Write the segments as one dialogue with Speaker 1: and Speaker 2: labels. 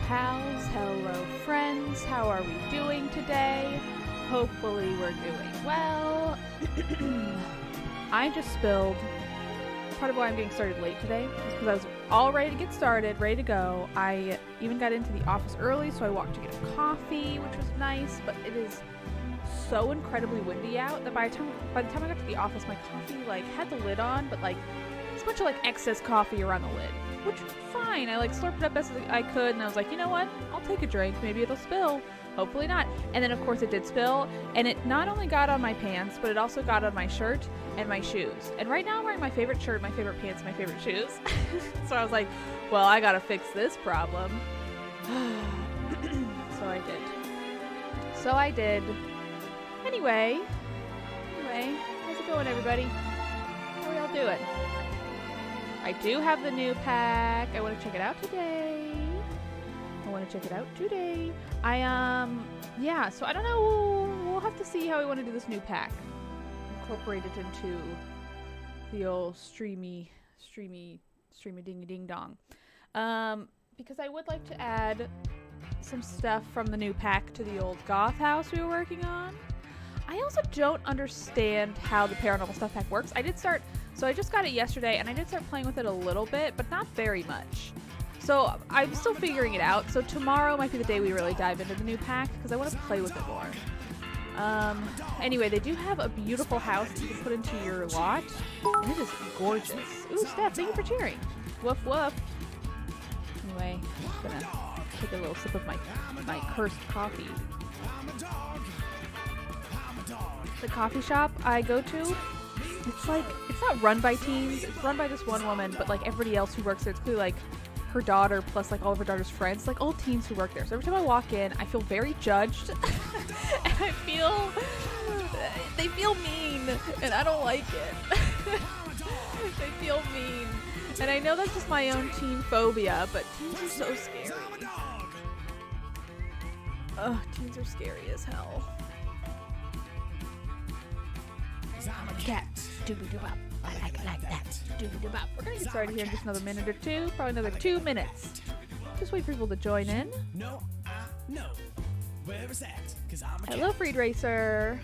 Speaker 1: pals, hello friends, how are we doing today? Hopefully we're doing well. I just spilled. Part of why I'm getting started late today is because I was all ready to get started, ready to go. I even got into the office early, so I walked to get a coffee, which was nice, but it is so incredibly windy out that by the time I got to the office, my coffee had the lid on, but there's a bunch of excess coffee around the lid, which was fine. I slurped it up as I could, and I was like, you know what? I'll take a drink. Maybe it'll spill. Hopefully not. And then of course it did spill, and it not only got on my pants, but it also got on my shirt and my shoes. And right now I'm wearing my favorite shirt, my favorite pants, my favorite shoes. So I was like, well, I gotta fix this problem. So I did. Anyway, how's it going, everybody? How are y'all doing? I do have the new pack. I want to check it out today. Yeah, so I don't know. We'll have to see how we want to do this new pack. Incorporate it into the old streamy dingy ding dong. Because I would like to add some stuff from the new pack to the old goth house we were working on. I also don't understand how the paranormal stuff pack works. I just got it yesterday, and I did start playing with it a little bit, but not very much. So I'm still figuring it out. So tomorrow might be the day we really dive into the new pack, because I want to play with it more. Anyway, they do have a beautiful house that you can put into your lot, and it is gorgeous. Ooh, Steph, thank you for cheering. Woof, woof. Anyway, I'm gonna take a little sip of my cursed coffee. The coffee shop I go to, it's not run by teens, it's run by this one woman, but everybody else who works there, it's clearly her daughter plus all of her daughter's friends, all teens who work there. So every time I walk in, I feel very judged. And they feel mean, and I don't like it. They feel mean. And I know that's just my own teen phobia, but teens are so scary. Ugh, teens are scary as hell. I'm a cat. Doobie-doo-bop. I like it like that. Doobie-doo-bop. We're gonna get started here in just another minute or two. Probably another 2 minutes. Just wait for people to join in. Hello, Freed Racer. I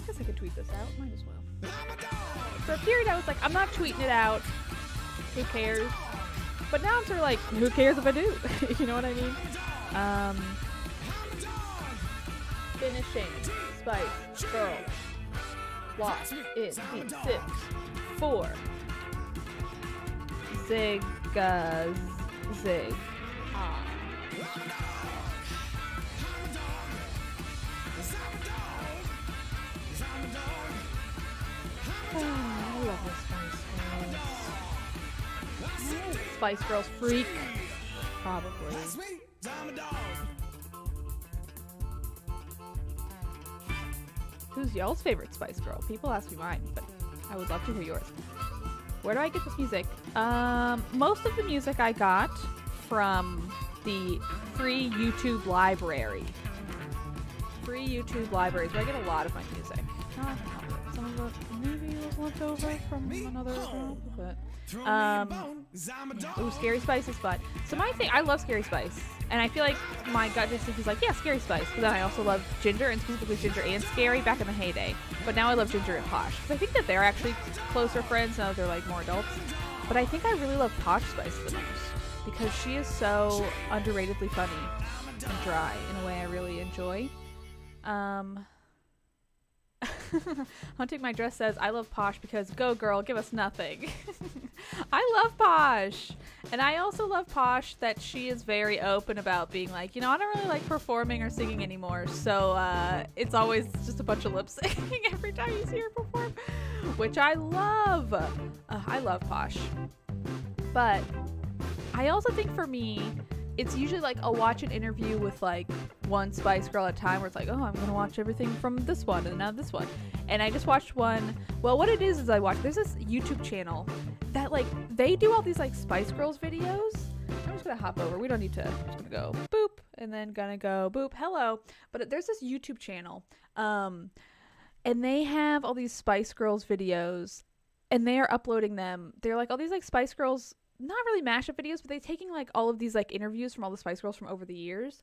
Speaker 1: guess I could tweet this out. Might as well. For a period, I was like, I'm not tweeting it out. Who cares? But now I'm sort of who cares if I do? You know what I mean? Finishing Spice Girl. Loft in 6, 4. Zig. Zig. Ah. I love this Spice Girls freak. Probably. Who's y'all's favorite Spice Girl? People ask me mine, but I would love to hear yours. Where do I get this music? Most of the music I got from the free YouTube library. Free YouTube libraries where I get a lot of my music. Some of it maybe was left over from another group, but ooh, Scary Spice is fun. So my thing, I love Scary Spice, and I feel like my gut instinct is yeah, Scary Spice. But then I also love Ginger, and specifically Ginger and Scary back in the heyday. But now I love Ginger and Posh, because I think that they're actually closer friends now that they're more adults. But I think I really love Posh Spice the most, because she is so underratedly funny and dry in a way I really enjoy. Hunting My Dress says, I love Posh because go girl, give us nothing. I love Posh. And I also love Posh that she is very open about being I don't really like performing or singing anymore. So it's always just a bunch of lip syncing every time you see her perform, which I love. I love Posh. But I also think for me, it's usually I'll watch an interview with one Spice Girl at a time where it's oh, I'm gonna watch everything from this one and now this one. And I just watched one. Well, what it is there's this YouTube channel that they do all these Spice Girls videos. I'm just gonna hop over. We don't need to. I'm just gonna go boop and then gonna go boop. Hello. But there's this YouTube channel, and they have all these Spice Girls videos, and they are uploading them. They're all these Spice Girls not really mashup videos, but they're taking like all of these like interviews from all the Spice Girls from over the years,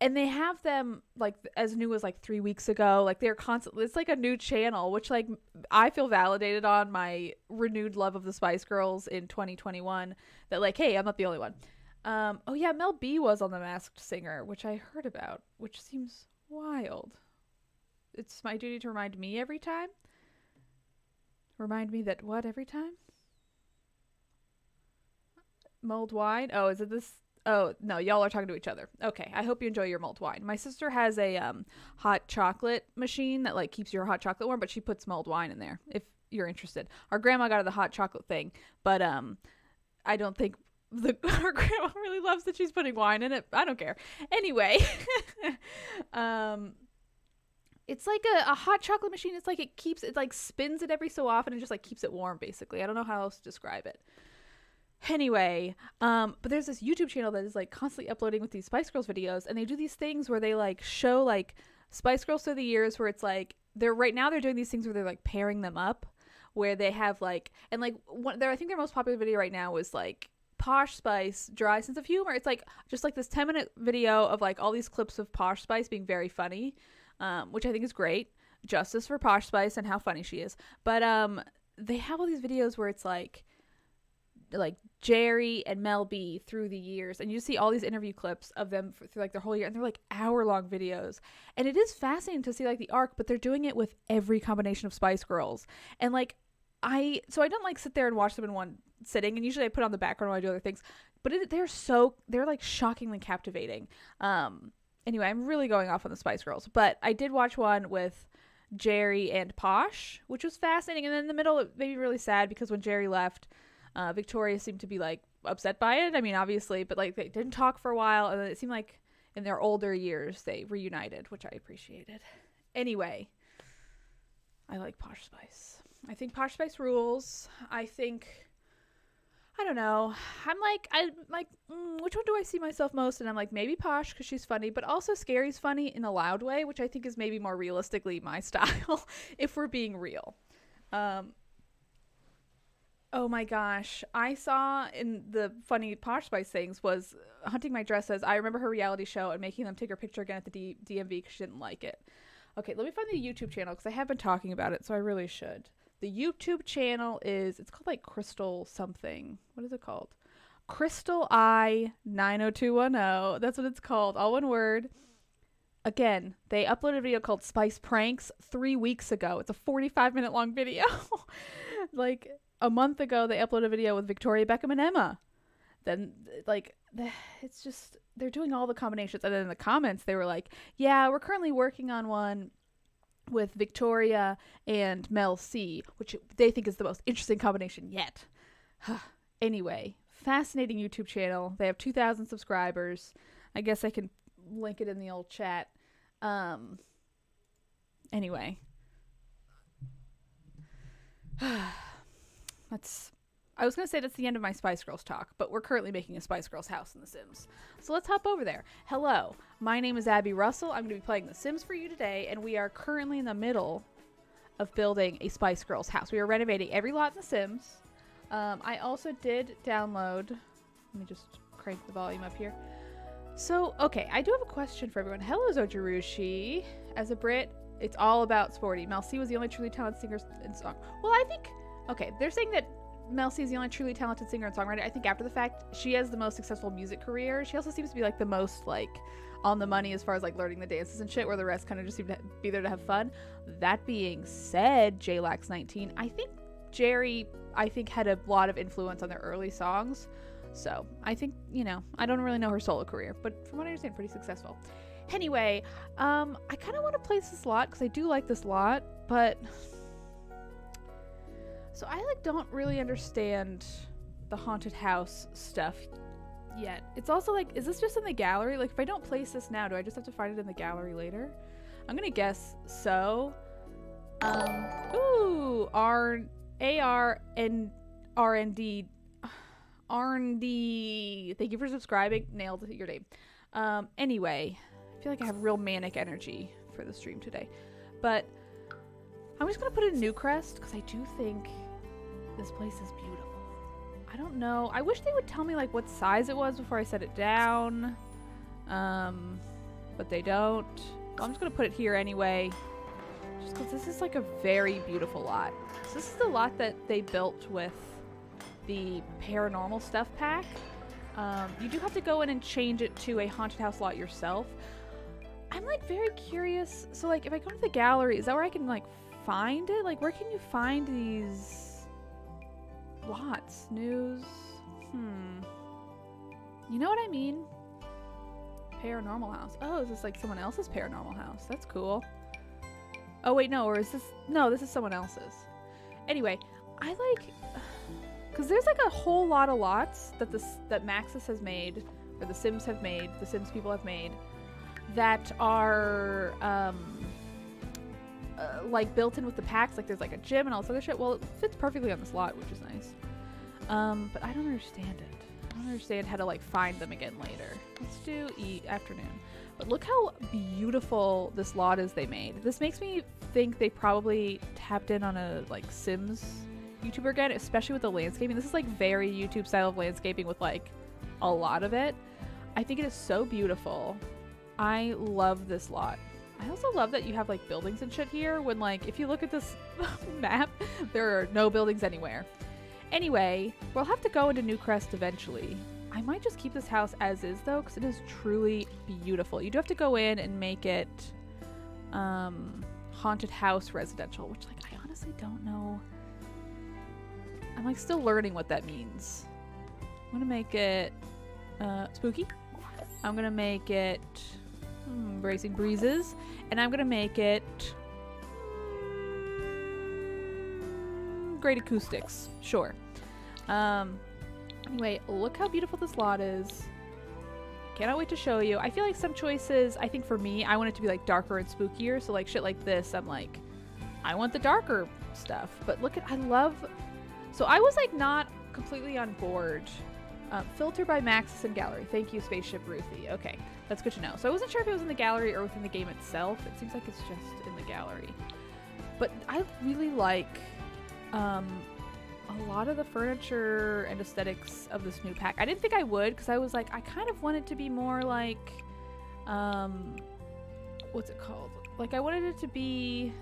Speaker 1: and they have them like as new as like 3 weeks ago. Like they're constantly, it's like a new channel, which like I feel validated on my renewed love of the Spice Girls in 2021, that like, hey, I'm not the only one. Oh yeah, Mel B was on The Masked Singer, which I heard about, which seems wild. It's my duty to remind me every time. Remind me that what every time? Mulled wine? Oh, is it this? Oh, no, y'all are talking to each other. Okay, I hope you enjoy your mulled wine. My sister has a hot chocolate machine that like keeps your hot chocolate warm, but she puts mulled wine in there if you're interested. Our grandma got her the hot chocolate thing, but I don't think our grandma really loves that she's putting wine in it. I don't care. Anyway, it's like a hot chocolate machine. It's like it like spins it every so often and just like keeps it warm, basically. I don't know how else to describe it. Anyway, but there's this YouTube channel that is like constantly uploading with these Spice Girls videos, and they do these things where they like show like Spice Girls through the years, where it's like they're doing these things where they're like pairing them up, where they have like, and like I think their most popular video right now is like Posh Spice dry sense of humor. It's like just like this 10-minute video of like all these clips of Posh Spice being very funny, which I think is great. Justice for Posh Spice and how funny she is. But they have all these videos where it's like Jerry and Mel B through the years, and you see all these interview clips of them through like their whole year, and they're like hour-long videos, and it is fascinating to see like the arc, but they're doing it with every combination of Spice Girls. And like I don't like sit there and watch them in one sitting, and usually I put on the background while I do other things, but they're like shockingly captivating. Anyway, I'm really going off on the Spice Girls, but I did watch one with Jerry and Posh, which was fascinating, and then in the middle it made me really sad because when Jerry left, Victoria seemed to be like upset by it. I mean, obviously, but like they didn't talk for a while, and it seemed like in their older years they reunited, which I appreciated. Anyway, I like Posh Spice. I think Posh Spice rules. I don't know. I'm like, which one do I see myself most? And I'm like, maybe Posh because she's funny, but also Scary's funny in a loud way, which I think is maybe more realistically my style, if we're being real. Oh my gosh. I saw in the funny Posh Spice things was Hunting My Dresses. I remember her reality show and making them take her picture again at the DMV because she didn't like it. Okay, let me find the YouTube channel because I have been talking about it, so I really should. The YouTube channel it's called like Crystal something. What is it called? Crystal I 90210. That's what it's called. All one word. Again, they uploaded a video called Spice Pranks 3 weeks ago. It's a 45-minute long video. Like a month ago, they uploaded a video with Victoria Beckham and Emma. Then, like, it's just, they're doing all the combinations. And then in the comments, they were like, yeah, we're currently working on one with Victoria and Mel C, which they think is the most interesting combination yet. Anyway, fascinating YouTube channel. They have 2,000 subscribers. I guess I can link it in the old chat. Anyway. I was going to say that's the end of my Spice Girls talk, but we're currently making a Spice Girls house in The Sims. So let's hop over there. Hello, my name is Abby Russell. I'm going to be playing The Sims for you today, and we are currently in the middle of building a Spice Girls house. We are renovating every lot in The Sims. I also did download... Let me just crank the volume up here. So, okay, I do have a question for everyone. Hello, Zojirushi. As a Brit, it's all about sporty. Mel C was the only truly talented singer in song. Well, I think... Okay, they're saying that Mel C is the only truly talented singer and songwriter. I think after the fact, she has the most successful music career. She also seems to be like the most like on the money as far as like learning the dances and shit, where the rest kind of just seem to be there to have fun. That being said, JLax19, I think Jerry, had a lot of influence on their early songs. So I think, I don't really know her solo career, but from what I understand, pretty successful. Anyway, I kind of want to place this lot because I do like this lot, but... So I don't really understand the haunted house stuff yet. It's also like, is this just in the gallery? Like if I don't place this now, do I just have to find it in the gallery later? I'm gonna guess so. Ooh, R&D. Thank you for subscribing. Nailed your name. Anyway, I feel like I have real manic energy for the stream today, but I'm just gonna put in Newcrest because I do think this place is beautiful. I don't know. I wish they would tell me like what size it was before I set it down. But they don't. Well, I'm just gonna put it here anyway. Just because this is like a very beautiful lot. So this is the lot that they built with the paranormal stuff pack. You do have to go in and change it to a haunted house lot yourself. I'm like very curious. So like if I go to the gallery, is that where I can like find it? Like where can you find these lots? News? You know what I mean? Paranormal house. Oh, is this like someone else's paranormal house? That's cool. Oh wait, no, or is this... No, this is someone else's. Anyway, I like... Because there's like a whole lot of lots that that Maxis has made, or the Sims have made, the Sims people have made, that are like built in with the packs. Like there's like a gym and all this other shit. Well, it fits perfectly on this lot, which is nice. But I don't understand it. I don't understand how to like find them again later. Let's do afternoon. But look how beautiful this lot is they made. This makes me think they probably tapped in on a like Sims YouTuber again, especially with the landscaping. This is like very YouTube style of landscaping with like a lot of it. I think it is so beautiful. I love this lot. I also love that you have like buildings and shit here when like if you look at this map, there are no buildings anywhere. Anyway, we'll have to go into New Crest eventually. I might just keep this house as is though, because it is truly beautiful. You do have to go in and make it haunted house residential, which like I honestly don't know. I'm like still learning what that means. I'm gonna make it spooky. I'm gonna make it bracing breezes, and I'm gonna make it great acoustics. Sure. Anyway, look how beautiful this lot is. Cannot wait to show you. I feel like some choices, I think for me, I want it to be like darker and spookier. So like shit like this, I'm like, I want the darker stuff. But look at, I love, so I was like not completely on board. Filter by Maxis and Gallery. Thank you, Spaceship Ruthie. Okay, that's good to know. So I wasn't sure if it was in the gallery or within the game itself. It seems like it's just in the gallery. But I really like a lot of the furniture and aesthetics of this new pack. I didn't think I would, because I was like, I kind of wanted to be more like, what's it called? Like I wanted it to be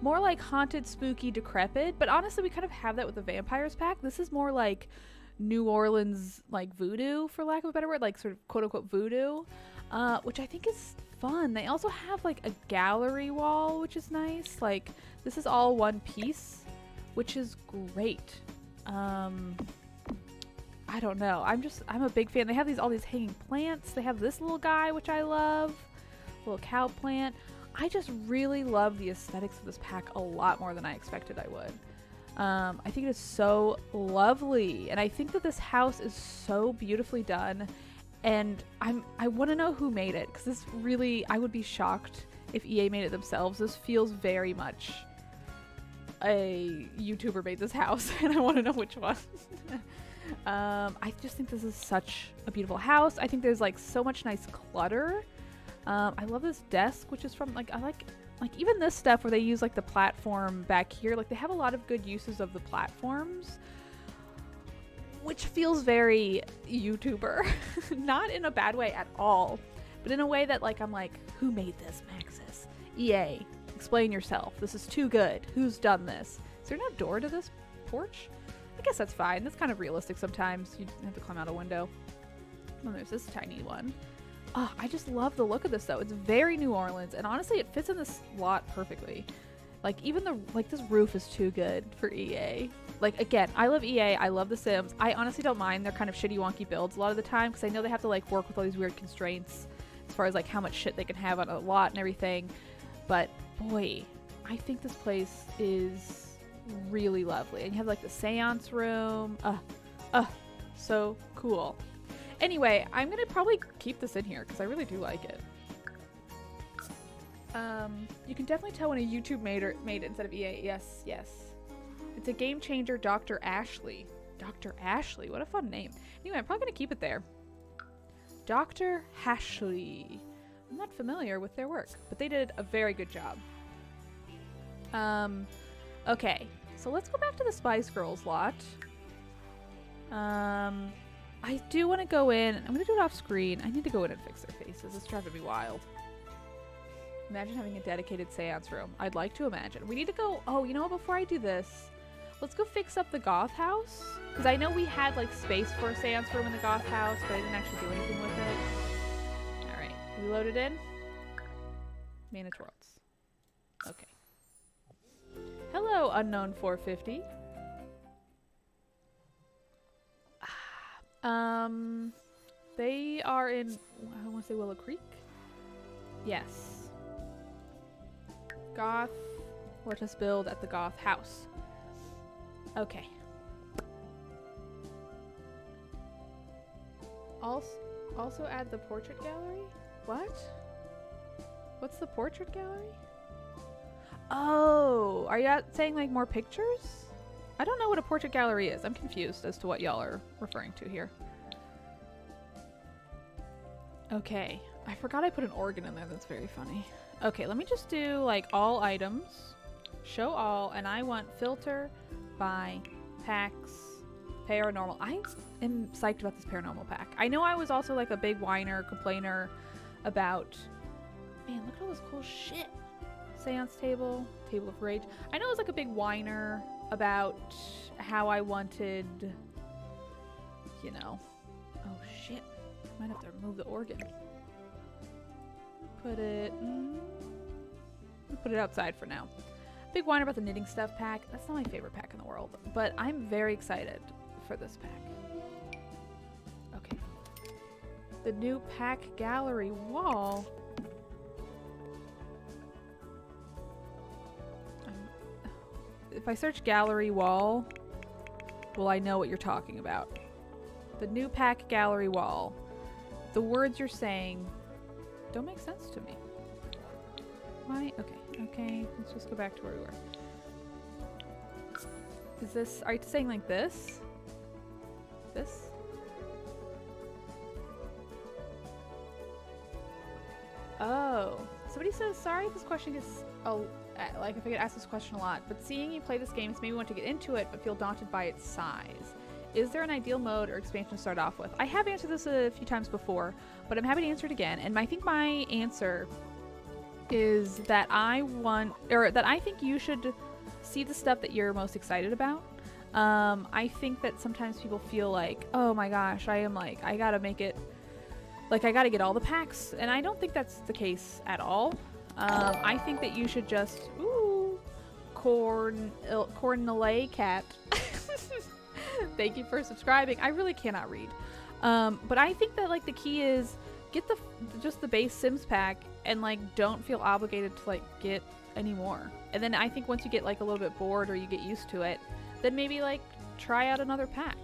Speaker 1: more like haunted, spooky, decrepit. But honestly, we kind of have that with the vampires pack. This is more like New Orleans, like voodoo, for lack of a better word, like sort of quote unquote voodoo, which I think is fun. They also have like a gallery wall, which is nice. Like this is all one piece, which is great. I don't know. I'm a big fan. They have all these hanging plants. They have this little guy, which I love. Little cow plant. I just really love the aesthetics of this pack a lot more than I expected I would. I think it is so lovely, and I think that this house is so beautifully done, and I want to know who made it, because this really, I would be shocked if EA made it themselves. This feels very much a YouTuber made this house, and I want to know which one. I just think this is such a beautiful house. I think there's like so much nice clutter. I love this desk, which is from like, I like even this stuff where they use like the platform back here. Like they have a lot of good uses of the platforms, which feels very YouTuber. Not in a bad way at all, but in a way that like I'm like, who made this, Maxis? EA, explain yourself. This is too good. Who's done this? Is there no door to this porch? I guess that's fine. That's kind of realistic sometimes. You have to climb out a window. Oh, there's this tiny one. Oh, I just love the look of this though. It's very New Orleans, and honestly it fits in this lot perfectly. Like even this roof is too good for EA. Like again, I love EA, I love The Sims. I honestly don't mind their kind of shitty wonky builds a lot of the time, because I know they have to like work with all these weird constraints as far as like how much shit they can have on a lot and everything. But boy, I think this place is really lovely. And you have like the seance room. So cool. Anyway, I'm gonna probably keep this in here because I really do like it. You can definitely tell when a YouTube made it instead of EA. Yes, yes. It's a game changer, Dr. Ashley. Dr. Ashley, what a fun name. Anyway, I'm probably gonna keep it there. Dr. Ashley. I'm not familiar with their work, but they did a very good job. Okay, so let's go back to the Spice Girls lot. I do want to go in. I'm going to do it off screen. I need to go in and fix their faces. It's driving me wild. Imagine having a dedicated seance room. I'd like to imagine. We need to go... Oh, you know what? Before I do this, let's go fix up the goth house. Because I know we had, like, space for a seance room in the goth house, but I didn't actually do anything with it. Alright. We load it in. Manage worlds. Okay. Hello, unknown 450. They are in... I want to say Willow Creek? Yes. Goth. Let us build at the goth house. Okay. Also add the portrait gallery? What? What's the portrait gallery? Oh, are you saying like more pictures? I don't know what a portrait gallery is. I'm confused as to what y'all are referring to here. Okay. I forgot I put an organ in there. That's very funny. Okay, let me just do like all items. Show all, and I want filter by packs paranormal. I am psyched about this paranormal pack. I know I was also like a big whiner, complainer about... Man, look at all this cool shit. Seance table, table of rage. I know I was like a big whiner about how I wanted, you know. Oh shit. Might have to remove the organ. Put it... put it outside for now. Big whiner about the knitting stuff pack. That's not my favorite pack in the world, but I'm very excited for this pack. Okay. The new pack gallery wall. If I search gallery wall, will I know what you're talking about? The new pack gallery wall. The words you're saying don't make sense to me. Why? Okay, let's just go back to where we were. Is this, are you saying like this? This? Oh, somebody says, sorry if this question gets, like if I get asked this question a lot, but seeing you play this game has made me want to get into it, but feel daunted by its size. Is there an ideal mode or expansion to start off with? I have answered this a few times before, but I'm happy to answer it again. And I think my answer is that I think you should see the stuff that you're most excited about. I think that sometimes people feel like, oh my gosh, I gotta make it, like I gotta get all the packs, and I don't think that's the case at all. I think that you should just, Cornelay Cat. Thank you for subscribing. I really cannot read. But I think that like the key is get just the base Sims pack and like don't feel obligated to like get any more. And then I think once you get like a little bit bored or you get used to it, then maybe like try out another pack.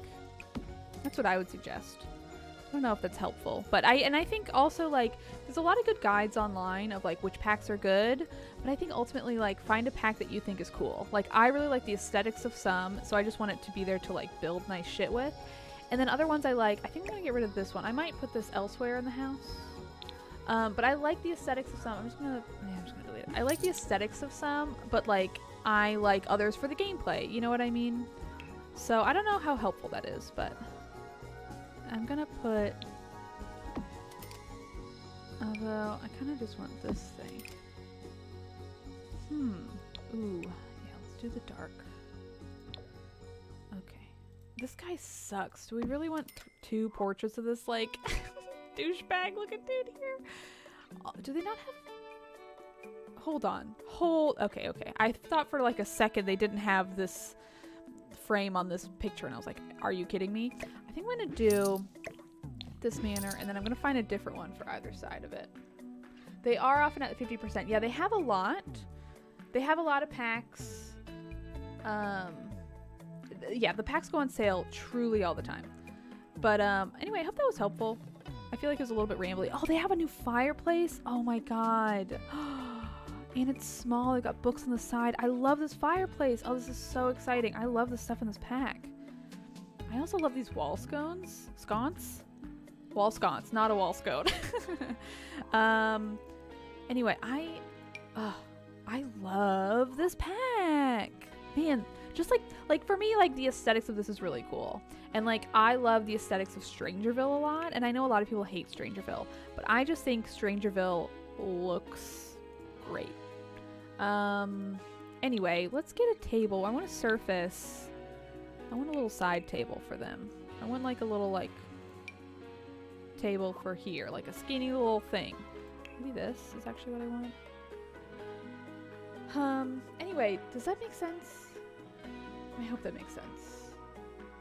Speaker 1: That's what I would suggest. I don't know if that's helpful, but I think also like there's a lot of good guides online of like which packs are good, but I think ultimately like find a pack that you think is cool. Like I really like the aesthetics of some, so I just want it to be there to like build nice shit with. And then other ones I like, I think I'm gonna get rid of this one. I might put this elsewhere in the house. But I like the aesthetics of some. I'm just gonna delete it. I like the aesthetics of some, but like I like others for the gameplay. You know what I mean? So I don't know how helpful that is, but I'm gonna put, although I kind of just want this thing. Ooh, yeah, let's do the dark. Okay. This guy sucks. Do we really want two portraits of this, like, douchebag looking dude here? Do they not have... Hold on. Okay. I thought for like a second they didn't have this frame on this picture, and I was like, are you kidding me? I think I'm gonna do this manner, and then I'm gonna find a different one for either side of it. They are often at 50%. Yeah, they have a lot. They have a lot of packs. Yeah, the packs go on sale truly all the time. But anyway, I hope that was helpful. I feel like it was a little bit rambly. Oh, they have a new fireplace. Oh my god. And it's small. They got books on the side. I love this fireplace. Oh, this is so exciting. I love the stuff in this pack. I also love these wall scones. Sconce? Wall sconce, not a wall scone. Anyway, I love this pack. Man, Just like for me, like the aesthetics of this is really cool. And like I love the aesthetics of Strangerville a lot. And I know a lot of people hate Strangerville, but I just think Strangerville looks great. Anyway, let's get a table. I want a surface. I want a little side table for them. I want like a little like table for here, like a skinny little thing. Maybe this is actually what I want. Anyway, does that make sense? I hope that makes sense.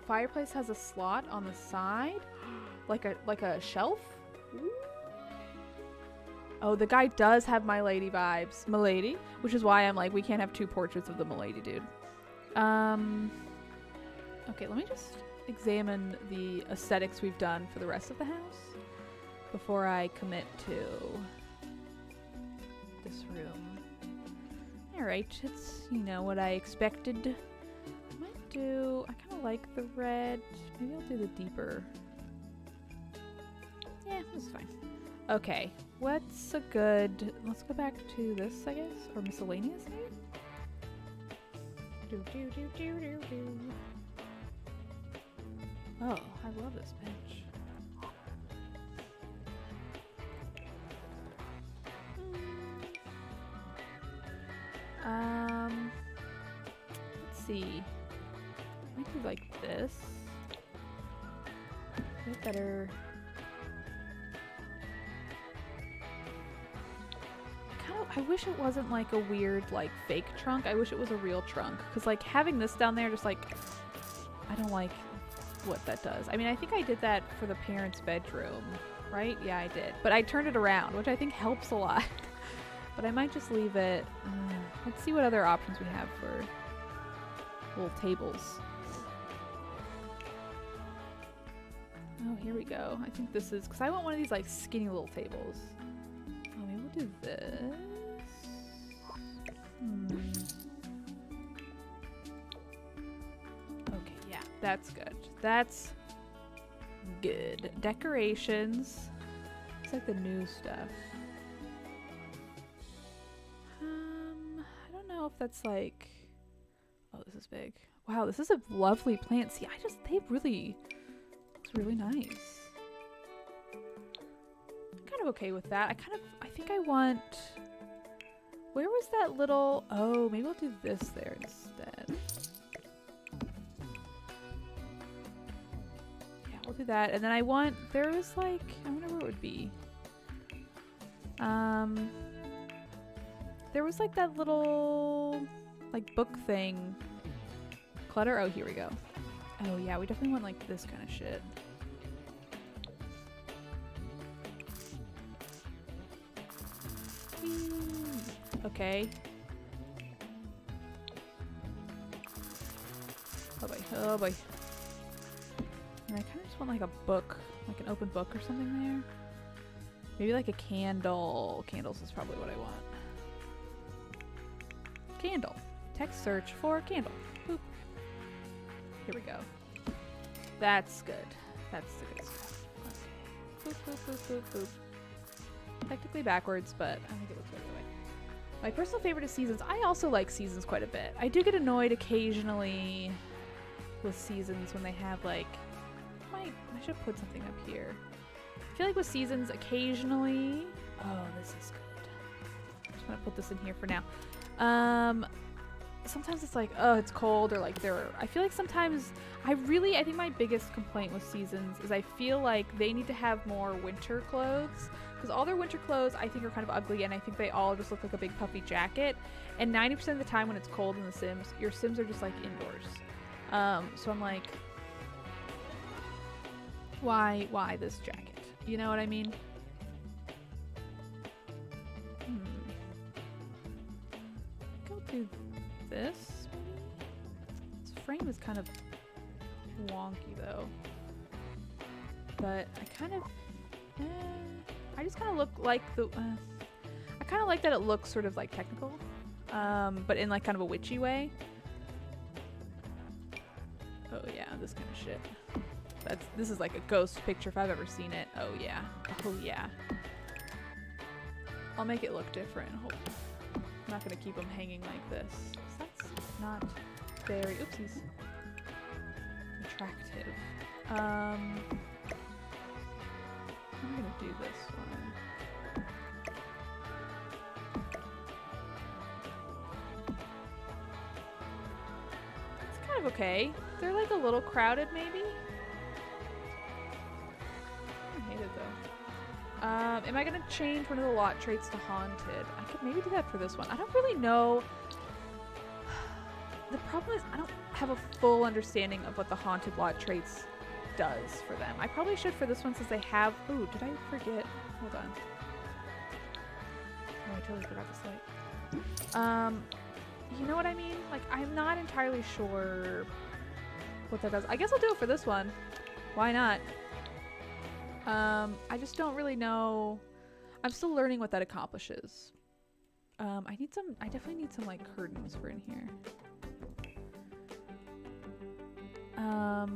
Speaker 1: Fireplace has a slot on the side, like a shelf. Ooh. Oh, the guy does have My Lady vibes, Milady, which is why I'm like, we can't have two portraits of the Milady dude. Okay, let me just examine the aesthetics we've done for the rest of the house before I commit to this room. Alright, it's, you know, what I expected. I might do, I kind of like the red. Maybe I'll do the deeper. Yeah, this is fine. Okay, what's a good, let's go back to this, I guess, or miscellaneous maybe? Oh, I love this bench. Let's see. Might do like this. A bit better. I wish it wasn't like a weird like fake trunk. I wish it was a real trunk, because like having this down there just like, I don't like what that does. I mean, I think I did that for the parents' bedroom, right? Yeah, I did, but I turned it around, which I think helps a lot. But I might just leave it. Let's see what other options we have for little tables. Oh, here we go. I think this is, because I want one of these like skinny little tables. Oh, maybe we'll do this. Okay, yeah, that's good. That's good. Decorations. It's like the new stuff. I don't know if that's like... Oh, this is big. Wow, this is a lovely plant. See, they really... Looks really nice. I'm kind of okay with that. I think I want... Where was that little... Oh, maybe I'll do this there instead. Yeah, we'll do that. And then I want... There was like... I wonder where it would be. There was like that little... like book thing. Clutter? Oh, here we go. Oh yeah, we definitely want like this kind of shit. Okay. Oh boy, oh boy. And I kind of just want like a book, like an open book or something there. Maybe like a candle. Candles is probably what I want. Candle. Text search for candle. Boop. Here we go. That's good. That's the good stuff. Okay. Boop, boop, boop, boop, boop. Technically backwards, but I think it looks better the way. My personal favorite is Seasons. I also like Seasons quite a bit. I do get annoyed occasionally with Seasons when they have like... I should put something up here. I feel like with Seasons occasionally... Oh, this is good. I'm just gonna put this in here for now. Sometimes it's like, oh, it's cold, or like I feel like sometimes I think my biggest complaint with Seasons is I feel like they need to have more winter clothes, because all their winter clothes I think are kind of ugly, and I think they all just look like a big puffy jacket, and 90% of the time when it's cold in the Sims, your Sims are just like indoors. So I'm like, why this jacket? You know what I mean? Go do this, maybe? This frame is kind of wonky though, but I kind of I just kind of look like the I kind of like that it looks sort of like technical, but in like kind of a witchy way. Oh yeah, this kind of shit. This is like a ghost picture if I've ever seen it. Oh yeah, oh yeah. I'll make it look different. I'm not gonna keep them hanging like this. That's not very, oopsies, attractive. I'm gonna do this one. It's kind of okay. They're like a little crowded, maybe. I hate it though. Am I gonna change one of the lot traits to haunted? I could maybe do that for this one. I don't really know. The problem is I don't have a full understanding of what the haunted lot traits does for them. I probably should for this one since they have... Ooh, did I forget? Hold on. Oh, I totally forgot this light. You know what I mean? Like, I'm not entirely sure what that does. I guess I'll do it for this one. Why not? I just don't really know. I'm still learning what that accomplishes. I definitely need some, like, curtains for in here. I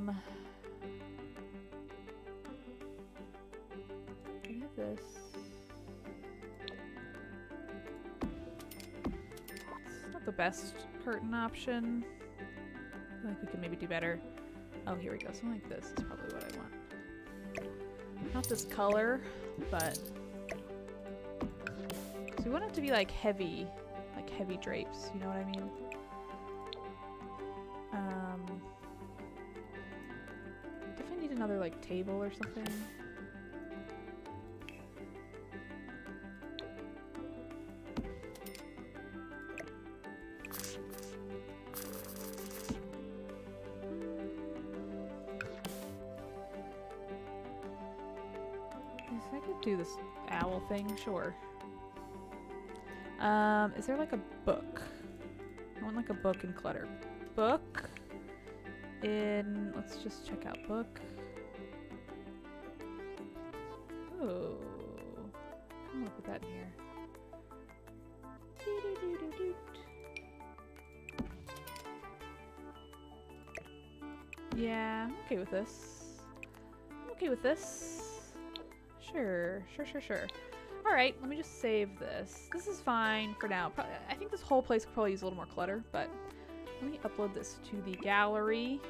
Speaker 1: have this. It's not the best curtain option. I feel like we can maybe do better. Oh, here we go. Something like this is probably what I want. Not this color, but... So we want it to be like heavy drapes, you know what I mean? Definitely need another like table or something. I could do this owl thing, sure. Is there like a book? I want like a book in clutter. Book in, let's just check out book. Oh, I'm gonna put that in here. Yeah, I'm okay with this. I'm okay with this. Sure. Alright, let me just save this. This is fine for now. I think this whole place could probably use a little more clutter, but let me upload this to the gallery.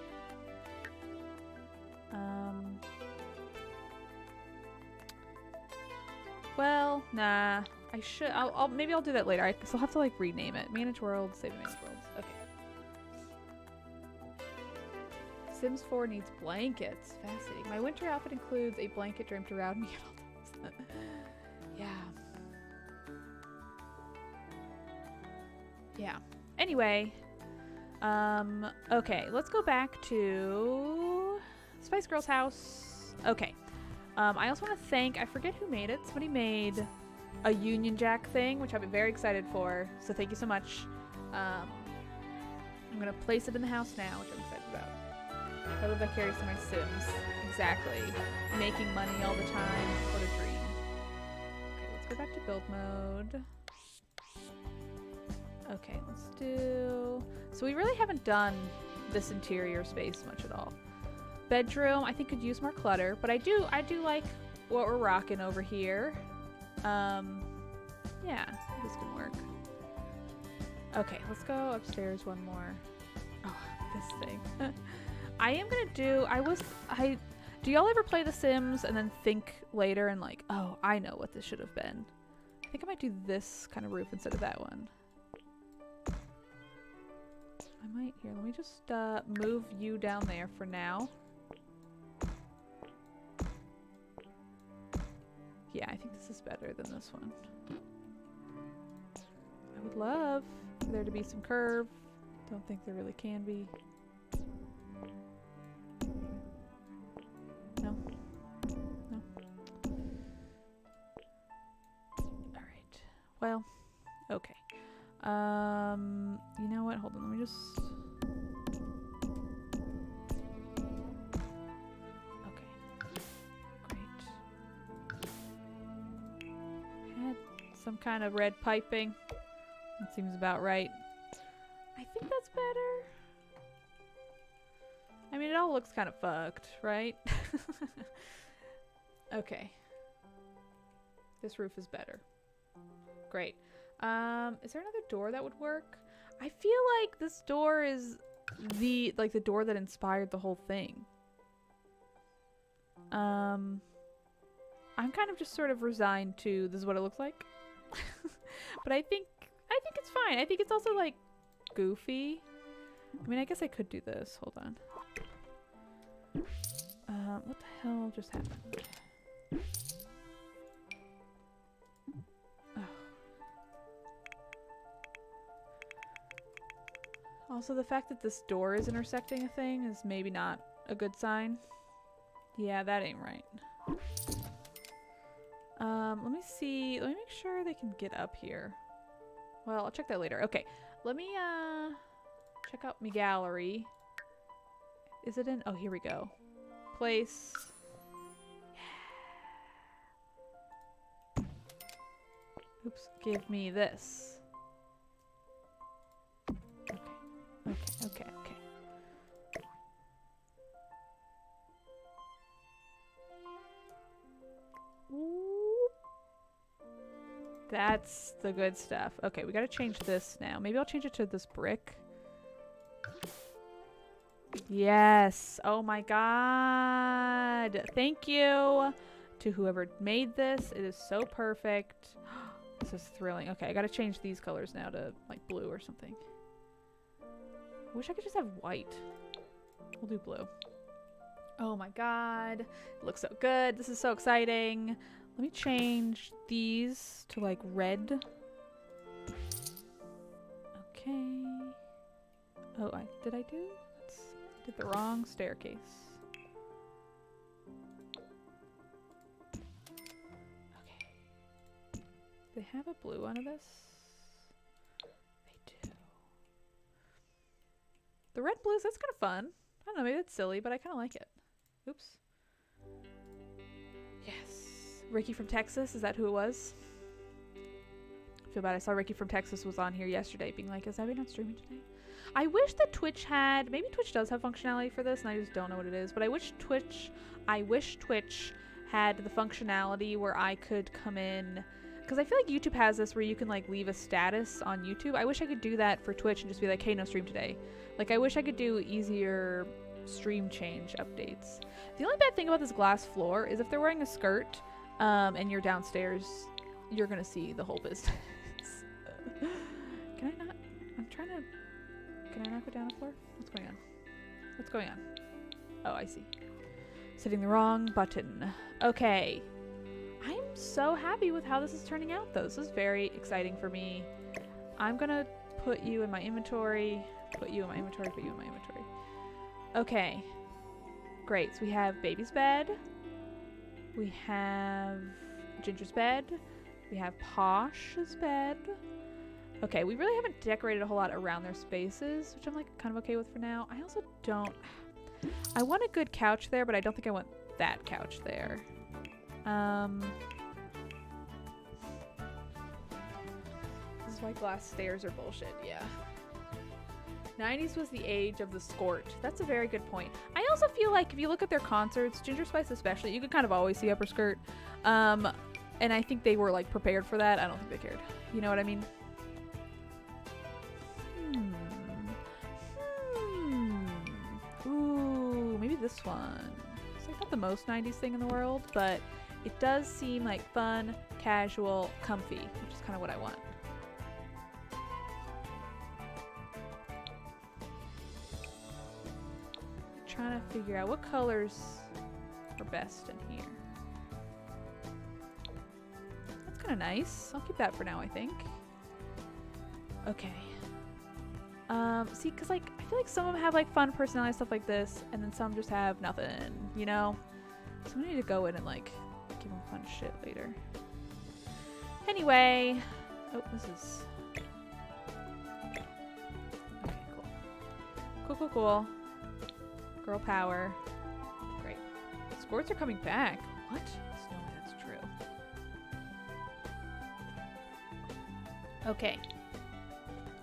Speaker 1: Well, nah. I should. Maybe I'll do that later. I still have to like rename it. Manage worlds, save and manage worlds. Okay. Sims 4 needs blankets. Fascinating. My winter outfit includes a blanket draped around me at all times. Yeah. Yeah. Anyway. Okay, let's go back to Spice Girl's house. Okay. I also want to thank, I forget who made it. Somebody made a Union Jack thing, which I'm very excited for. So thank you so much. I'm going to place it in the house now, which I'm excited about. I live vicariously through my Sims. Exactly. Making money all the time. What a dream. Okay, let's go back to build mode. Okay, let's do... So we really haven't done this interior space much at all. Bedroom, I think could use more clutter, but I do like what we're rocking over here. Yeah, this can work. Okay, let's go upstairs one more. Oh, this thing. I am gonna do, do y'all ever play The Sims and then think later and like, oh, I know what this should have been. I think I might do this kind of roof instead of that one. I might, here, let me just move you down there for now. Yeah, I think this is better than this one. I would love for there to be some curve. Don't think there really can be. No. No. Alright. Well, okay. You know what? Hold on, let me just... Okay. Great. Had some kind of red piping. That seems about right. I think that's better. I mean, it all looks kind of fucked, right? Okay. This roof is better. Great. Is there another door that would work? I feel like this door is the door that inspired the whole thing. I'm kind of just sort of resigned to this is what it looks like. But I think it's fine. I think it's also like goofy. I mean, I guess I could do this. Hold on. What the hell just happened? Oh. Also, the fact that this door is intersecting a thing is maybe not a good sign. Yeah, that ain't right. Let me see. Let me make sure they can get up here. Well, I'll check that later. Okay, let me check out my gallery. Is it in? Oh, here we go. Place. Yeah. Oops. Give me this. Okay. Okay. That's the good stuff. Okay, we gotta change this now. Maybe I'll change it to this brick. Yes. Oh my god. Thank you to whoever made this. It is so perfect. This is thrilling. Okay, I gotta change these colors now to like blue or something. I wish I could just have white. We'll do blue. Oh my god. It looks so good. This is so exciting. Let me change these to like red. Okay. Oh, did I do? Did the wrong staircase. Okay. They have a blue under this? They do. The red blues, that's kind of fun. I don't know, maybe it's silly, but I kind of like it. Oops. Yes. Ricky from Texas, is that who it was? I feel bad. I saw Ricky from Texas was on here yesterday being like, is Abby not streaming today? I wish that Twitch had, maybe Twitch does have functionality for this and I just don't know what it is, but I wish Twitch had the functionality where I could come in, because I feel like YouTube has this where you can like leave a status on YouTube. I wish I could do that for Twitch and just be like, hey, no stream today. Like I wish I could do easier stream change updates. The only bad thing about this glass floor is if they're wearing a skirt and you're downstairs, you're gonna see the whole business. Can I not? I'm trying to. Can I not go down the floor? What's going on? What's going on? Oh, I see. Hitting the wrong button. Okay. I'm so happy with how this is turning out, though. This is very exciting for me. I'm gonna put you in my inventory. Put you in my inventory. Put you in my inventory. Okay. Great. So we have baby's bed. We have Ginger's bed. We have Posh's bed. Okay, we really haven't decorated a whole lot around their spaces, which I'm like kind of okay with for now. I also don't... I want a good couch there, but I don't think I want that couch there. This is why glass stairs are bullshit, yeah. 90s was the age of the skort. That's a very good point. I also feel like if you look at their concerts, Ginger Spice especially, you could kind of always see upper skirt. And I think they were like prepared for that. I don't think they cared. You know what I mean? Ooh, maybe this one. It's like not the most 90s thing in the world, but it does seem like fun, casual, comfy, which is kind of what I want. Trying to figure out what colors are best in here. That's kind of nice. I'll keep that for now, I think. Okay. See, because like I feel like some of them have like fun personality stuff like this, and then some just have nothing, you know? So we need to go in and like give them fun shit later. Anyway, oh, this is okay. Cool. Girl power. Great. Squirts are coming back. What? There's no way that's true. Okay.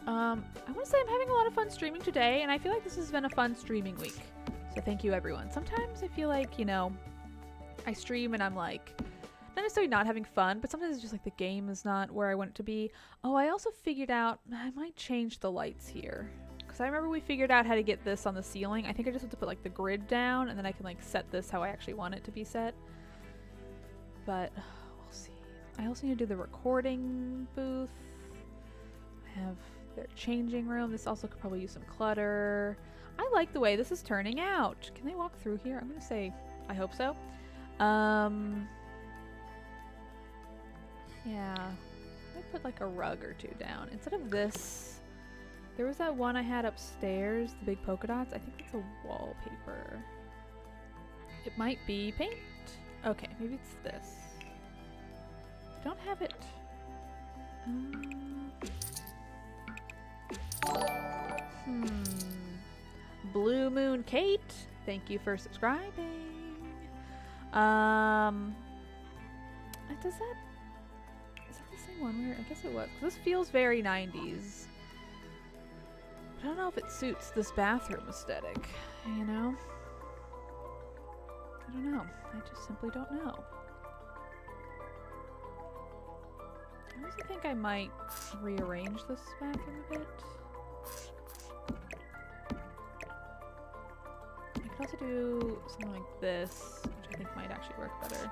Speaker 1: I want to say I'm having a lot of fun streaming today, and I feel like this has been a fun streaming week. So thank you, everyone. Sometimes I feel like, you know, I stream and I'm like, not necessarily not having fun, but sometimes it's just like the game is not where I want it to be. Oh, I also figured out I might change the lights here. Because I remember we figured out how to get this on the ceiling. I think I just have to put like the grid down and then I can like set this how I actually want it to be set. But we'll see. I also need to do the recording booth. I have their changing room. This also could probably use some clutter. I like the way this is turning out. Can they walk through here? I'm gonna say I hope so. Yeah. I put like a rug or two down. Instead of this, there was that one I had upstairs, the big polka dots. I think it's a wallpaper. It might be paint. Okay, maybe it's this. I don't have it. Blue Moon Kate, thank you for subscribing. Is that the same one? Where I guess it was. This feels very 90s. But I don't know if it suits this bathroom aesthetic, you know? I don't know. I just simply don't know. I also think I might rearrange this bathroom a bit. I could also do something like this, which I think might actually work better.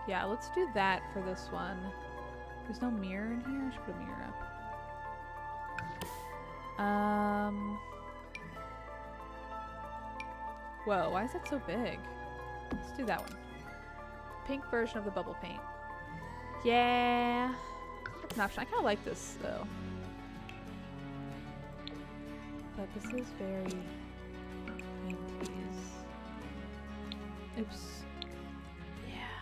Speaker 1: Yeah, let's do that for this one. There's no mirror in here. I should put a mirror up. Whoa, why is that so big? Let's do that one. Pink version of the bubble paint. Yeah. That's an option. I kind of like this, though. But this is very 90s. Oops. Yeah.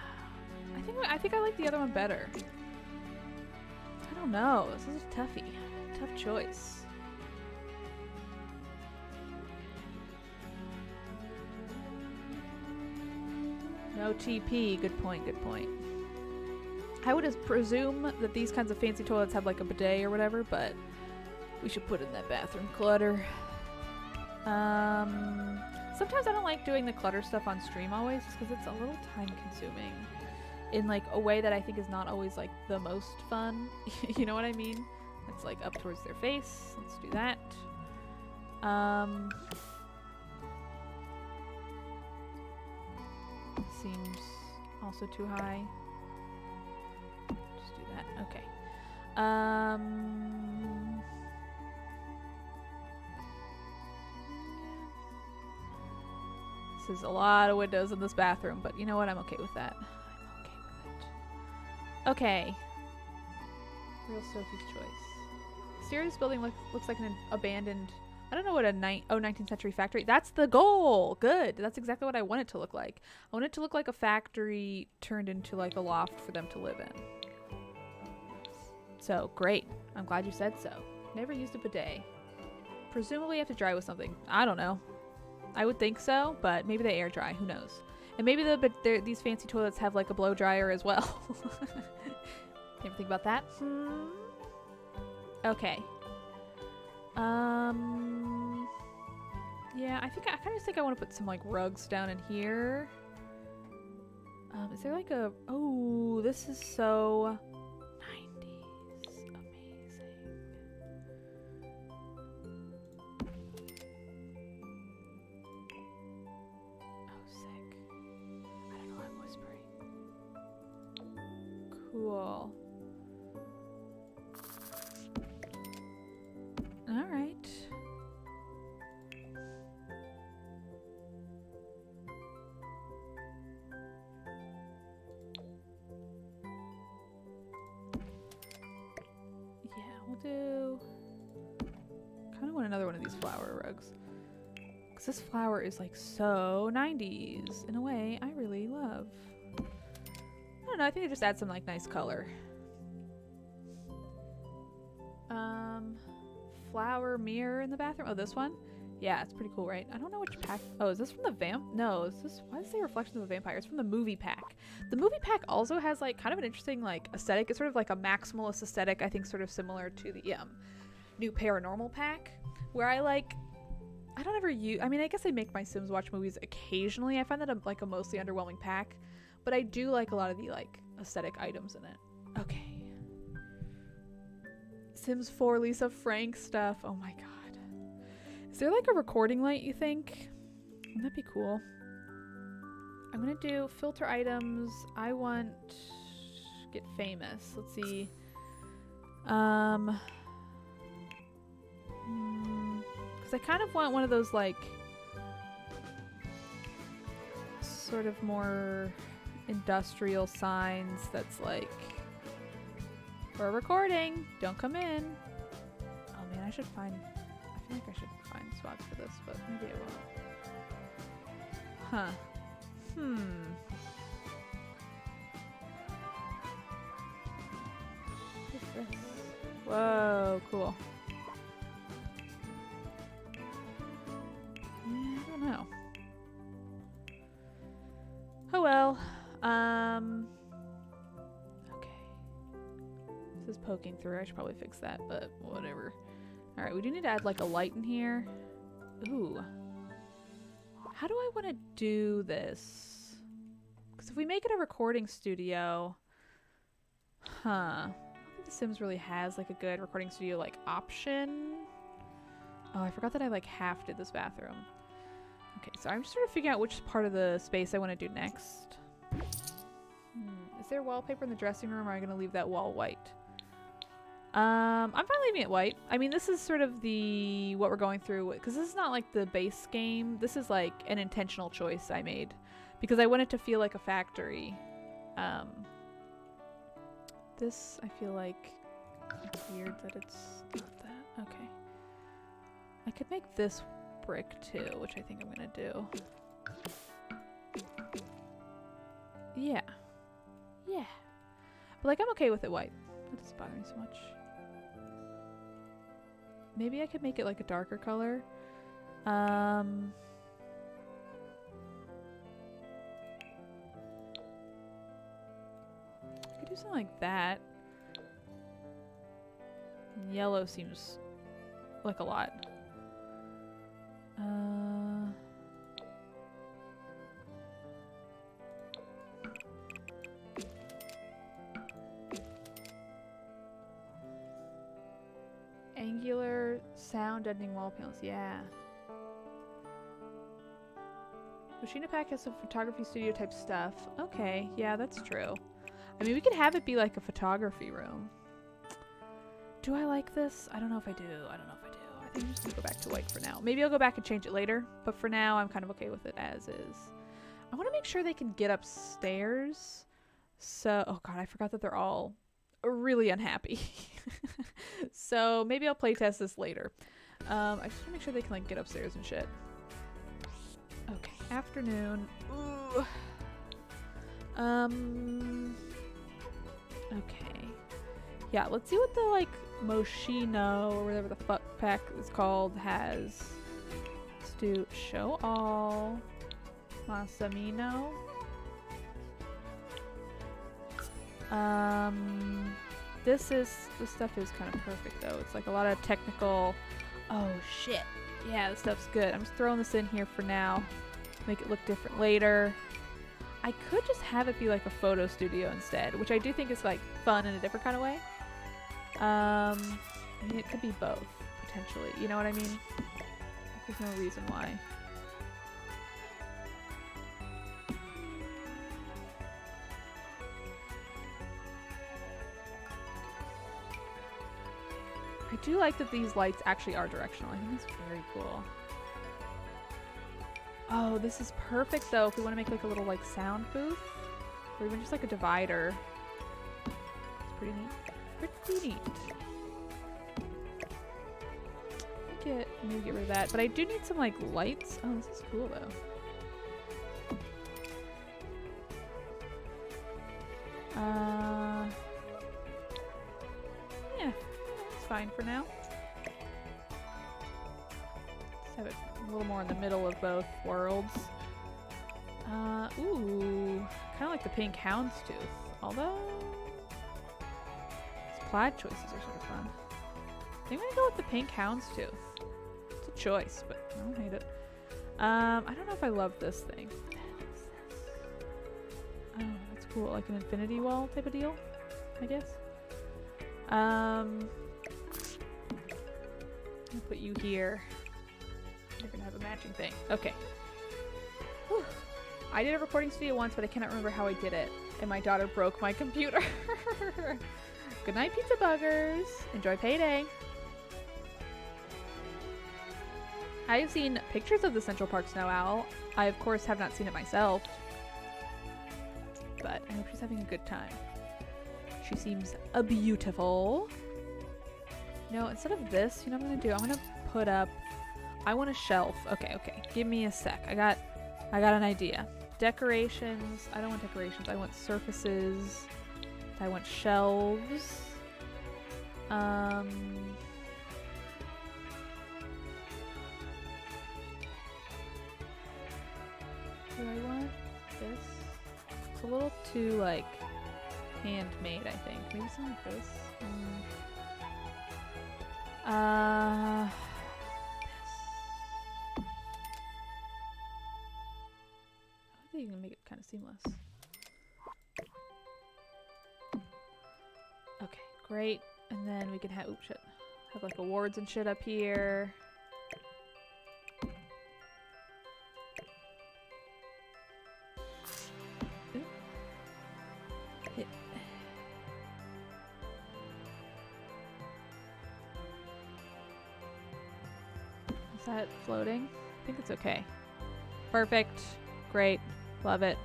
Speaker 1: I think I like the other one better. I don't know. This is a toughie. Tough choice. No TP. Good point, good point. I would presume that these kinds of fancy toilets have like a bidet or whatever, but we should put in that bathroom clutter. Sometimes I don't like doing the clutter stuff on stream always, just because it's a little time consuming in like a way that I think is not always like the most fun. You know what I mean? It's like up towards their face. Let's do that. Seems also too high. Just do that. Okay. This is a lot of windows in this bathroom, but you know what? I'm okay with that. I'm okay with it. Okay. Real Sophie's choice. Serious building looks like an abandoned... I don't know what a 19th century factory. That's the goal. Good. That's exactly what I want it to look like. I want it to look like a factory turned into like a loft for them to live in. So great. I'm glad you said so. Never used a bidet. Presumably you have to dry with something. I don't know. I would think so, but maybe they air dry. Who knows? And maybe these fancy toilets have like a blow dryer as well. Ever think about that? Okay. Yeah, I kind of think I want to put some like rugs down in here. Is there like a... Oh, this is so 90s. Amazing. Oh, sick. I don't know why I'm whispering. Cool. All right. Yeah, we'll do... kind of want another one of these flower rugs. Because this flower is like so 90s in a way I really love. I don't know, I think it just adds some like nice color. Flower mirror in the bathroom. Oh, this one? Yeah, it's pretty cool, right? I don't know which pack. Oh, is this from the vamp? No, is this... Why does it say Reflections of a Vampire? It's from the movie pack. The movie pack also has like kind of an interesting like aesthetic. It's sort of like a maximalist aesthetic, I think, sort of similar to the new Paranormal pack, where I don't ever use... I mean, I guess I make my Sims watch movies occasionally. I find that like a mostly underwhelming pack, but I do like a lot of the like aesthetic items in it. Okay. Sims 4 Lisa Frank stuff. Oh my god. there like a recording light, you think? Wouldn't that be cool? I'm gonna do filter items. I want get famous. Let's see. Because I kind of want one of those like sort of more industrial signs that's like, we're recording, don't come in. Oh man, I feel like I should find spots for this, but maybe I won't. Huh. What's this? Whoa, cool. Yeah, I don't know. Oh well. Okay. This is poking through. I should probably fix that, but whatever. Alright, we do need to add like a light in here. Ooh. How do I want to do this? Because if we make it a recording studio... Huh. I don't think The Sims really has like a good recording studio like option. Oh, I forgot that I like half did this bathroom. Okay, so I'm just sort of figuring out which part of the space I want to do next. Is there wallpaper in the dressing room, or am I going to leave that wall white? I'm fine leaving it white. I mean, this is sort of what we're going through, because this is not like the base game. This is like an intentional choice I made because I want it to feel like a factory. This, I feel like it's weird that it's not that. Okay. I could make this brick too, which I think I'm gonna do. Yeah. Yeah. But like, I'm okay with it white. That doesn't bother me so much. Maybe I could make it like a darker color. I could do something like that. And yellow seems like a lot. Angular sound ending wall panels, yeah. Machina Pack has some photography studio type stuff. Okay, yeah, that's true. I mean, we could have it be like a photography room. Do I like this? I don't know if I do. I don't know if I do. I think I'm just gonna go back to white for now. Maybe I'll go back and change it later, but for now I'm kind of okay with it as is. I want to make sure they can get upstairs. So, oh god, I forgot that they're all really unhappy. So maybe I'll playtest this later. I just want to make sure they can like get upstairs and shit. Okay, afternoon. Ooh. Okay. Yeah, let's see what the like Moschino or whatever the fuck pack is called has. Let's do show all. Massimino. This stuff is kind of perfect though. It's like a lot of technical. Oh shit. Yeah, this stuff's good. I'm just throwing this in here for now. Make it look different later. I could just have it be like a photo studio instead, which I do think is like fun in a different kind of way. I mean, it could be both potentially. You know what I mean? There's no reason why. I do like that these lights actually are directional. I think it's very cool. Oh, this is perfect though if we want to make like a little like sound booth. Or even just like a divider. It's pretty neat. Pretty neat. Maybe get rid of that. But I do need some like lights. Oh, this is cool though. Yeah, it's fine for now. Let's have it a little more in the middle of both worlds. Ooh, kind of like the pink houndstooth. Although, these plaid choices are sort of fun. I think I'm gonna go with the pink houndstooth. It's a choice, but I don't hate it. I don't know if I love this thing. Oh, that's cool. Like an infinity wall type of deal, I guess. I'll put you here. You're gonna have a matching thing. Okay. Whew. I did a recording studio once, but I cannot remember how I did it. And my daughter broke my computer. Good night, pizza buggers. Enjoy payday. I have seen pictures of the Central Park Snow Owl. I, of course, have not seen it myself. But I hope she's having a good time. She seems beautiful. No, instead of this, you know what I'm gonna do? I'm gonna put up... I want a shelf. Okay, okay. Give me a sec. I got an idea. Decorations. I don't want decorations. I want surfaces. I want shelves. Do I want this? It's a little too, like, handmade, I think. Maybe something like this. This. I think you can make it kind of seamless. Okay, great. And then we can have, oops, shit. Have like awards and shit up here. Hit. Is that floating? I think it's okay. Perfect. Great. Love it.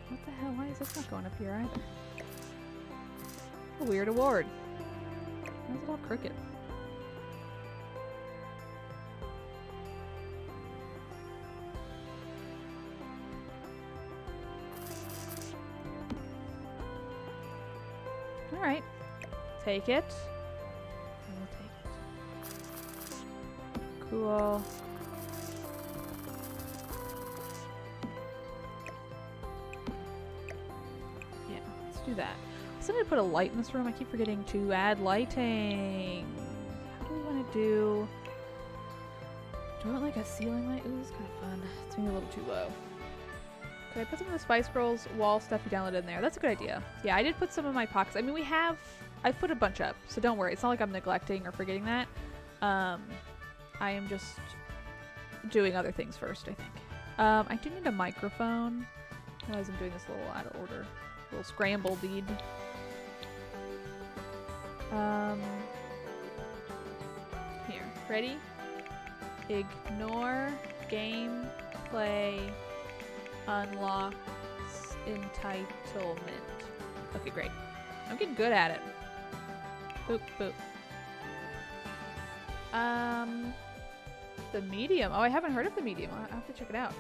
Speaker 1: What the hell? Why is this not going up here either? A weird award. Why is it all crooked? Alright. Take it. I will take it. Cool. Do that. I still need to put a light in this room. I keep forgetting to add lighting. How do we want to do? Do I want like a ceiling light? Ooh, this is kind of fun. It's maybe a little too low. Could I put some of the Spice Girls wall stuff you downloaded in there? That's a good idea. Yeah, I did put some of my pockets. I mean, I've put a bunch up, so don't worry. It's not like I'm neglecting or forgetting that. I am just doing other things first, I think. I do need a microphone. Otherwise, I'm doing this a little out of order. Little scramble deed. Here. Ready? Ignore gameplay unlocks entitlement. Okay, great. I'm getting good at it. Boop, boop. The Medium. Oh, I haven't heard of The Medium. I'll have to check it out.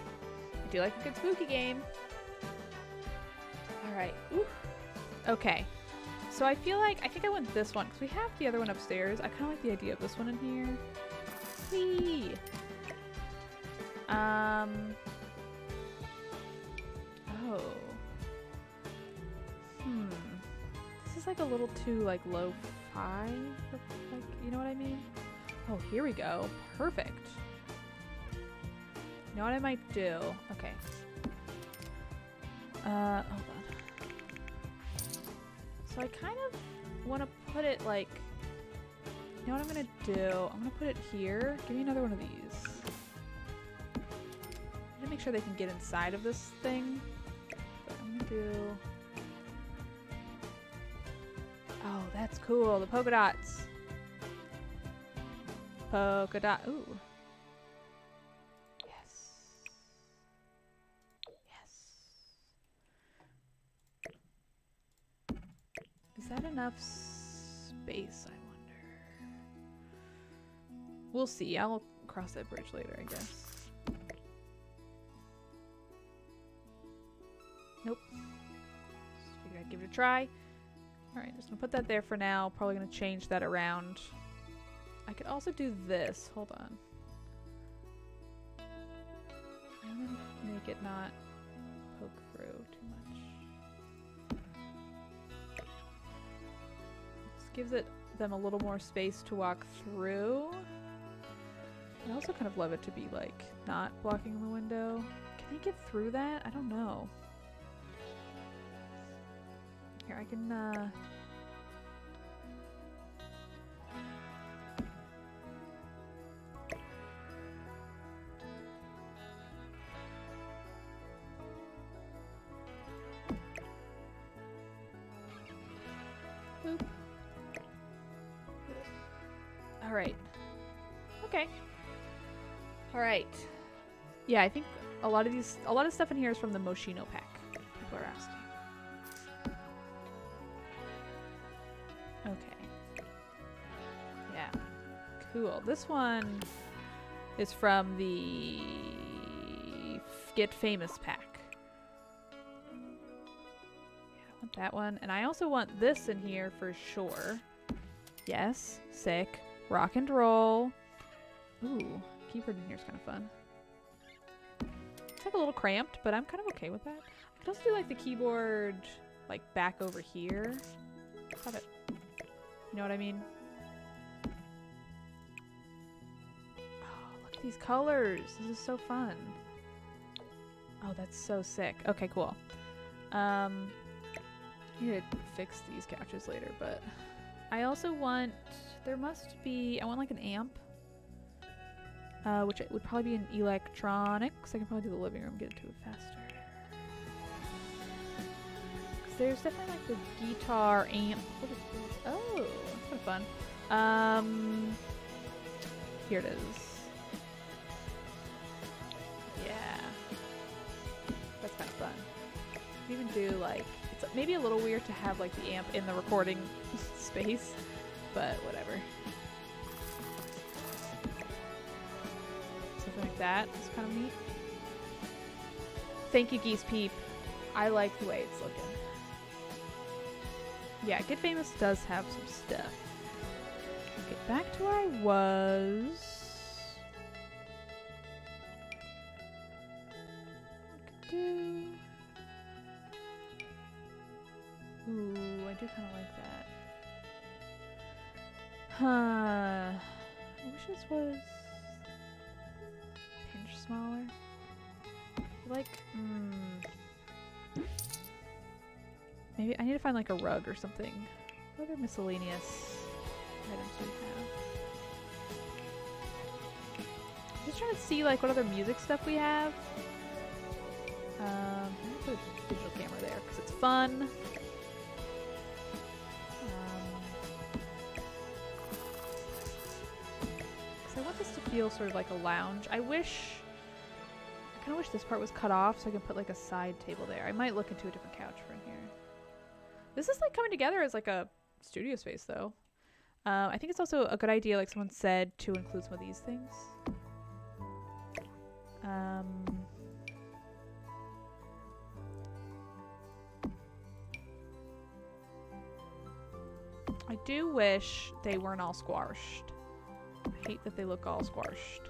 Speaker 1: I do like a good spooky game. Alright. Okay. So I feel like, I think I want this one, because we have the other one upstairs. I kind of like the idea of this one in here. Whee! Oh. This is like a little too, like, lo-fi? Like, you know what I mean? Oh, here we go. Perfect. You know what I might do? Okay. Hold on. So I kind of want to put it like, you know what I'm going to do? I'm going to put it here. Give me another one of these. I'm going to make sure they can get inside of this thing. But I'm going to do... Oh, that's cool. The polka dots. Polka dot. Ooh. Yes. Yes. Is that enough space, I wonder? We'll see. I'll cross that bridge later, I guess. Nope. Just figured I'd give it a try. Alright, just gonna put that there for now. Probably gonna change that around. I could also do this. Hold on. I'm gonna make it not poke through too much. This gives them a little more space to walk through. I also kind of love it to be like not blocking the window. Can I get through that? I don't know. Here, I can Boop. All right. Okay. All right. Yeah, I think a lot of stuff in here is from the Moschino pack. People are asking. Okay. Yeah. Cool. This one is from the Get Famous pack. Yeah, I want that one. And I also want this in here for sure. Yes. Sick. Rock and roll. Ooh. Keyboard in here is kind of fun. It's like a little cramped, but I'm kind of okay with that. I could also do like the keyboard like back over here. Have it. You know what I mean? Oh, look at these colors. This is so fun. Oh, that's so sick. Okay, cool. I need to fix these couches later, but I also want, there must be, I want like an amp. Which would probably be an electronics. I can probably do the living room, get into it faster. Because there's definitely like the guitar amp. What is this? Oh, that's kind of fun. Here it is. Yeah. That's kind of fun. You can even do like, it's maybe a little weird to have like the amp in the recording space, but whatever. Something like that. It's kind of neat. Thank you, Geese Peep. I like the way it's looking. Yeah, Get Famous does have some stuff. Let's get back to where I was. I could do... Ooh, I do kind of like that. Huh. I wish this was... smaller. Like, maybe I need to find like a rug or something. What other miscellaneous items do we have? Just trying to see like what other music stuff we have. I'm gonna put a digital camera there because it's fun. I want this to feel sort of like a lounge. I kind of wish this part was cut off so I can put like a side table there. I might look into a different couch from here. This is like coming together as like a studio space though. I think it's also a good idea, like someone said, to include some of these things. I do wish they weren't all squashed. I hate that they look all squashed.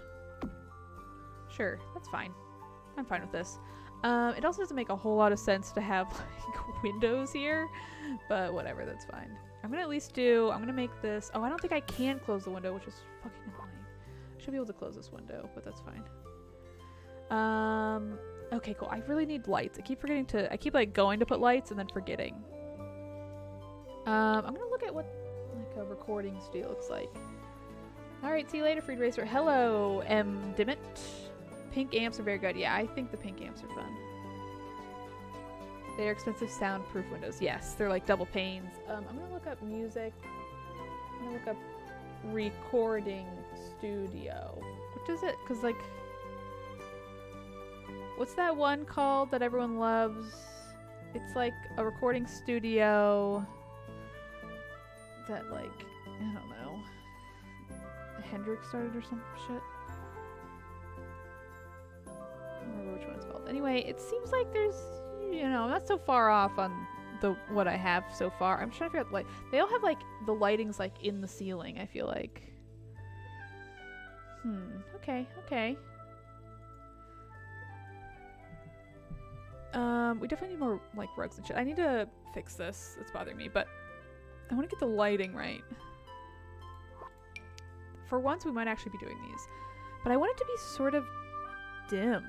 Speaker 1: Sure, that's fine. I'm fine with this. It also doesn't make a whole lot of sense to have like windows here, but whatever, that's fine. I'm gonna at least do, I'm gonna make this, oh, I don't think I can close the window, which is fucking annoying. I should be able to close this window, but that's fine. Okay, cool. I really need lights. I keep like going to put lights and then forgetting. I'm gonna look at what like a recording studio looks like. Alright, see you later, Freed Racer. Hello, M. Dimmitt. Pink amps are very good. Yeah, I think the pink amps are fun. They're expensive soundproof windows. Yes, they're like double panes. I'm gonna look up music. I'm gonna look up recording studio. What is it? Because like, what's that one called that everyone loves? It's like a recording studio that like, I don't know. Hendrix started or some shit. I don't remember which one it's called. Anyway, it seems like there's, you know, I'm not so far off on what I have so far. I'm trying to figure out, like, they all have like the lighting's like in the ceiling, I feel like. Okay. We definitely need more like rugs and shit. I need to fix this. It's bothering me, but I want to get the lighting right. For once, we might actually be doing these. But I want it to be sort of dim.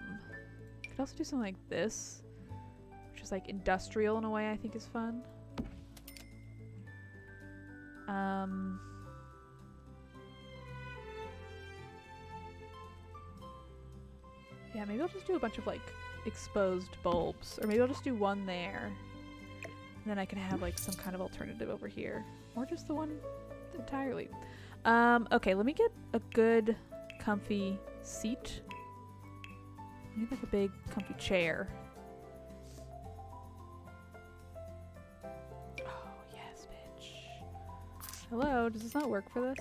Speaker 1: I could also do something like this, which is like industrial in a way I think is fun. Yeah, maybe I'll just do a bunch of like exposed bulbs. Or maybe I'll just do one there. And then I can have like some kind of alternative over here. Or just the one entirely. Okay, let me get a good comfy seat. I need like a big comfy chair. Oh, yes, bitch. Hello, does this not work for this?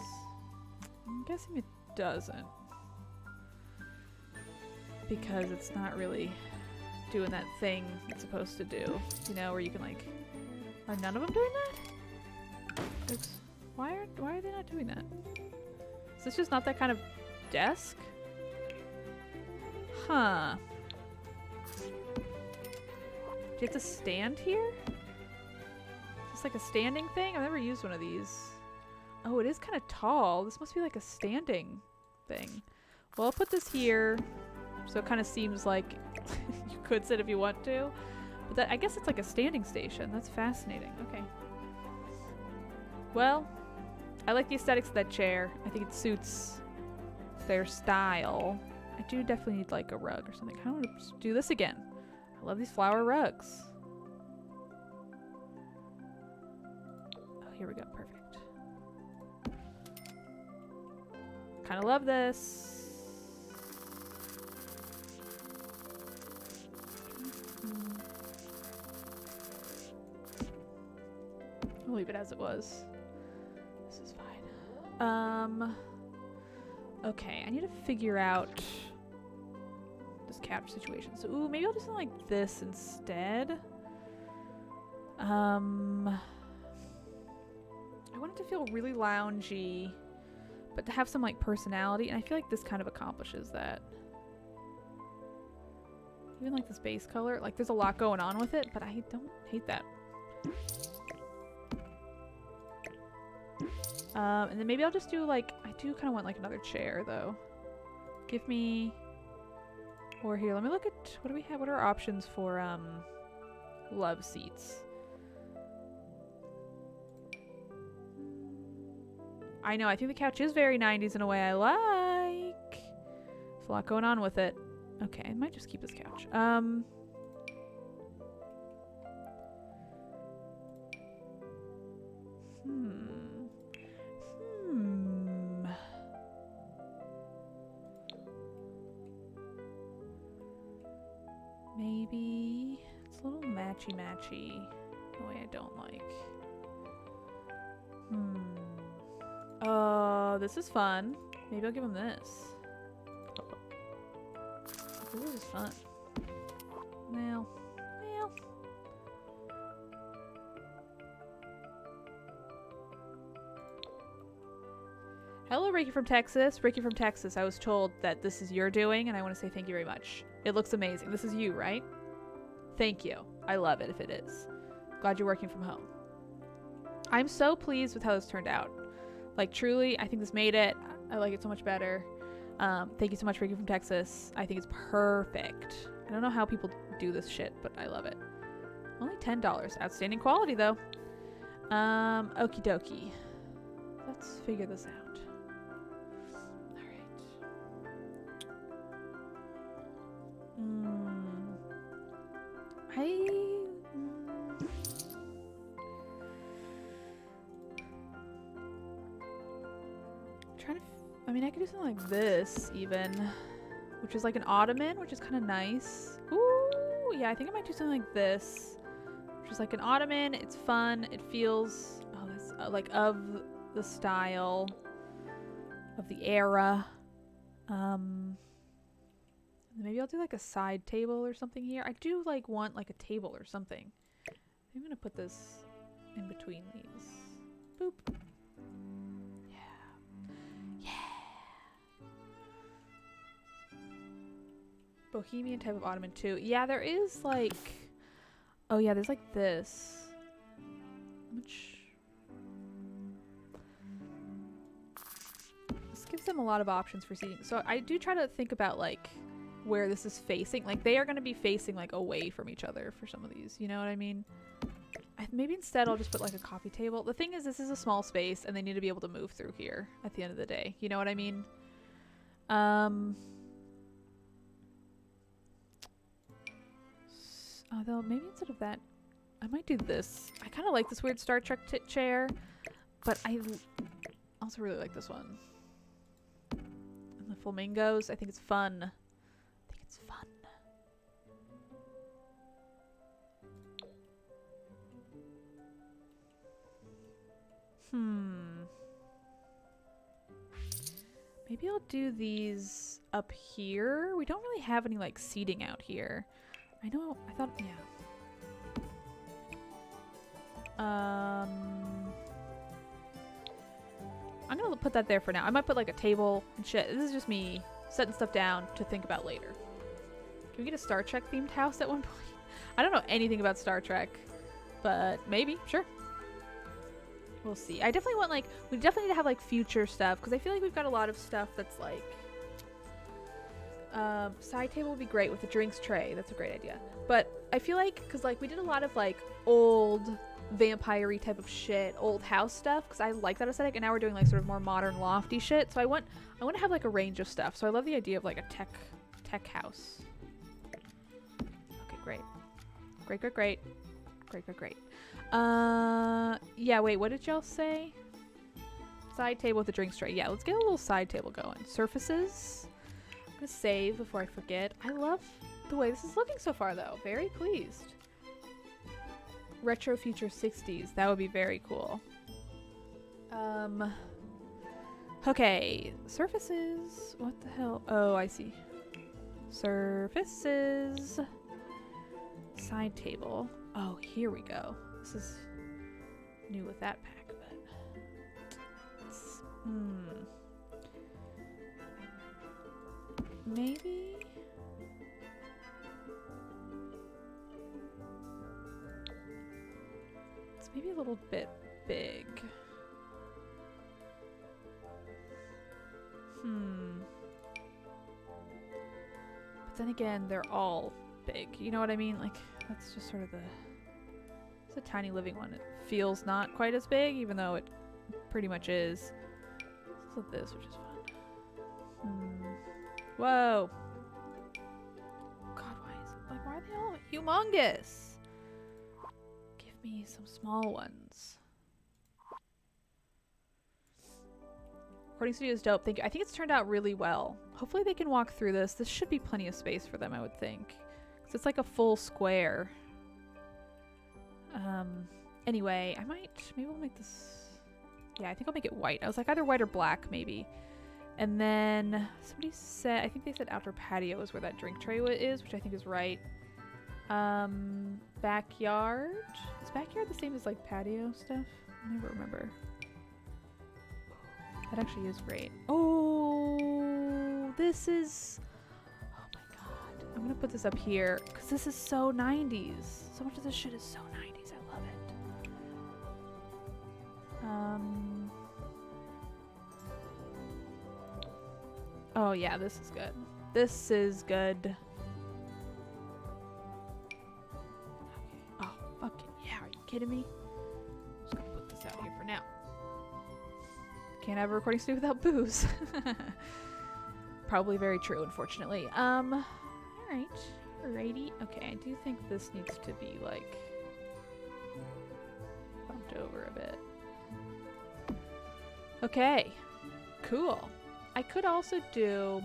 Speaker 1: I'm guessing it doesn't. Because it's not really doing that thing it's supposed to do. You know, where you can like... Are none of them doing that? Oops. Why are they not doing that? Is this just not that kind of desk? Huh. Do you have to stand here? Is this like a standing thing? I've never used one of these. Oh, it is kind of tall. This must be like a standing thing. Well, I'll put this here. So it kind of seems like you could sit if you want to. But that, I guess it's like a standing station. That's fascinating. Okay. Well, I like the aesthetics of that chair. I think it suits their style. I do definitely need like a rug or something. I kind of want to do this again. I love these flower rugs. Oh, here we go. Perfect. Kind of love this. I'll leave it as it was. This is fine. Okay, I need to figure out this couch situation. So, ooh, maybe I'll do something like this instead. I want it to feel really loungy, but to have some like personality, and I feel like this kind of accomplishes that. Even like this base color, like there's a lot going on with it, but I don't hate that. And then maybe I'll just do like, I do kind of want like another chair though. Give me, or here, let me look at, what do we have? What are our options for love seats? I know, I think the couch is very 90s in a way I like. There's a lot going on with it. Okay, I might just keep this couch. Maybe it's a little matchy-matchy in a way I don't like. This is fun. Maybe I'll give him this. This is fun. Well. Hello, Ricky from Texas. Ricky from Texas. I was told that this is your doing, and I want to say thank you very much. It looks amazing. This is you, right? Thank you. I love it if it is. Glad you're working from home. I'm so pleased with how this turned out. Like, truly, I think this made it. I like it so much better. Thank you so much, Ricky from Texas. I think it's perfect. I don't know how people do this shit, but I love it. Only $10. Outstanding quality, though. Okie dokie. Let's figure this out. Alright. I mean, I could do something like this, even. Which is like an ottoman, which is kind of nice. Ooh, yeah, I think I might do something like this. Which is like an ottoman. It's fun. It feels, oh, that's like of the style of the era. Maybe I'll do like a side table or something here. I do like want like a table or something. I'm gonna put this in between these. Boop. Bohemian type of ottoman too. Yeah, there is like, oh yeah, there's like this. Which this gives them a lot of options for seating. So I do try to think about like where this is facing. Like they are going to be facing like away from each other for some of these. You know what I mean? Maybe instead I'll just put like a coffee table. The thing is, this is a small space and they need to be able to move through here at the end of the day. You know what I mean? Although maybe instead of that I might do this. I kind of like this weird Star Trek chair, but I also really like this one. And the flamingos, I think it's fun. I think it's fun. Maybe I'll do these up here. We don't really have any like seating out here. I thought, yeah. I'm gonna put that there for now. I might put like a table and shit. This is just me setting stuff down to think about later. Can we get a Star Trek themed house at one point? I don't know anything about Star Trek, but maybe, sure. We'll see. I definitely want, like, we definitely need to have, like, future stuff, because I feel like we've got a lot of stuff that's, like, side table would be great with a drinks tray. That's a great idea. But I feel like, because, like, we did a lot of, like, old vampire-y type of shit, old house stuff, because I like that aesthetic, and now we're doing, like, sort of more modern, lofty shit, so I want to have, like, a range of stuff. So I love the idea of, like, a tech house. Okay, great. Great. Yeah, wait, what did y'all say? Side table with a drinks tray. Yeah, let's get a little side table going. Surfaces. I'm gonna save before I forget. I love the way this is looking so far, though. Very pleased. Retro future 60s. That would be very cool. Okay. Surfaces. What the hell? Oh, I see. Surfaces. Side table. Oh, here we go. This is new with that pack, but it's, maybe it's maybe a little bit big. But then again, they're all big. You know what I mean? Like, that's just sort of the... It's a tiny living one. It feels not quite as big, even though it pretty much is. Let's look at this, which is fun. Whoa! God, why are they all humongous? Give me some small ones. Recording studio is dope. Thank you. I think it's turned out really well. Hopefully they can walk through this. This should be plenty of space for them, I would think. Because it's like a full square. Anyway, maybe we'll make this, yeah, I think I'll make it white. I was like either white or black, maybe. And then somebody said, I think they said outdoor patio is where that drink tray is, which I think is right. Backyard? Is backyard the same as like patio stuff? I never remember. That actually is great. Oh, this is, oh my god. I'm gonna put this up here because this is so 90s. So much of this shit is so 90s. I love it. Oh yeah, this is good. This is good. Okay. Oh, fucking yeah, are you kidding me? I'm just gonna put this out here for now. Can't have a recording studio without booze. Probably very true, unfortunately. Alright. Alrighty. Okay, I do think this needs to be, like, bumped over a bit. Okay. Cool. I could also do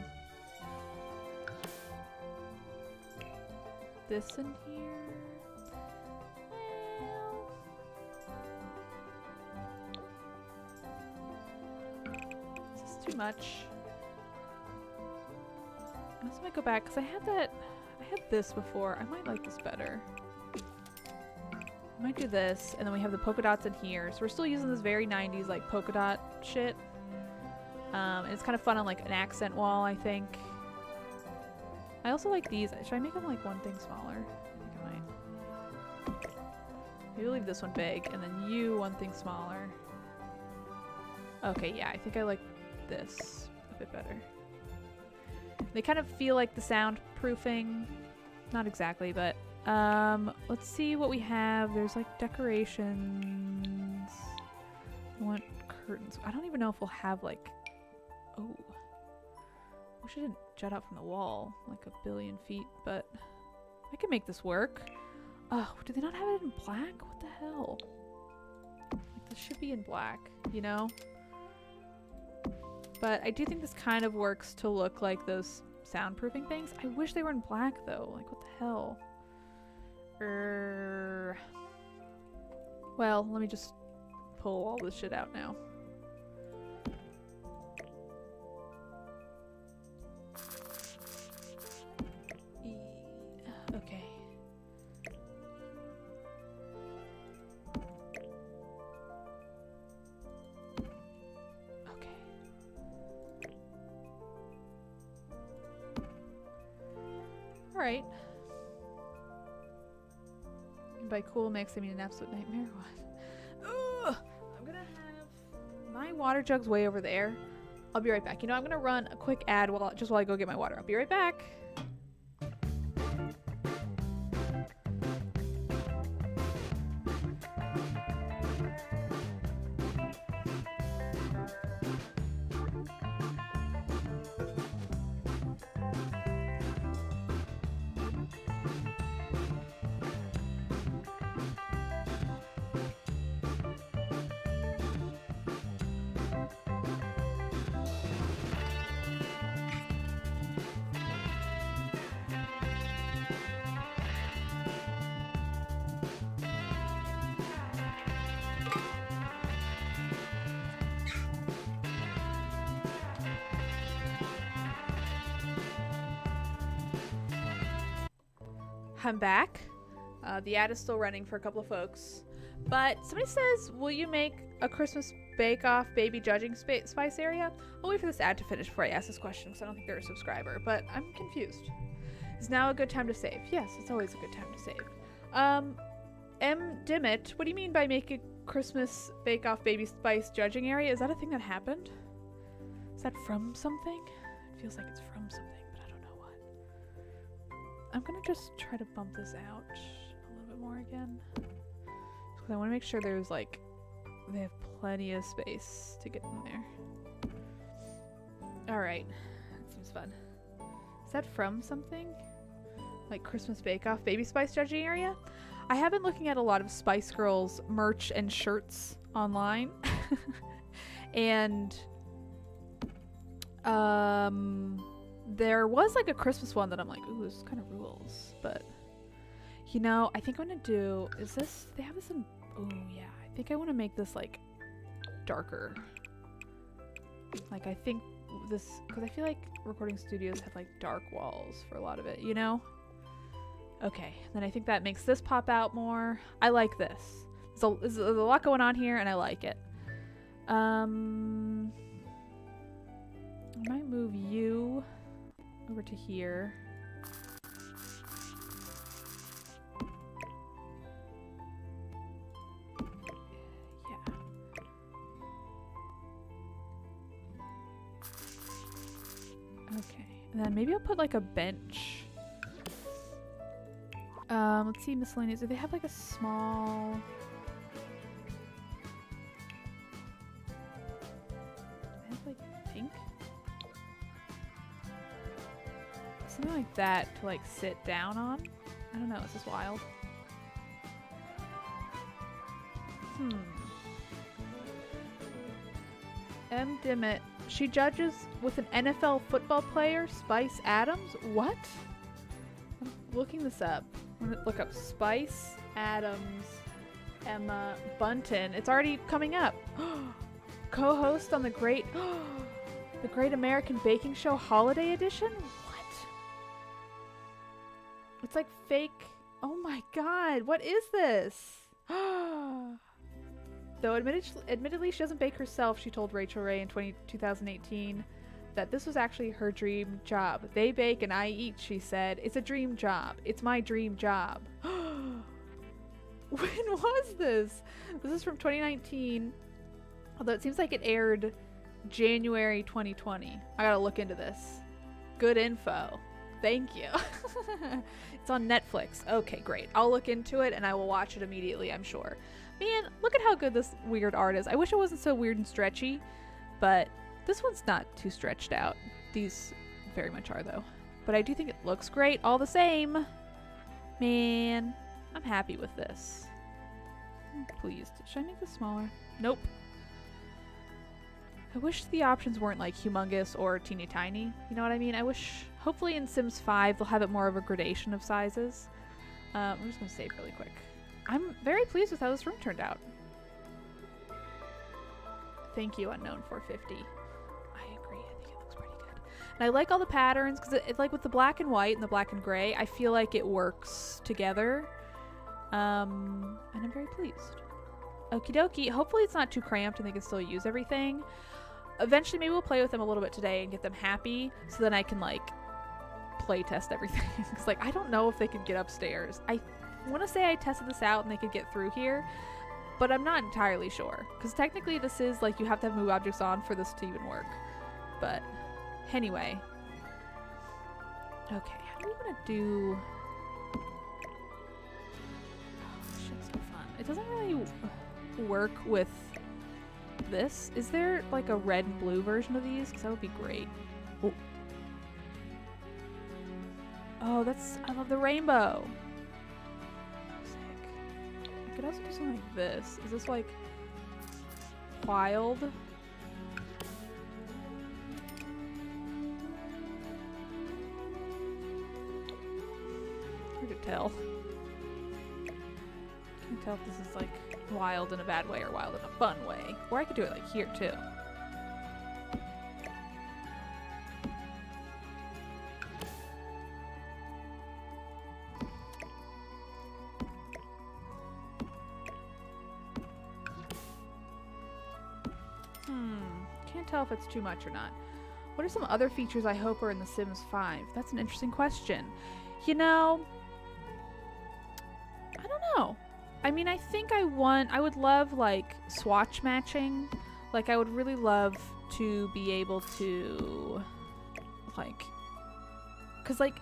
Speaker 1: this in here. Is this too much? I also might go back because I had this before. I might like this better. I might do this, and then we have the polka dots in here. So we're still using this very 90s like polka dot shit. And it's kind of fun on like an accent wall, I think. I also like these. Should I make them like one thing smaller? I think I might. Maybe leave this one big, and then you one thing smaller. Okay, yeah, I think I like this a bit better. They kind of feel like the soundproofing. Not exactly, but let's see what we have. There's like decorations. I want curtains. I don't even know if we'll have like, oh, we shouldn't jut out from the wall like a billion feet, but I can make this work. Oh, do they not have it in black? What the hell? Like, this should be in black, you know? But I do think this kind of works to look like those soundproofing things. I wish they were in black, though. Like, what the hell? Well, let me just pull all this shit out now. Okay. Okay. All right. And by cool mix, I mean an absolute nightmare. What? Ugh! I'm gonna have my water jug's way over there. I'll be right back. You know, I'm gonna run a quick ad while I go get my water. I'll be right back. I'm back. The ad is still running for a couple of folks. But somebody says, will you make a Christmas bake-off baby judging spice area? I'll wait for this ad to finish before I ask this question because I don't think they're a subscriber, but I'm confused. Is now a good time to save? Yes, it's always a good time to save. M. Dimmitt, what do you mean by make a Christmas bake-off baby spice judging area? Is that a thing that happened? Is that from something? It feels like it's from something. I'm gonna just try to bump this out a little bit more again. Because I want to make sure there's like, they have plenty of space to get in there. Alright, that seems fun. Is that from something? Like Christmas Bake Off Baby Spice judging area? I have been looking at a lot of Spice Girls merch and shirts online. And there was like a Christmas one that I'm like, ooh, this kind of rules. But, you know, I think I'm gonna do, is this, they have this in, oh yeah, I think I want to make this like darker. Like I think this, because I feel like recording studios have like dark walls for a lot of it, you know? Okay, then I think that makes this pop out more. I like this. There's a lot going on here and I like it. I might move you over to here. Yeah. Okay. And then maybe I'll put like a bench. Let's see, miscellaneous. Do they have like a small... I have like pink? Something like that to like sit down on. I don't know, is this wild? M. Dimmitt. She judges with an NFL football player, Spice Adams? What? I'm looking this up. I'm gonna look up Spice Adams, Emma Bunton. It's already coming up. Co-host on the Great American Baking Show Holiday Edition? It's like fake. Oh my god, what is this? Though admittedly she doesn't bake herself, she told Rachel Ray in 2018 that this was actually her dream job. They bake and I eat, she said. It's a dream job. It's my dream job. When was this? This is from 2019. Although it seems like it aired January 2020. I gotta look into this. Good info. Thank you. It's on Netflix. Okay, great. I'll look into it and I will watch it immediately, I'm sure. Man, look at how good this weird art is. I wish it wasn't so weird and stretchy, but this one's not too stretched out. These very much are, though. But I do think it looks great all the same. Man. I'm happy with this. I'm pleased. Should I make this smaller? Nope. I wish the options weren't like humongous or teeny tiny. You know what I mean? I wish, hopefully in Sims 5, they'll have it more of a gradation of sizes. I'm just gonna save really quick. I'm very pleased with how this room turned out. Thank you, Unknown 450. I agree. I think it looks pretty good. And I like all the patterns because it's like with the black and white and the black and gray, I feel like it works together. And I'm very pleased. Okie dokie. Hopefully it's not too cramped and they can still use everything. Eventually maybe we'll play with them a little bit today and get them happy so then I can like play test everything. Because like I don't know if they can get upstairs. I want to say I tested this out and they could get through here, but I'm not entirely sure. Because technically this is like you have to have move objects on for this to even work. But anyway. Okay, how do we want to do... Oh, shit's so fun. It doesn't really work with this. Is there like a red and blue version of these? Because that would be great. Oh. Oh, that's... I love the rainbow. Sick. I could also do something like this. Is this like wild? Hard to tell. Can't tell if this is like wild in a bad way or wild in a fun way. Or I could do it like here too. Can't tell if it's too much or not. What are some other features I hope are in The Sims 5? That's an interesting question. You know, I don't know. I mean, I think I would love like swatch matching. Like I would really love to be able to like, cause like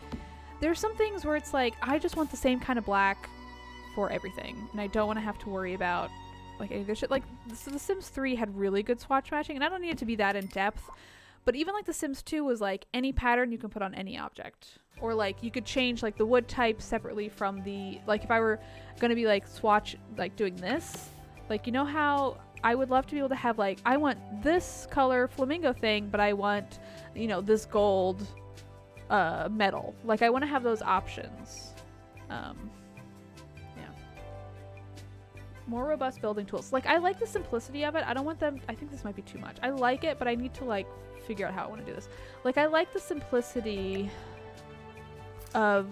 Speaker 1: there's some things where it's like, I just want the same kind of black for everything. And I don't want to have to worry about like any of this shit. Like so The Sims 3 had really good swatch matching and I don't need it to be that in depth. But even like The Sims 2 was like any pattern you can put on any object. Or like you could change like the wood type separately from the, like if I were gonna be like swatch, like doing this, like you know how I would love to be able to have like, I want this color flamingo thing, but I want, you know, this gold metal. Like I want to have those options. Yeah. More robust building tools. Like I like the simplicity of it. I don't want them, I think this might be too much. I like it, but I need to like figure out how I want to do this. Like I like the simplicity of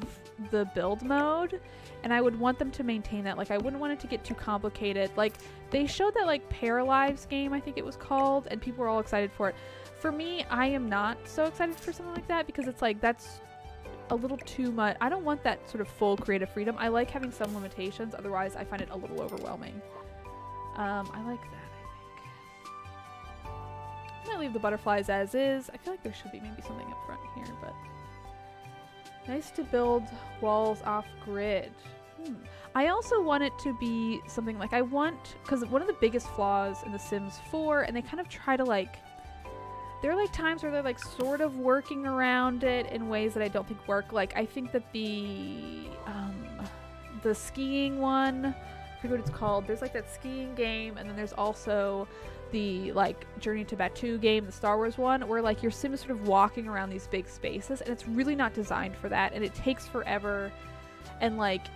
Speaker 1: the build mode and I would want them to maintain that. Like I wouldn't want it to get too complicated. Like they showed that like Paralives game, I think it was called, and people were all excited for it. For me, I am not so excited for something like that because it's like that's a little too much. I don't want that sort of full creative freedom. I like having some limitations, otherwise I find it a little overwhelming. I like that, I think. I'm gonna leave the butterflies as is. I feel like there should be maybe something up front here, but nice to build walls off grid. I also want it to be something like I want, because one of the biggest flaws in The Sims 4, and they kind of try to like, there are like times where they're like sort of working around it in ways that I don't think work. Like I think that the skiing one, I forget what it's called. There's like that skiing game, and then there's also the like Journey to Batuu game, the Star Wars one, where like your sim is sort of walking around these big spaces, and it's really not designed for that, and it takes forever, and like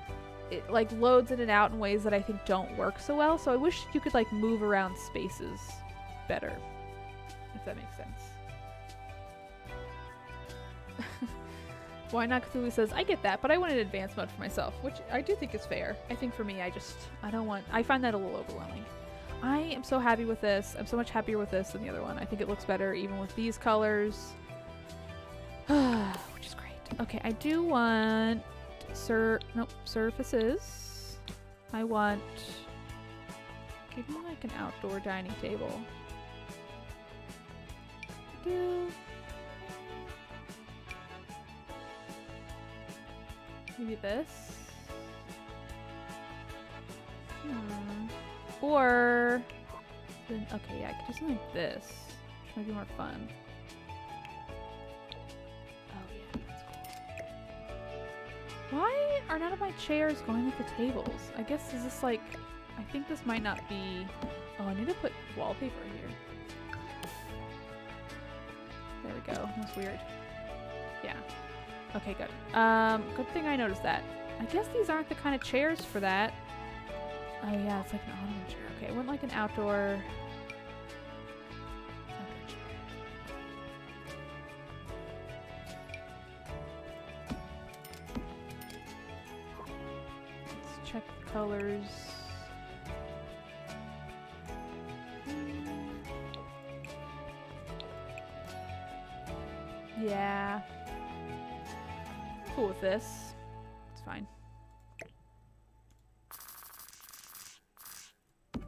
Speaker 1: it like loads in and out in ways that I think don't work so well. So I wish you could like move around spaces better, if that makes sense. Why not? Cthulhu says, I get that, but I wanted advanced mode for myself, which I do think is fair. I think for me, I find that a little overwhelming. I am so happy with this. I'm so much happier with this than the other one. I think it looks better even with these colors. Which is great. Okay, I do want surfaces. I want, give me like an outdoor dining table. Maybe this. Or then, okay, yeah, I could do something like this, which might be more fun. Oh yeah, that's cool. Why are none of my chairs going with the tables? I guess is this like, I think this might not be, oh, I need to put wallpaper here. There we go, that's weird. Yeah, okay, good. Good thing I noticed that. I guess these aren't the kind of chairs for that. Oh yeah, it's like an ottoman chair. Okay, I want like an outdoor chair. Let's check the colors. Yeah. Cool with this. It's fine. I'm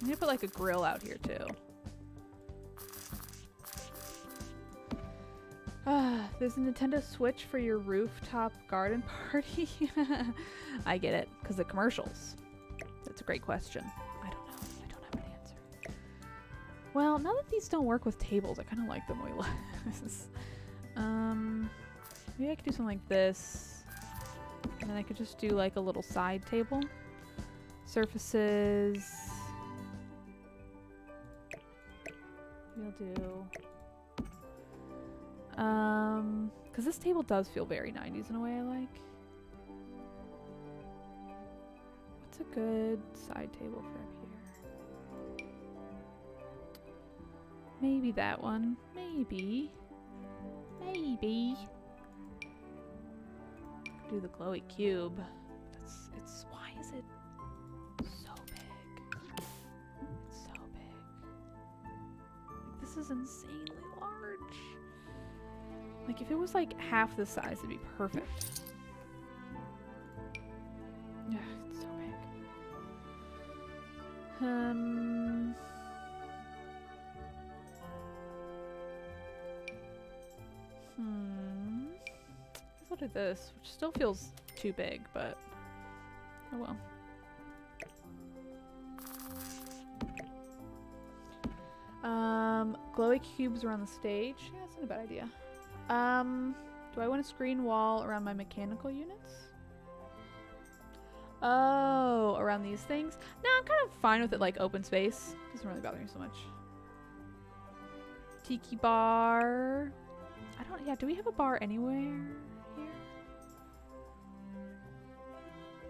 Speaker 1: gonna put like a grill out here too. There's a Nintendo Switch for your rooftop garden party. I get it, because the commercials. That's a great question. I don't know. I don't have an answer. Well, now that these don't work with tables, I kind of like them way less. Maybe I could do something like this. And then I could just do like a little side table. Surfaces. We'll do... because this table does feel very 90s in a way I like. What's a good side table for up here? Maybe that one. Maybe. Maybe. Do the glowy cube. It's why is it so big? It's so big. Like, this is insanely large. Like if it was like half the size, it'd be perfect. Yeah, it's so big. I'll do this, which still feels too big, but oh well. Glowy cubes around the stage. Yeah, that's not a bad idea. Do I want a screen wall around my mechanical units? Oh, around these things? No, I'm kind of fine with it like open space. Doesn't really bother me so much. Tiki bar. Yeah, do we have a bar anywhere here?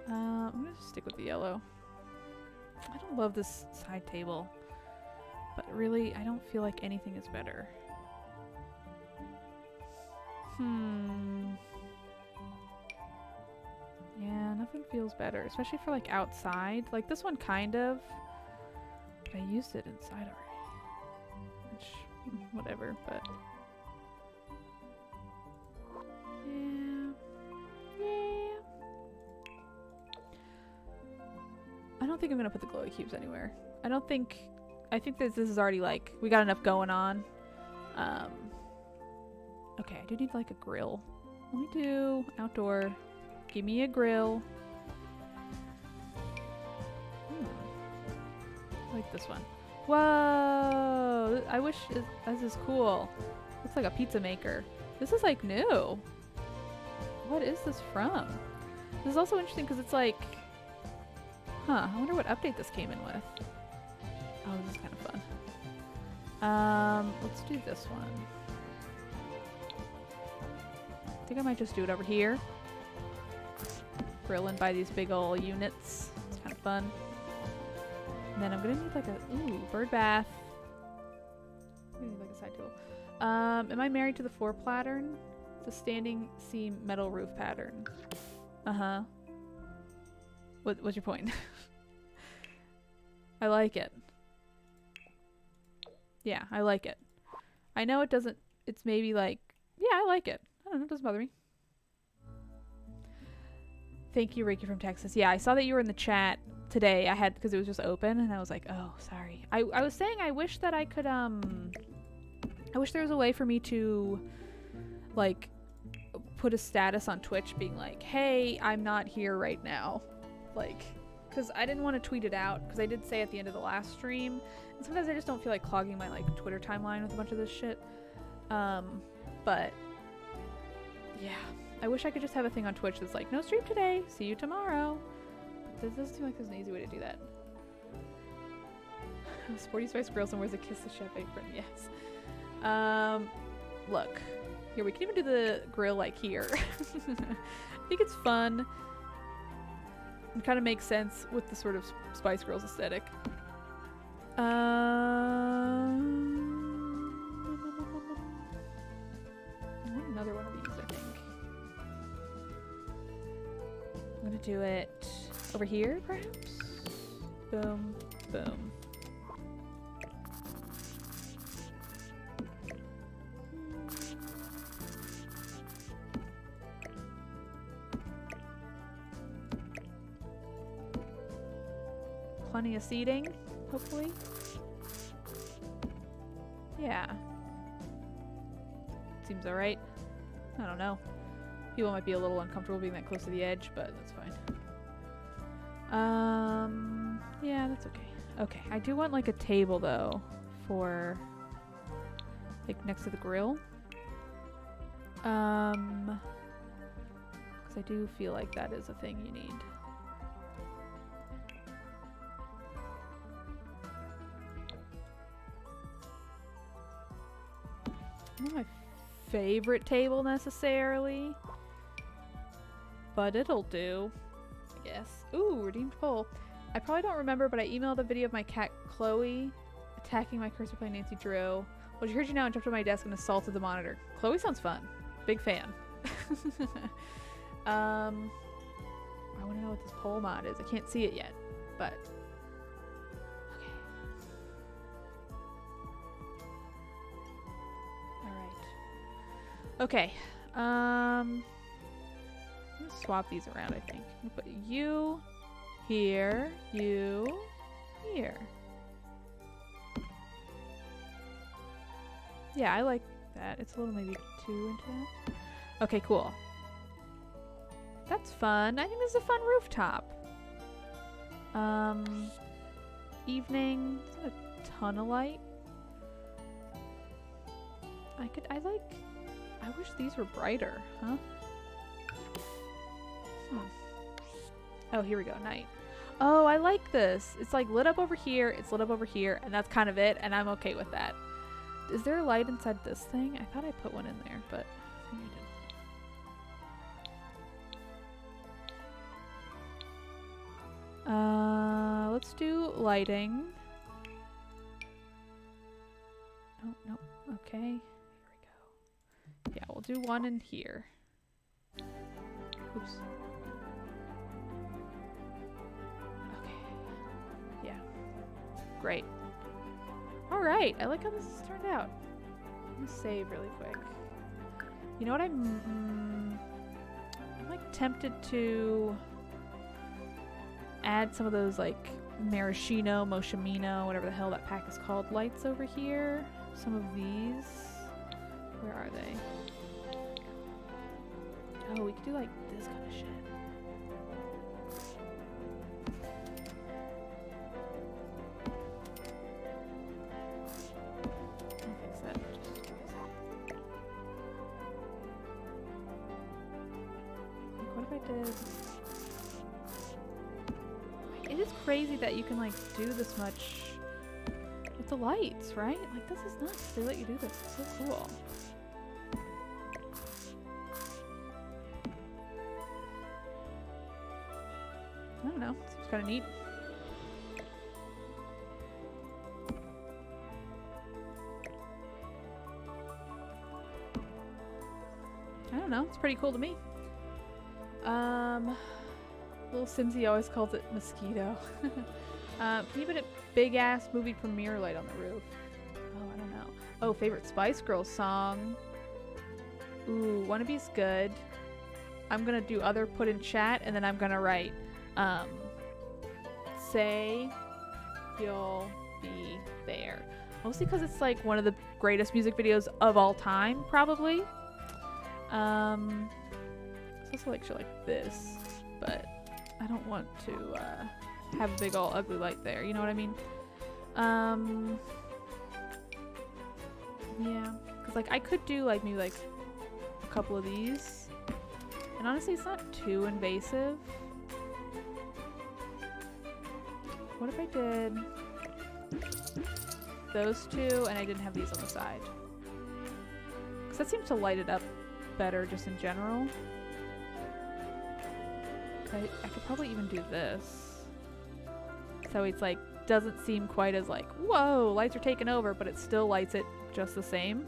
Speaker 1: I'm gonna just stick with the yellow. I don't love this side table, but really, I don't feel like anything is better. Yeah, nothing feels better, especially for like outside. Like this one kind of, but I used it inside already. Which, whatever, but yeah. I don't think I'm gonna put the glowy cubes anywhere. I think this is already like, we got enough going on. Okay, I do need like a grill. Let me do outdoor. Give me a grill. I like this one. Whoa! I wish this is cool. Looks like a pizza maker. This is like new. What is this from? This is also interesting because it's like, I wonder what update this came in with. Oh, this is kind of fun. Let's do this one. I think I might just do it over here. Grilling by these big ol' units. It's kind of fun. And then I'm gonna need like a bird bath. I'm gonna need like a side table. Am I married to the floor pattern? It's a standing seam metal roof pattern. What's your point? I like it. Yeah, I like it. I know it doesn't. It's maybe like, yeah, I like it. I don't know, it doesn't bother me. Thank you, Ricky from Texas. Yeah, I saw that you were in the chat today. I had, because it was just open, and I was like, oh, sorry. I was saying I wish that I could, I wish there was a way for me to, like, put a status on Twitch being like, hey, I'm not here right now. Like, because I didn't want to tweet it out, because I did say at the end of the last stream, and sometimes I just don't feel like clogging my, like, Twitter timeline with a bunch of this shit. But yeah, I wish I could just have a thing on Twitch that's like, no stream today, see you tomorrow. But this doesn't seem like there's an easy way to do that. Sporty Spice Girl somewhere's a kiss the chef apron, yes. Look, here, we can even do the grill like here. I think it's fun. It kind of makes sense with the sort of Spice Girls aesthetic. I want another one of these, I think. I'm gonna do it over here, perhaps? Boom, boom. Plenty of seating, hopefully. Yeah. Seems alright. I don't know. People might be a little uncomfortable being that close to the edge, but that's fine. Yeah, that's okay. Okay, I do want like a table though for like next to the grill. Because I do feel like that is a thing you need. Not my favorite table necessarily, but it'll do, I guess. Ooh, redeemed poll. I probably don't remember, but I emailed a video of my cat Chloe attacking my cursor playing Nancy Drew. Well, she heard you now and jumped on my desk and assaulted the monitor. Chloe sounds fun. Big fan. I want to know what this poll mod is. I can't see it yet, but okay, I'm gonna swap these around, I think. I'm gonna put you here, you here. Yeah, I like that. It's a little maybe too into that. Okay, cool. That's fun. I think this is a fun rooftop. Evening. It's not a ton of light. I wish these were brighter, huh? Oh, here we go, night. Oh, I like this. It's like lit up over here, it's lit up over here, and that's kind of it, and I'm okay with that. Is there a light inside this thing? I thought I put one in there, but I think I didn't. Let's do lighting. Oh, no, okay. Yeah, we'll do one in here. Oops. Okay. Yeah. Great. Alright, I like how this has turned out. I'm gonna save really quick. You know what I'm like tempted to add some of those like maraschino, moschino, whatever the hell that pack is called, lights over here. Some of these. Where are they? Oh, we could do like this kind of shit. I'll fix that. Like, what if I did? It is crazy that you can like do this much with the lights, right? Like, this is nuts. They let you do this. It's so cool. I don't know. Seems kind of neat. I don't know. It's pretty cool to me. Little Simsy always calls it mosquito. Can you put a big ass movie premiere light on the roof? Oh, I don't know. Oh, favorite Spice Girls song. Ooh, Wannabe's good. I'm gonna do other put in chat, and then I'm gonna write say you'll be there. Mostly because it's like one of the greatest music videos of all time, probably. It's also like shit like this, but I don't want to have a big ol' ugly light there, you know what I mean? Yeah, because like I could do like maybe like a couple of these, And honestly, it's not too invasive. What if I did those two and I didn't have these on the side? Because that seems to light it up better just in general. I could probably even do this. So it's like, doesn't seem quite as like, whoa, lights are taking over, but it still lights it just the same.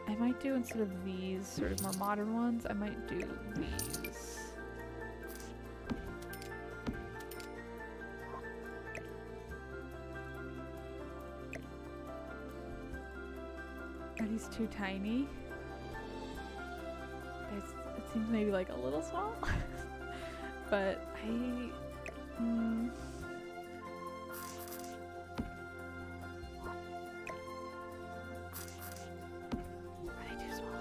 Speaker 1: I might do, instead of these sort of more modern ones, I might do these. Are these too tiny? It seems maybe like a little small. But I think too small.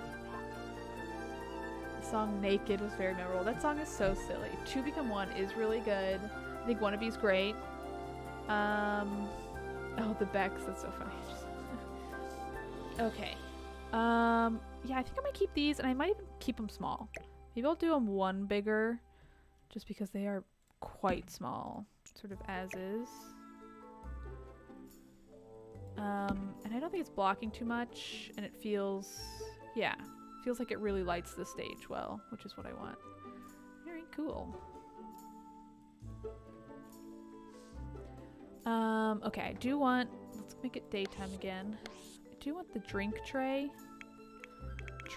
Speaker 1: The song Naked was very memorable. That song is so silly. Two Become One is really good. I think Wannabe's great. Oh, the Becks, that's so funny. Okay. Yeah, I think I might keep these, and I might even keep them small. Maybe I'll do them one bigger, just because they are quite small, sort of as is. And I don't think it's blocking too much, and it feels, yeah, feels like it really lights the stage well, which is what I want. Very cool. Okay, I do want, let's make it daytime again. I do want the drink tray.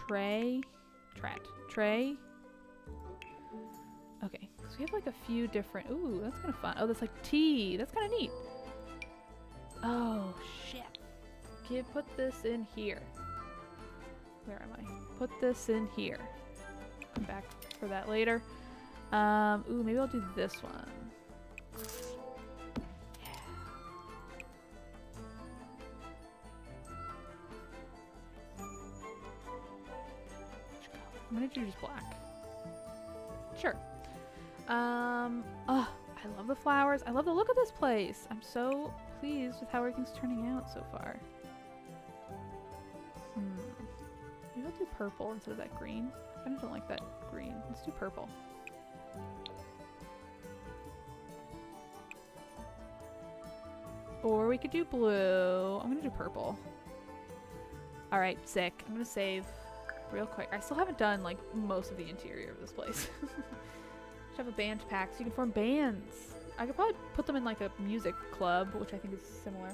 Speaker 1: Tray. Okay, so we have like a few different, ooh, that's kind of fun. Oh, that's like tea. That's kind of neat. Oh, shit. Put this in here. Where am I? Put this in here. Come back for that later. Ooh, maybe I'll do this one. Yeah. I'm gonna do just black. Sure. Oh, I love the flowers. I love the look of this place. I'm so pleased with how everything's turning out so far. Maybe I'll do purple instead of that green. I kind of don't like that green. Let's do purple. Or we could do blue. I'm gonna do purple. Alright, sick. I'm gonna save real quick. I still haven't done like most of the interior of this place. Should have a band pack so you can form bands. I could probably put them in like a music club, which I think is similar.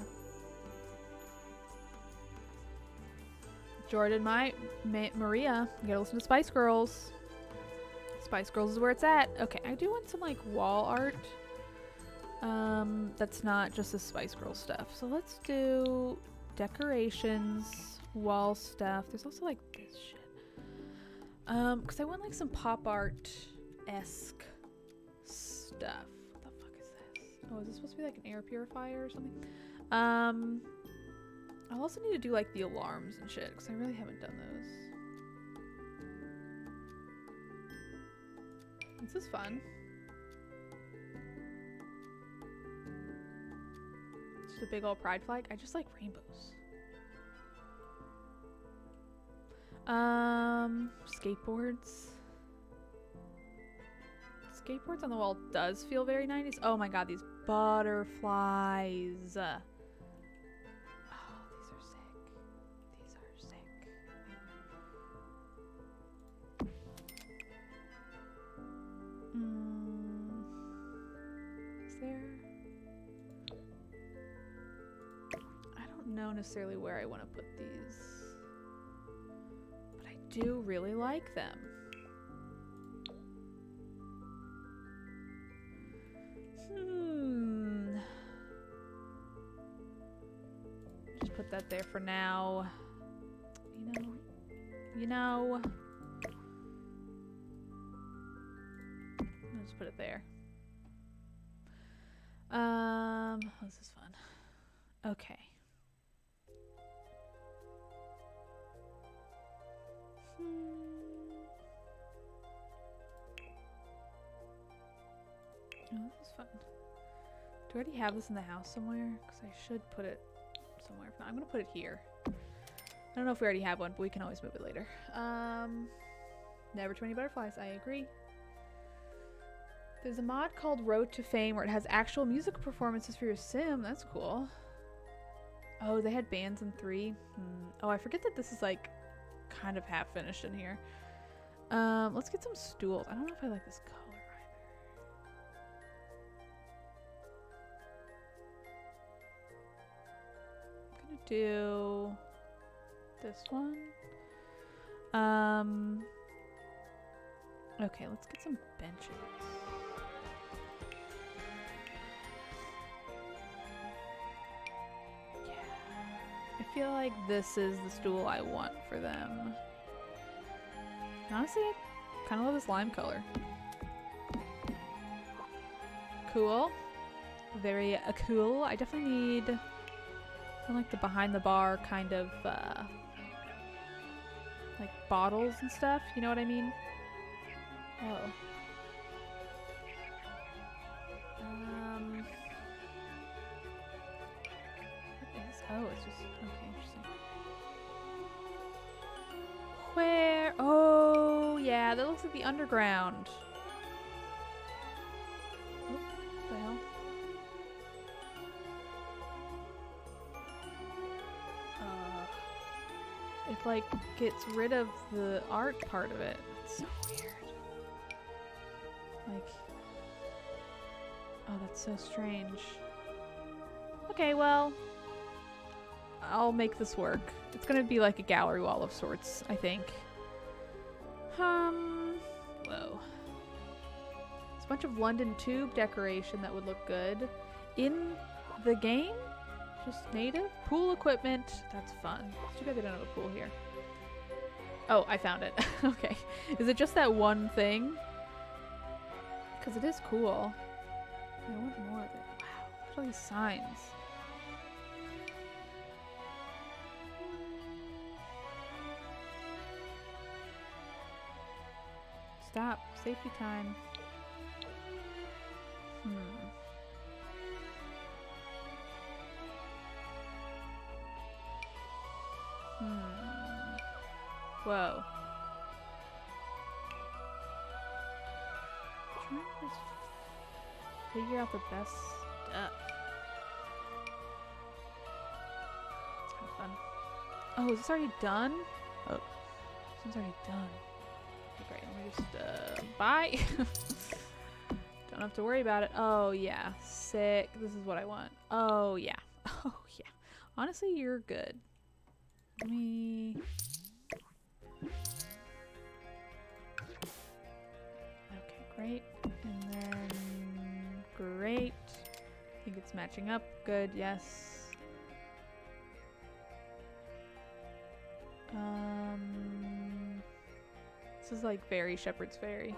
Speaker 1: Jordan, Maria, you gotta listen to Spice Girls. Spice Girls is where it's at. Okay, I do want some like wall art. That's not just the Spice Girls stuff. So let's do decorations, wall stuff. There's also like this shit. Cause I want like some pop art-esque stuff. What the fuck is this? Oh, is this supposed to be like an air purifier or something? I'll also need to do like the alarms and shit, because I really haven't done those. This is fun. Just a big old pride flag. I just like rainbows. Skateboards. Skateboards on the wall does feel very 90s. Oh my god, these butterflies. Know necessarily where I want to put these, but I do really like them. Just put that there for now. You know. I'll just put it there. This is fun. Okay. Oh, this is fun. Do I already have this in the house somewhere? Because I should put it somewhere. I'm going to put it here. I don't know if we already have one, but we can always move it later. Never too many butterflies. I agree. There's a mod called Road to Fame where it has actual music performances for your sim. That's cool. Oh, they had bands in 3. Oh, I forget that this is like kind of half finished in here. Let's get some stools. I don't know if I like this color either. I'm gonna do this one. Okay, let's get some benches. Yeah. I feel like this is the stool I want for them. Honestly, I kind of love this lime color. Cool. Very cool. I definitely need like the behind the bar kind of like bottles and stuff. You know what I mean? Oh. What is? Oh, it's just okay. Interesting. Where? Oh, yeah, that looks like the underground. Oh, what the hell? It like gets rid of the art part of it. It's so weird. Like, oh, that's so strange. Okay, well, I'll make this work. It's gonna be like a gallery wall of sorts, I think. Whoa. It's a bunch of London Tube decoration that would look good. In the game? Just native? Pool equipment. That's fun. It's too bad they don't have a pool here. Oh, I found it. Okay. Is it just that one thing? Because it is cool. I want more of it. Wow. Look at all these signs. Stop. Safety time. Whoa. I'm trying to just figure out the best stuff. It's kind of fun. Oh, is this already done? Oh, this one's already done. Okay, great. Let me just, bye. Don't have to worry about it. Oh, yeah. Sick. This is what I want. Oh, yeah. Oh, yeah. Honestly, you're good. Let me... Okay, great. And then... Great. I think it's matching up. Good, yes. This is like very Shepherd's Ferry.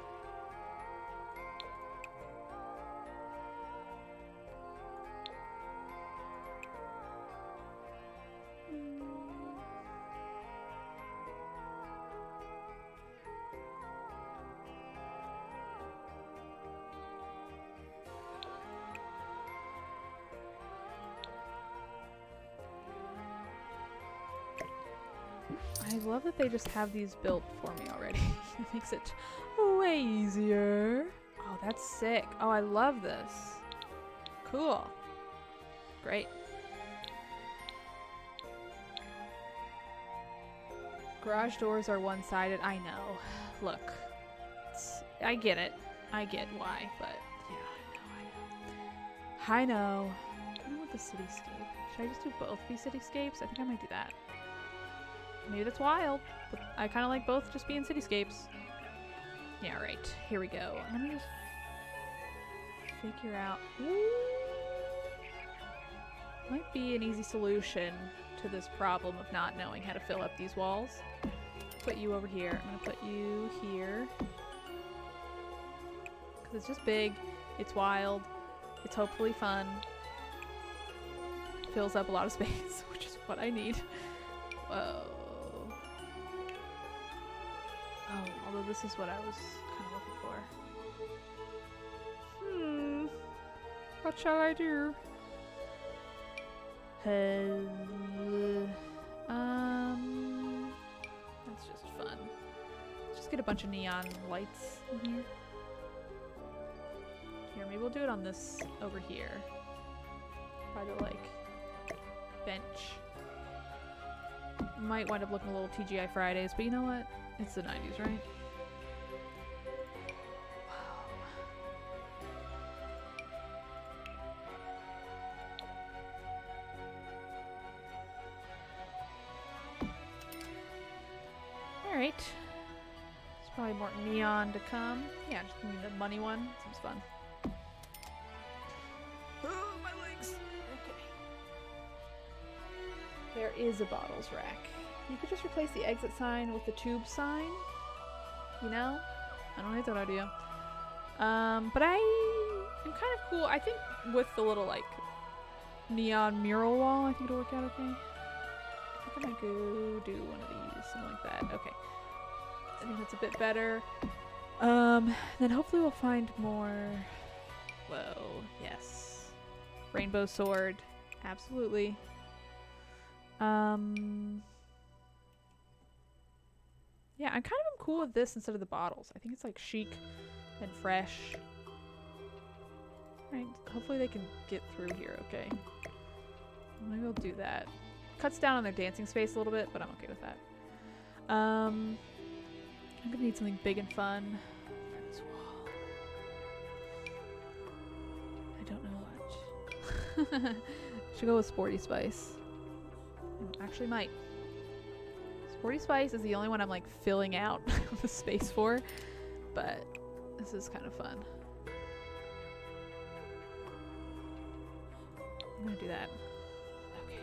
Speaker 1: I love that they just have these built for me already. It makes it way easier. Oh, that's sick. Oh, I love this. Cool. Great. Garage doors are one-sided. I know. Look. I get it. I get why, but yeah, I know. I don't want the cityscape. Should I just do both be cityscapes? I think I might do that. Maybe that's wild, but I kind of like both just being cityscapes. Yeah, right. Here we go. Let me just figure out... Ooh. Might be an easy solution to this problem of not knowing how to fill up these walls. Put you over here. I'm gonna put you here. Because it's just big. It's wild. It's hopefully fun. Fills up a lot of space, which is what I need. Whoa. Oh, although this is what I was kind of looking for. What shall I do? That's just fun. Just Just get a bunch of neon lights in here. Here, maybe we'll do it on this over here. Probably like bench. Might wind up looking a little TGI Fridays, but you know what? It's the 90s, right? Alright. There's probably more neon to come. Yeah, just give me the money one. Seems fun. Oh, my legs! Okay. There is a bottles rack. You could just replace the exit sign with the tube sign. You know? I don't hate that idea. But I am kind of cool. I think with the little, like, neon mural wall, I think it'll work out okay. I think I might go do one of these. Something like that. Okay. I think that's a bit better. Then hopefully we'll find more... Whoa. Yes. Rainbow sword. Absolutely. Yeah, I'm kind of cool with this instead of the bottles. I think it's like chic and fresh. Right, hopefully they can get through here, okay. Maybe we'll do that. Cuts down on their dancing space a little bit, but I'm okay with that. I'm gonna need something big and fun for this wall. I don't know much. Should go with Sporty Spice. Actually might. Sporty Spice is the only one I'm like filling out the space for, but this is kind of fun. I'm gonna do that. Okay.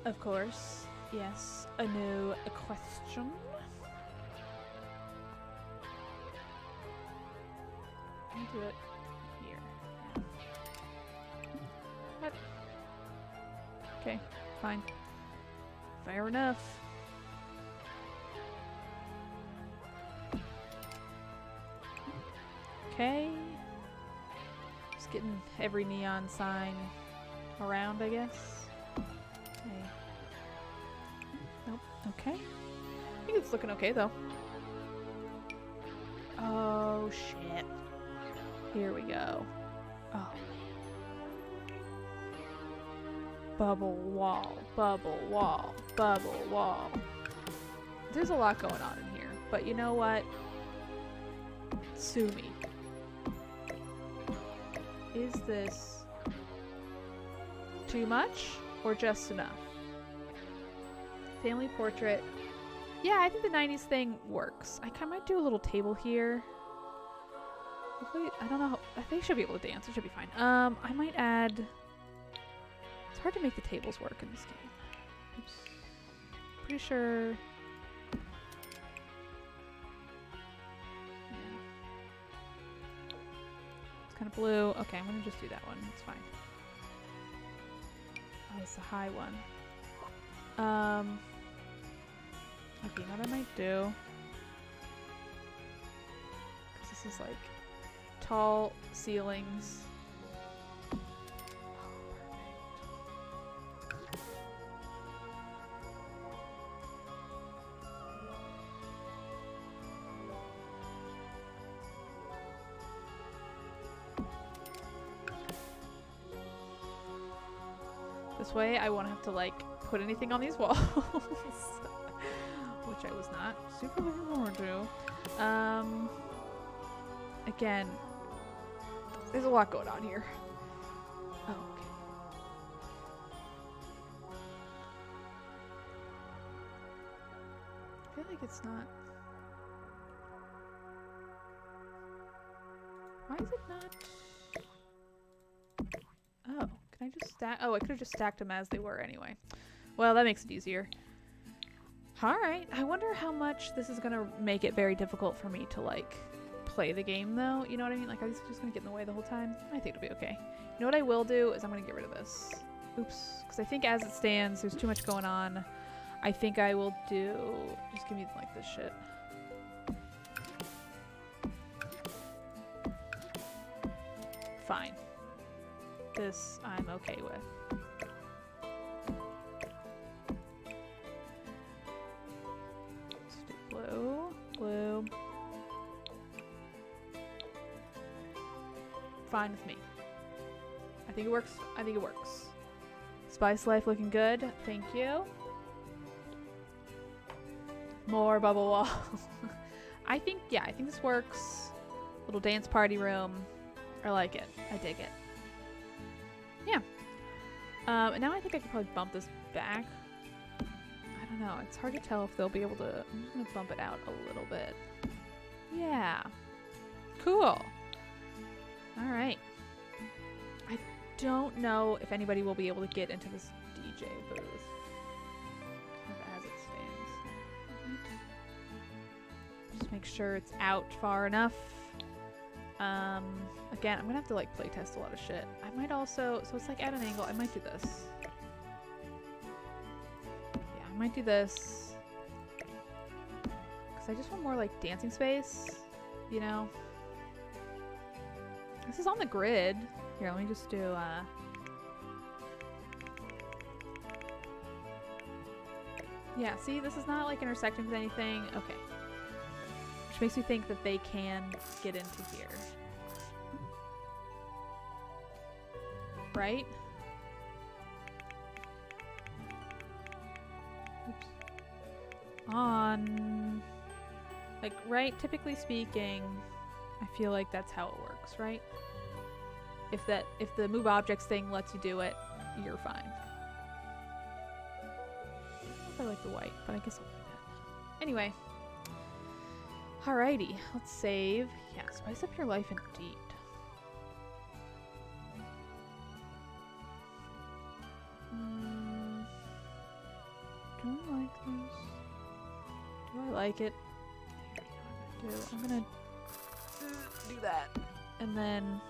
Speaker 1: Oh. Of course, yes, a new question. Do it here. What? Okay, fine. Fair enough. Okay. Just getting every neon sign around, I guess. Okay. Nope. Okay. I think it's looking okay, though. Oh, shit. Here we go. Oh. Bubble wall, bubble wall, bubble wall. There's a lot going on in here, but you know what? Sue me. Is this too much or just enough? Family portrait. Yeah, I think the 90s thing works. I might do a little table here. Hopefully, I don't know. They should be able to dance. It should be fine. I might add... It's hard to make the tables work in this game. Oops. Pretty sure... Yeah. It's kind of blue. Okay, I'm going to just do that one. It's fine. Oh, it's the high one. Okay, you know what I might do? Because this is like... tall ceilings. This way I won't have to like put anything on these walls. Which I was not super looking forward to. Again, there's a lot going on here. Oh, okay. I feel like it's not... Why is it not... Oh, can I just stack... Oh, I could have just stacked them as they were anyway. Well, that makes it easier. Alright, I wonder how much this is gonna make it very difficult for me to, like... play the game though, you know what I mean? Like, is just gonna get in the way the whole time? I think it'll be okay. You know what I will do is I'm gonna get rid of this. Oops, because I think as it stands, there's too much going on. I think I will do... Just give me like this shit. Fine. This I'm okay with. Let's do blue, blue. Fine with me. I think it works. I think it works. Spice Life looking good. Thank you. More bubble wall. I think, yeah, I think this works. Little dance party room. I like it. I dig it. Yeah. And now I think I could probably bump this back. I don't know. It's hard to tell if they'll be able to... I'm just going to bump it out a little bit. Yeah. Cool. All right. I don't know if anybody will be able to get into this DJ booth. Kind of as it stands. Just make sure it's out far enough. Again, I'm gonna have to like play test a lot of shit. I might also, so it's like at an angle, I might do this. Yeah, I might do this. Cause I just want more like dancing space, you know? This is on the grid. Here, let me just do, yeah, see, this is not like intersecting with anything. Okay. Which makes me think that they can get into here. Right? Oops. On. Like, right, typically speaking, I feel like that's how it works, right? If the move objects thing lets you do it, you're fine. I don't know if I like the white, but I guess I'll do that. Anyway. Alrighty, let's save. Yeah, spice up your life indeed. Do I like this? Do I like it? I'm gonna do that. And then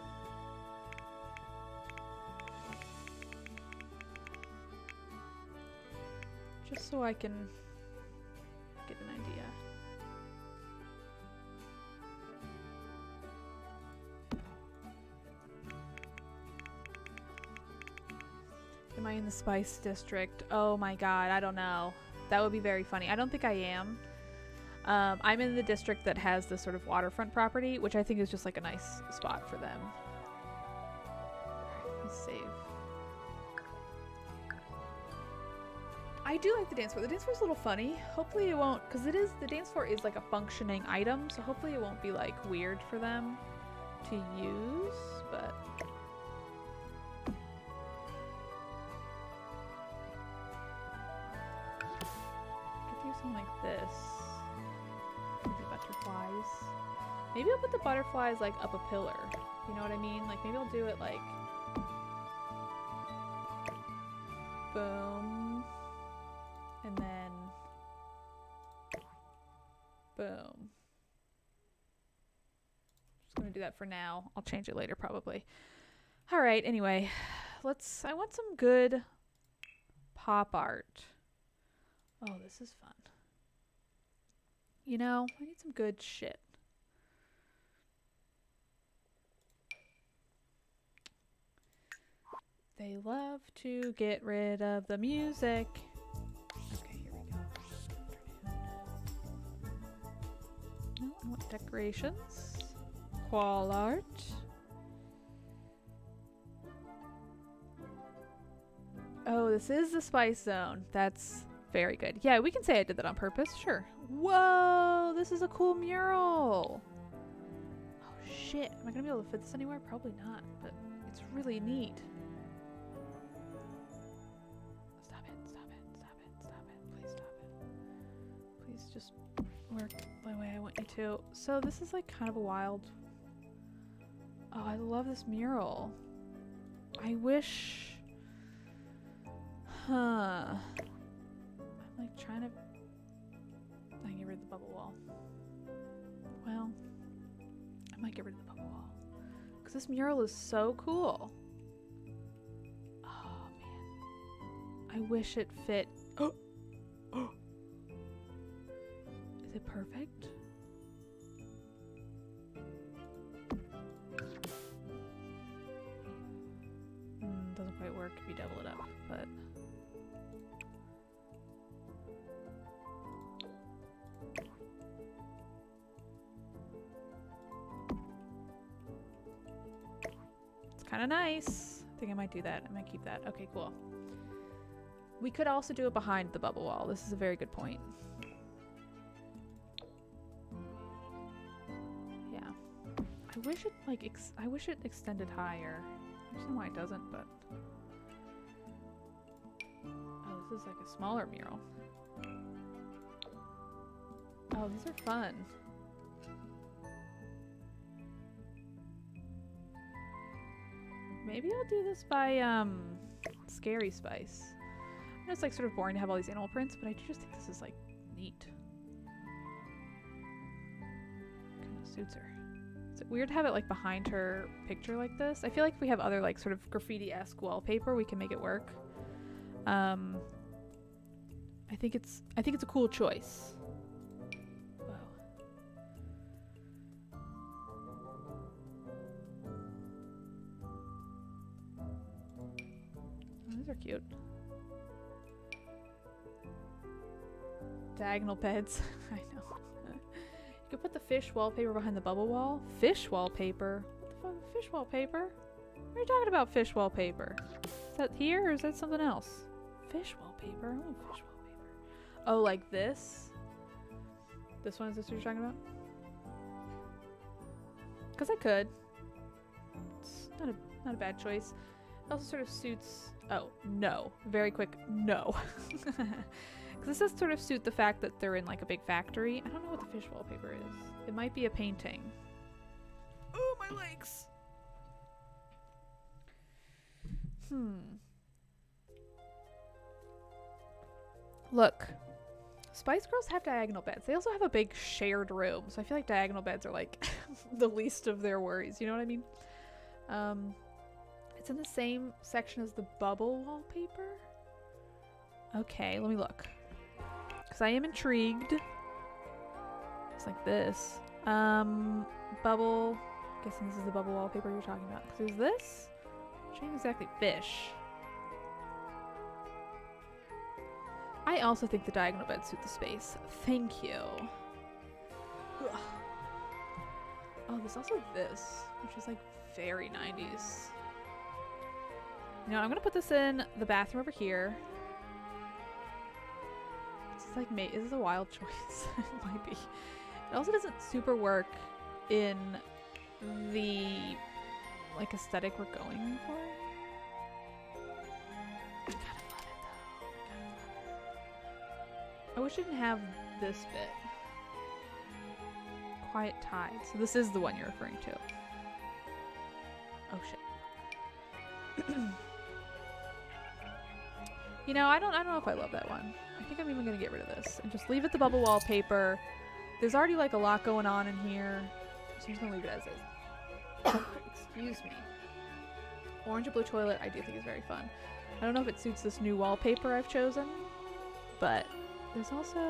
Speaker 1: just so I can get an idea. Am I in the Spice District? Oh my god, I don't know. That would be very funny. I don't think I am. I'm in the district that has this sort of waterfront property, which I think is just like a nice spot for them. Alright, let's save. I do like the dance floor. The dance floor is a little funny. Hopefully it won't, because it is, the dance floor is like a functioning item, so hopefully it won't be like weird for them to use, but... like this. The butterflies. Maybe I'll put the butterflies like up a pillar. You know what I mean? Like maybe I'll do it like boom and then boom. Just gonna do that for now. I'll change it later probably. Alright, anyway. I want some good pop art. Oh, this is fun. You know, I need some good shit. They love to get rid of the music. Okay, here we go. No, I want decorations. Qual art. Oh, this is the Spice Zone. That's very good. Yeah, we can say I did that on purpose. Sure. Whoa, this is a cool mural. Oh shit, am I gonna be able to fit this anywhere? Probably not, but it's really neat. Stop it, stop it, stop it, stop it. Please stop it. Please just work the way I want you to. So this is like kind of a wild... Oh, I love this mural. I wish... Huh. I'm like trying to... I can get rid of the bubble wall. Well, I might get rid of the bubble wall. Because this mural is so cool. Oh, man. I wish it fit. Oh! Oh! Is it perfect? quite work if you double it up, but it's kind of nice. I think I might do that. I might keep that. Okay, cool. We could also do it behind the bubble wall. This is a very good point. Yeah. I wish it like I wish it extended higher. I don't know why it doesn't, but oh, this is like a smaller mural. Oh, these are fun. Maybe I'll do this by Scary Spice. I know it's like sort of boring to have all these animal prints, but I just think this is like neat. Kind of suits her. Is it weird to have it like behind her picture like this? I feel like if we have other like sort of graffiti-esque wallpaper, we can make it work. I think it's a cool choice. Whoa. Oh, these are cute. Diagonal beds. I know. You could put the fish wallpaper behind the bubble wall. Fish wallpaper? What the fuck? Fish wallpaper? What are you talking about, fish wallpaper? Is that here or is that something else? Fish wallpaper? I want fish wallpaper. Oh, like this? This one? Is this what you're talking about? Because I could. It's not a bad choice. It also sort of suits... Oh, no. Very quick, no. This does sort of suit the fact that they're in like a big factory. I don't know what the fish wallpaper is. It might be a painting. Oh, my legs! Look. Spice Girls have diagonal beds. They also have a big shared room. So I feel like diagonal beds are like the least of their worries. You know what I mean? It's in the same section as the bubble wallpaper. Okay, let me look. Because I am intrigued. It's like this. Bubble. Guessing this is the bubble wallpaper you're talking about. Because is this? Which ain't exactly fish. I also think the diagonal beds suit the space. Thank you. Ugh. Oh, there's also this, which is like very 90s. You know, I'm gonna put this in the bathroom over here. It's like, this is a wild choice. It might be. It also doesn't super work in the like aesthetic we're going for. I kind of love it though. I wish it didn't have this bit. Quiet Tide. So this is the one you're referring to. Oh shit. You know, I don't know if I love that one. I think I'm even gonna get rid of this and just leave it the bubble wallpaper. There's already like a lot going on in here, so I'm just gonna leave it as is. Excuse me. Orange and blue toilet I do think is very fun. I don't know if it suits this new wallpaper I've chosen, but there's also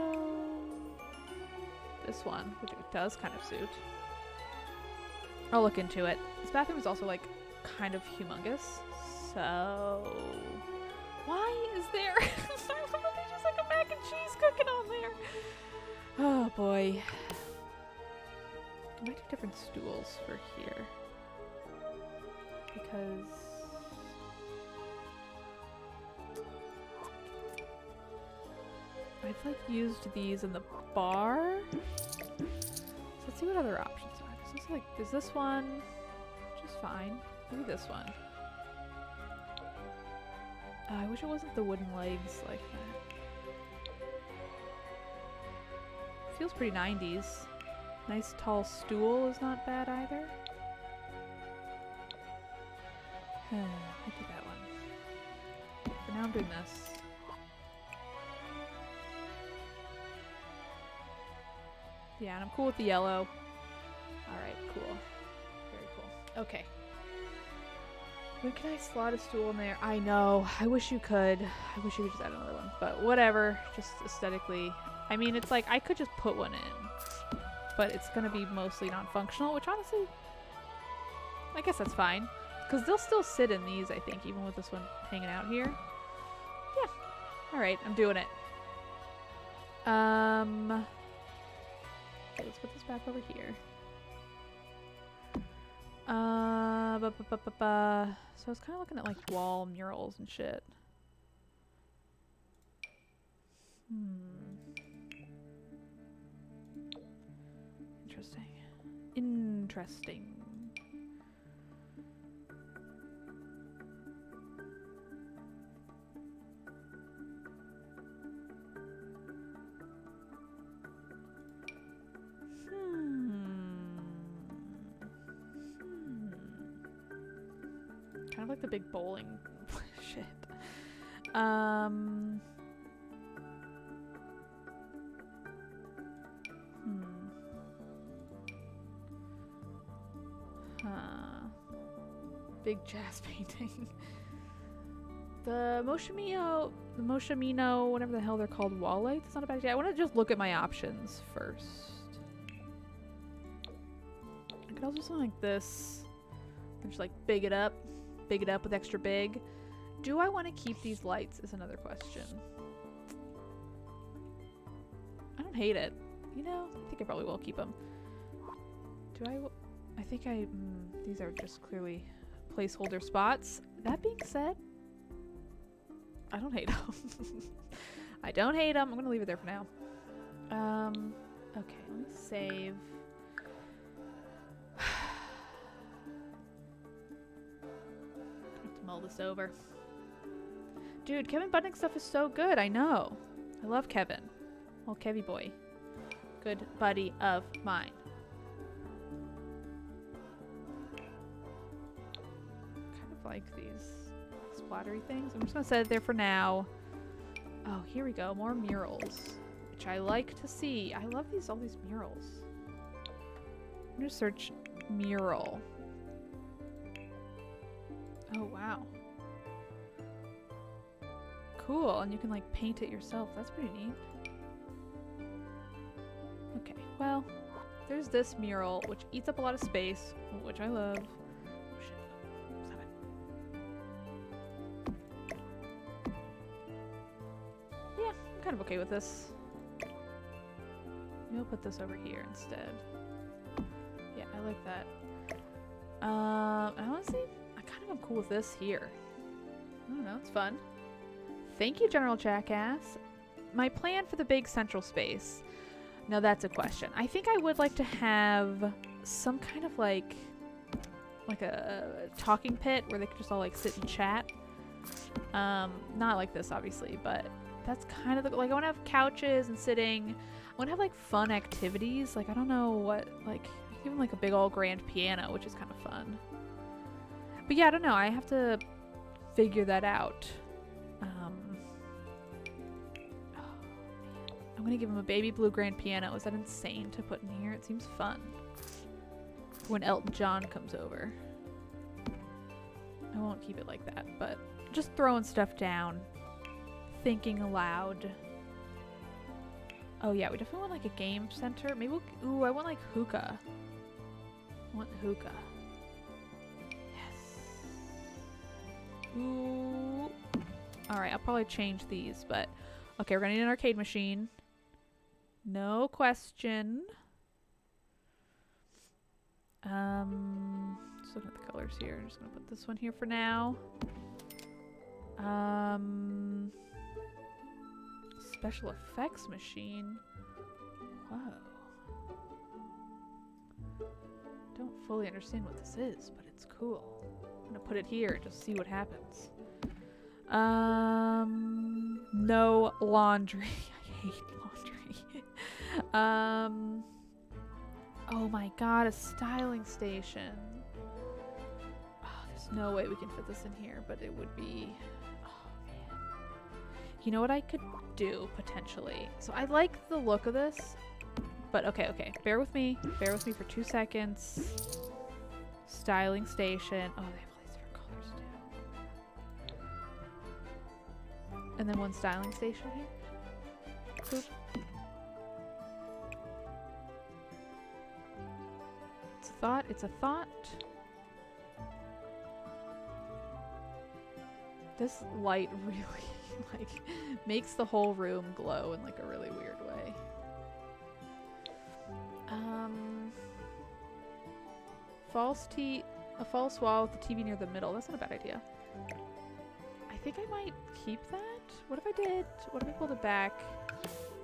Speaker 1: this one, which it does kind of suit. I'll look into it. This bathroom is also like kind of humongous, so why is there literally just like a mac and cheese cooking on there? Oh boy. I might do different stools for here. Because I've like used these in the bar. So let's see what other options are. There's this one, which is fine. Maybe this one. I wish it wasn't the wooden legs like that. Feels pretty 90s. Nice tall stool is not bad either. I do that one. For now I'm doing this. Yeah, and I'm cool with the yellow. Alright, cool. Very cool. Okay. When can I slot a stool in there? I know. I wish you could. I wish you could just add another one. But whatever. Just aesthetically. I mean, it's like, I could just put one in. But it's going to be mostly non-functional, which honestly, I guess that's fine. Because they'll still sit in these, I think, even with this one hanging out here. Yeah. Alright, I'm doing it. Okay, let's put this back over here. So I was kind of looking at like wall murals and shit. Interesting. Interesting. Kind of like the big bowling shit. Big jazz painting. The Moshimino, whatever the hell they're called, wall lights. It's not a bad idea. I want to just look at my options first. I could also do something like this. Just like big it up with extra big. Do I want to keep these lights is another question. I don't hate it. You know, I think I probably will keep them. Do I think these are just clearly placeholder spots. That being said, I don't hate them. I don't hate them. I'm gonna leave it there for now. Okay, let me save. Mull this over. Dude, Kevin Budnick's stuff is so good. I know. I love Kevin. Oh, Kevy boy. Good buddy of mine. Kind of like these splattery things. I'm just gonna set it there for now. Oh, here we go. More murals, which I like to see. I love all these murals. I'm gonna search mural. Oh, wow. Cool, and you can like paint it yourself. That's pretty neat. Okay, well, there's this mural, which eats up a lot of space, which I love. Oh, shit. Stop it. Yeah, I'm kind of okay with this. Maybe I'll put this over here instead. Yeah, I like that. Honestly, I'm cool with this here. I don't know, it's fun. Thank you, General Jackass. My plan for the big central space. Now that's a question. I think I would like to have some kind of like a talking pit where they could just all like sit and chat. Not like this obviously, but that's kind of like I want to have couches and sitting. I want to have like fun activities. Like I don't know what, like even like a big old grand piano, which is kind of fun. But yeah, I don't know. I have to figure that out. I'm going to give him a baby blue grand piano. Is that insane to put in here? It seems fun. When Elton John comes over. I won't keep it like that, but just throwing stuff down. Thinking aloud. Oh yeah, we definitely want like a game center. Maybe we'll... Ooh, I want like hookah. I want hookah. Ooh. Alright, I'll probably change these, but... Okay, we're gonna need an arcade machine. No question. Just looking at the colors here. I'm just gonna put this one here for now. Special effects machine. Whoa. Don't fully understand what this is, but it's cool. I'm gonna put it here and just see what happens. No laundry. I hate laundry. Oh my god, a styling station. Oh, there's no way we can fit this in here, but it would be... Oh man. You know what I could do, potentially? So I like the look of this, but okay. Bear with me for 2 seconds. Styling station. Oh, they have all these different colors too. And then one styling station here. Boop. It's a thought. This light really like makes the whole room glow in like a really weird way. A false wall with the TV near the middle. That's not a bad idea. I think I might keep that. What if I did? What if I pulled it back?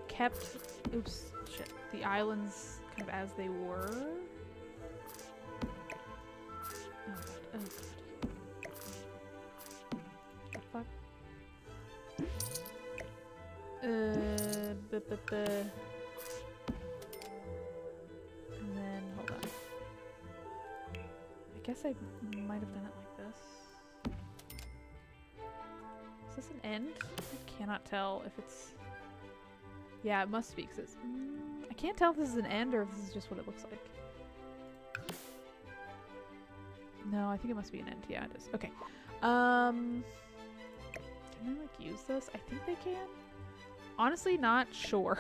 Speaker 1: Kept, oops, shit. The islands kind of as they were. Oh god, oh god. The fuck? And then, hold on. I guess I might have done it like this. Is this an end? I cannot tell if it's... Yeah, it must be, because it's... I can't tell if this is an end or if this is just what it looks like. No, I think it must be an end. Yeah, it is. Okay. Can I, like, use this? I think they can. Honestly, not sure.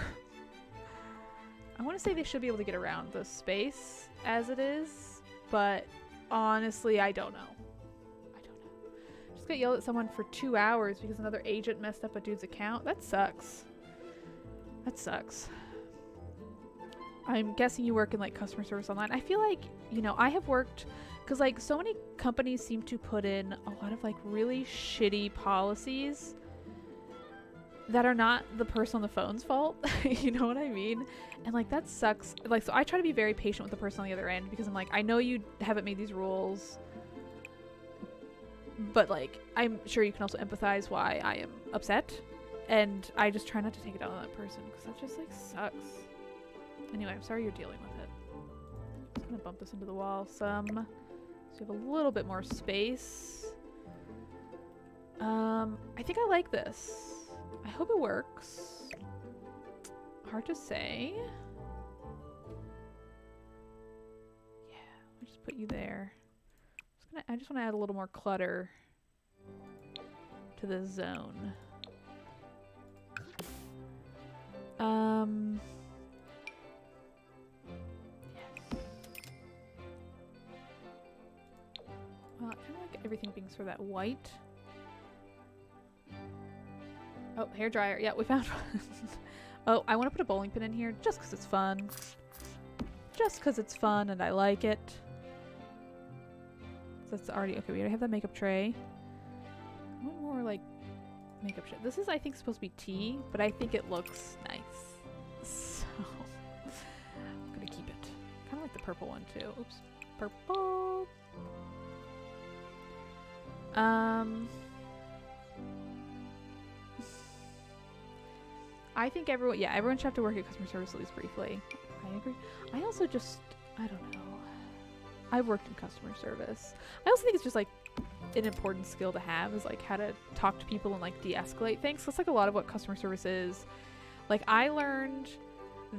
Speaker 1: I want to say they should be able to get around the space as it is, but honestly, I don't know. Just got yelled at someone for 2 hours because another agent messed up a dude's account. That sucks. That sucks. I'm guessing you work in like customer service online. I feel like, you know, I have worked because like so many companies seem to put in a lot of like really shitty policies that are not the person on the phone's fault. You know what I mean? And like that sucks. Like, so I try to be very patient with the person on the other end because I'm like, I know you haven't made these rules, but like I'm sure you can also empathize why I am upset, and I just try not to take it out on that person because that just like sucks. Anyway, I'm sorry you're dealing with it. I'm just gonna bump this into the wall some so you have a little bit more space. I think I like this. I hope it works. Hard to say. Yeah, I'll just put you there. I just want to add a little more clutter to the zone. Yes. Well, I kind of like everything being sort of that white. Oh, hairdryer. Yeah, we found one. Oh, I want to put a bowling pin in here just because it's fun. Just because it's fun and I like it. That's already... Okay, we already have that makeup tray. I want more, like, makeup shit. This is, I think, supposed to be tea, but I think it looks nice. So, I'm going to keep it. Kind of like the purple one, too. Oops. Purple. I think everyone should have to work at customer service at least briefly. I agree. I also just, I don't know. I've worked in customer service. I also think it's just like an important skill to have is like how to talk to people and like de-escalate things. That's like a lot of what customer service is. Like I learned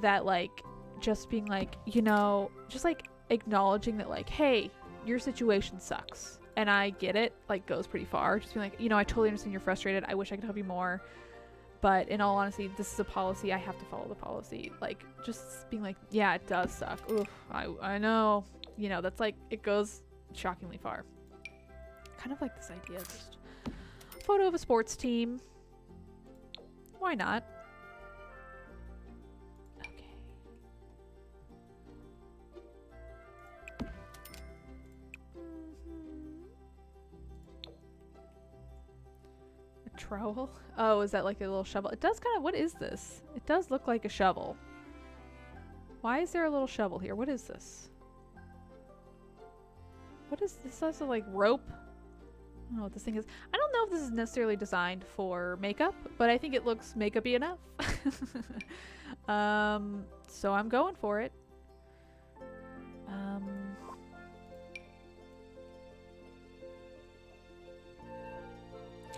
Speaker 1: that like just being like, you know, just like acknowledging that like, hey, your situation sucks and I get it, like goes pretty far. Just being like, you know, I totally understand you're frustrated. I wish I could help you more. But in all honesty, this is a policy. I have to follow the policy. Like, just being like, yeah, it does suck. Oof, I know. You know, that's like, it goes shockingly far. Kind of like this idea of just a photo of a sports team. Why not? Okay. A trowel? Oh, is that like a little shovel? It does kind of, what is this? It does look like a shovel. Why is there a little shovel here? What is this? What is this? Also like rope? I don't know what this thing is. I don't know if this is necessarily designed for makeup, but I think it looks makeup-y enough. So I'm going for it.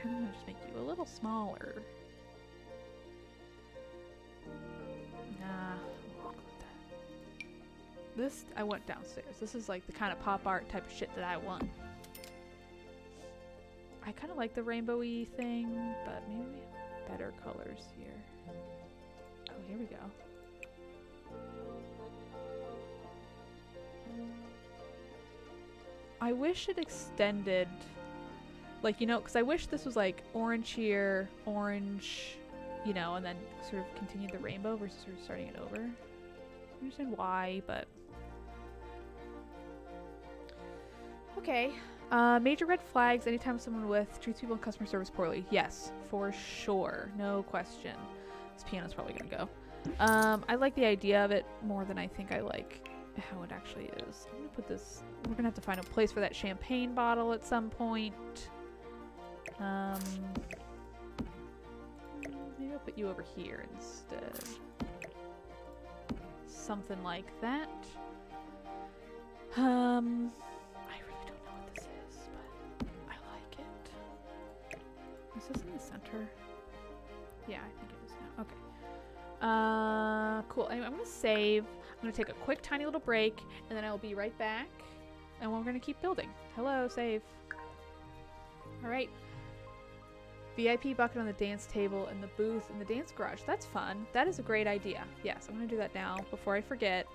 Speaker 1: Kind of just make you a little smaller. Nah. This, I went downstairs. This is like the kind of pop art type of shit that I want. I kind of like the rainbowy thing, but maybe we have better colors here. Oh, here we go. I wish it extended Like, you know, because I wish this was like orange here, orange, you know, and then sort of continue the rainbow versus sort of starting it over. I understand why, but... Okay. Major red flags anytime someone with treats people in customer service poorly. Yes, for sure. No question. This piano's probably gonna go. I like the idea of it more than I think I like how it actually is. I'm gonna put this... We're gonna have to find a place for that champagne bottle at some point. Maybe I'll put you over here instead. Something like that. I really don't know what this is, but I like it. Is this in the center? Yeah, I think it is now. Okay. Cool. Anyway, I'm gonna save. I'm gonna take a quick tiny little break, and then I'll be right back. And we're gonna keep building. Hello, save. Alright. VIP bucket on the dance table and the booth in the dance garage. That's fun. That is a great idea. Yes, I'm gonna do that now before I forget.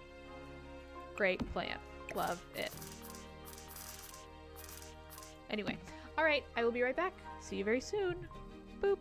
Speaker 1: Great plan. Love it. Anyway. Alright, I will be right back. See you very soon. Boop.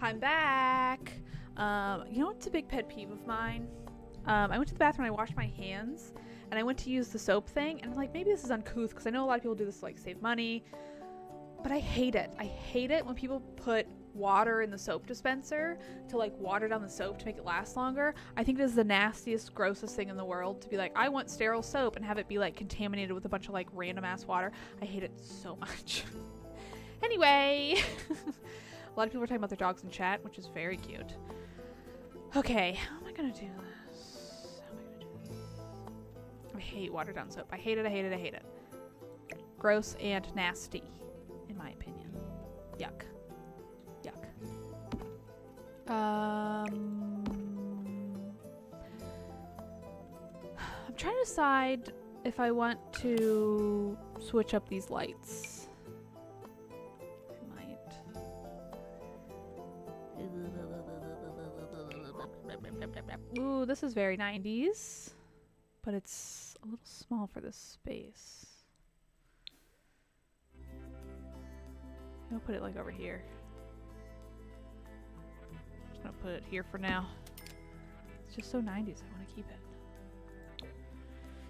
Speaker 1: I'm back. You know what's a big pet peeve of mine? I went to the bathroom and I washed my hands and I went to use the soap thing and I'm like, maybe this is uncouth because I know a lot of people do this to like save money, but I hate it. I hate it when people put water in the soap dispenser to like water down the soap to make it last longer. I think it is the nastiest, grossest thing in the world to be like, I want sterile soap and have it be like contaminated with a bunch of like random ass water. I hate it so much. Anyway. A lot of people are talking about their dogs in chat, which is very cute. Okay, how am I gonna do this? How am I gonna do this? I hate watered down soap. I hate it, I hate it, I hate it. Gross and nasty, in my opinion. Yuck. Yuck. I'm trying to decide if I want to switch up these lights. I might. Ooh, this is very 90s, but it's a little small for this space. I'll put it like over here. Just gonna put it here for now. It's just so 90s, I want to keep it.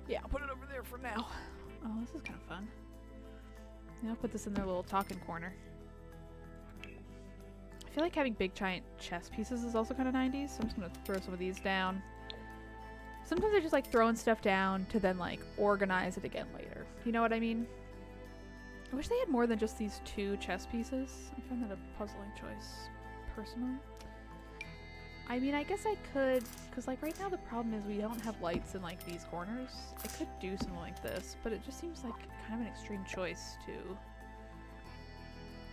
Speaker 1: Yeah, I'll put it over there for now. Oh, this is kind of fun. Yeah, I'll put this in their little talking corner. I feel like having big giant chess pieces is also kind of 90s, so I'm just gonna throw some of these down. Sometimes I just like throwing stuff down to then like organize it again later. You know what I mean? I wish they had more than just these 2 chess pieces. I find that a puzzling choice, personally. I mean, I guess I could, because like right now the problem is we don't have lights in like these corners. I could do something like this, but it just seems like kind of an extreme choice too.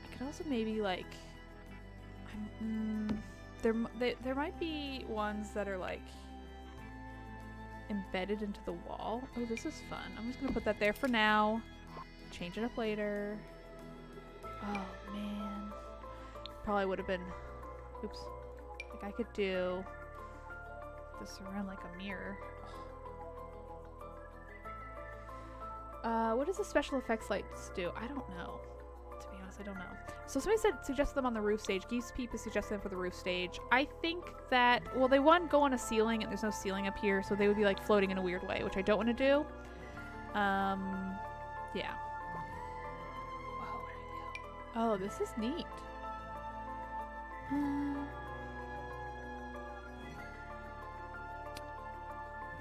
Speaker 1: I could also maybe like, there might be ones that are like embedded into the wall. Oh, this is fun. I'm just gonna put that there for now. Change it up later. Oh man, probably would have been. Oops. Like I could do this around like a mirror. What does the special effects lights do? I don't know. To be honest, I don't know. So somebody suggested them on the roof stage. Geese Peep has suggested them for the roof stage. I think that, well, they want to go on a ceiling, and there's no ceiling up here, so they would be like floating in a weird way, which I don't want to do. Yeah. Whoa, where did I go? Oh, this is neat.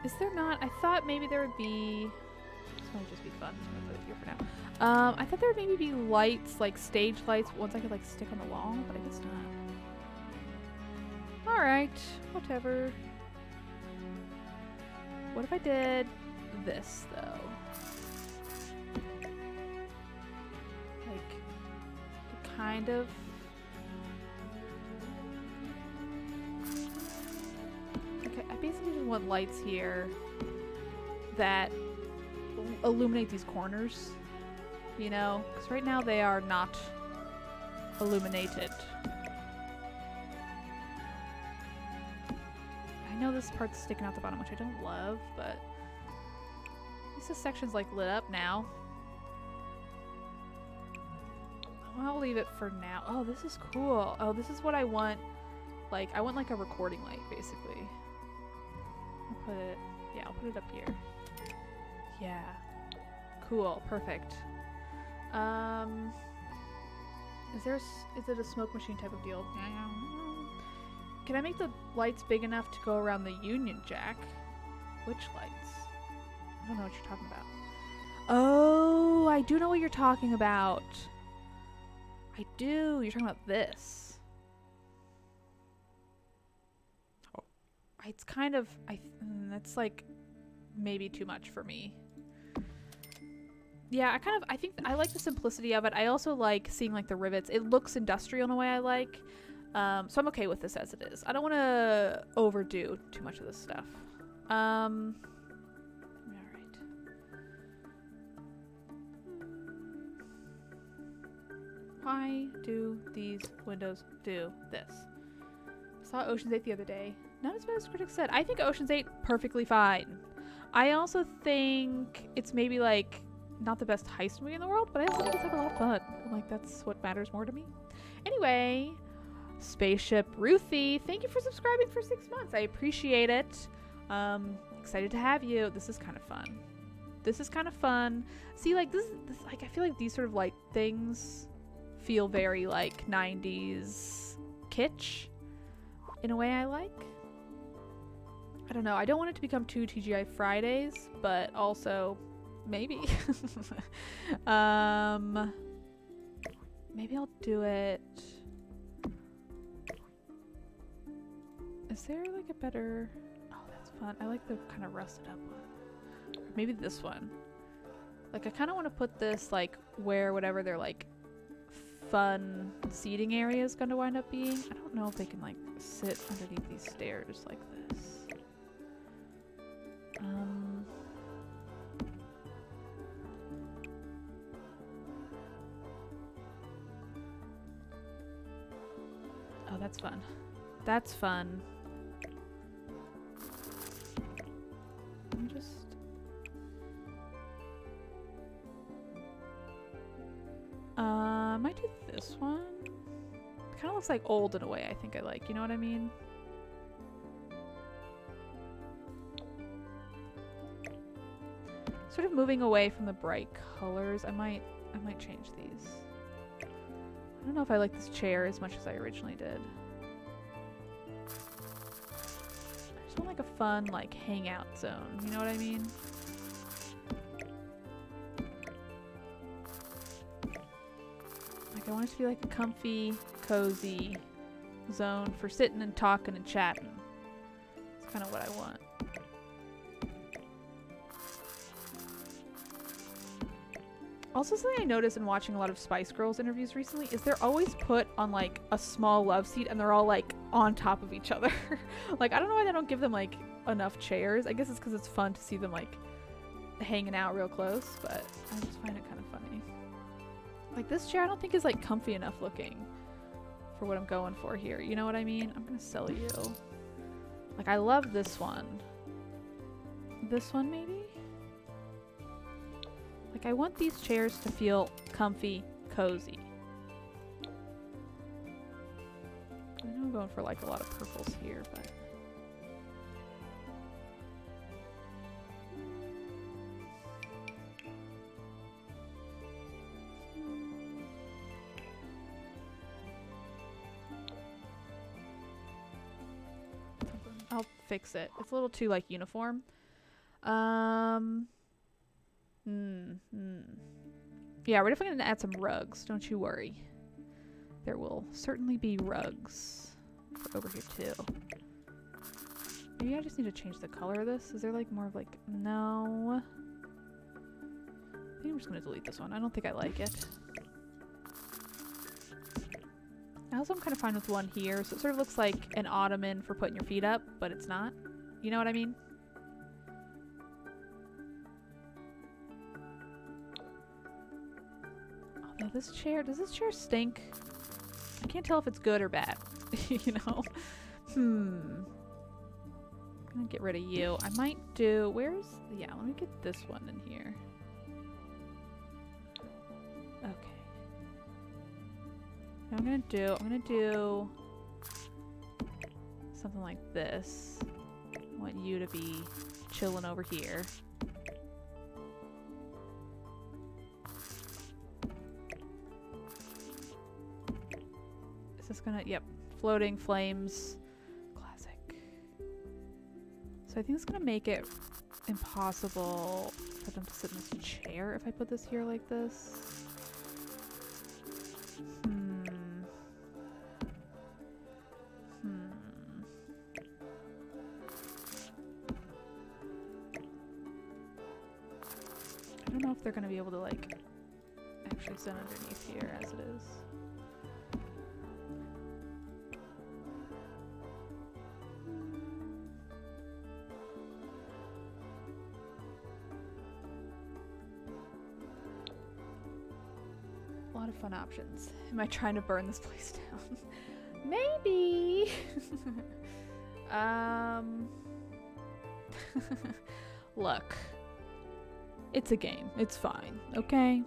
Speaker 1: Is there not? I thought maybe there would be. This might just be fun. I'm gonna put it here for now. I thought there would maybe be lights, like stage lights, ones I could like stick on the wall, but I guess not. All right, whatever. What if I did this though? Like, it kind of. I basically just want lights here that illuminate these corners, you know? Because right now they are not illuminated. I know this part's sticking out the bottom, which I don't love, but at least this section's like lit up now. I'll leave it for now. Oh, this is cool. Oh, this is what I want. Like, I want like a recording light, basically. I'll put it, yeah, I'll put it up here. Yeah. Cool. Perfect. Is it a smoke machine type of deal? Can I make the lights big enough to go around the Union Jack? Which lights? I don't know what you're talking about. Oh, I do know what you're talking about. I do. You're talking about this. It's kind of, that's like maybe too much for me. Yeah, I think I like the simplicity of it. I also like seeing like the rivets. It looks industrial in a way I like. So I'm okay with this as it is. I don't want to overdo too much of this stuff. All right. Why do these windows do this? I saw Ocean's 8 the other day. Not as bad as critics said. I think Ocean's 8 perfectly fine. I also think it's maybe like not the best heist movie in the world, but I also think it's like a lot of fun. Like that's what matters more to me. Anyway, Spaceship Ruthie, thank you for subscribing for 6 months. I appreciate it. Excited to have you. This is kind of fun. This is kind of fun. See, like this like I feel like these sort of like things feel very like 90s kitsch in a way I like. I don't know. I don't want it to become too TGI Fridays, but also maybe. Maybe I'll do it. Is there like a better? Oh, that's fun. I like the kind of rusted up one. Or maybe this one. Like I kind of want to put this like where whatever they're like fun seating area is going to wind up being. I don't know if they can like sit underneath these stairs like this. Oh, that's fun. That's fun. Let me just... I might do this one. It kind of looks like old in a way I think I like. You know what I mean? Sort of moving away from the bright colors. I might change these. I don't know if I like this chair as much as I originally did. I just want like a fun like hangout zone. You know what I mean? Like I want it to be like a comfy, cozy zone for sitting and talking and chatting. That's kind of what I want. Also, something I noticed in watching a lot of Spice Girls interviews recently is they're always put on like a small love seat and they're all like on top of each other. Like, I don't know why they don't give them like enough chairs. I guess it's because it's fun to see them like hanging out real close, but I just find it kind of funny. Like this chair I don't think is like comfy enough looking for what I'm going for here. You know what I mean? I'm gonna sell you. Like I love this one. This one maybe? Like, I want these chairs to feel comfy, cozy. I know I'm going for, like, a lot of purples here, but... I'll fix it. It's a little too, like, uniform. Yeah, we're definitely going to add some rugs. Don't you worry. There will certainly be rugs over here too. Maybe I just need to change the color of this. Is there like more of like... No. I think I'm just going to delete this one. I don't think I like it. Also, I'm kind of fine with one here. So it sort of looks like an ottoman for putting your feet up, but it's not. You know what I mean? Oh, this chair, does this chair stink? I can't tell if it's good or bad, you know? I'm gonna get rid of you. I might do, yeah, let me get this one in here. Okay. Now I'm gonna do something like this. I want you to be chilling over here. Is this gonna, yep, floating flames, classic. So I think it's gonna make it impossible for them to sit in this chair if I put this here like this. I don't know if they're gonna be able to like actually sit underneath here as it is. A lot of fun options. Am I trying to burn this place down? Maybe. Look. It's a game. It's fine. Okay?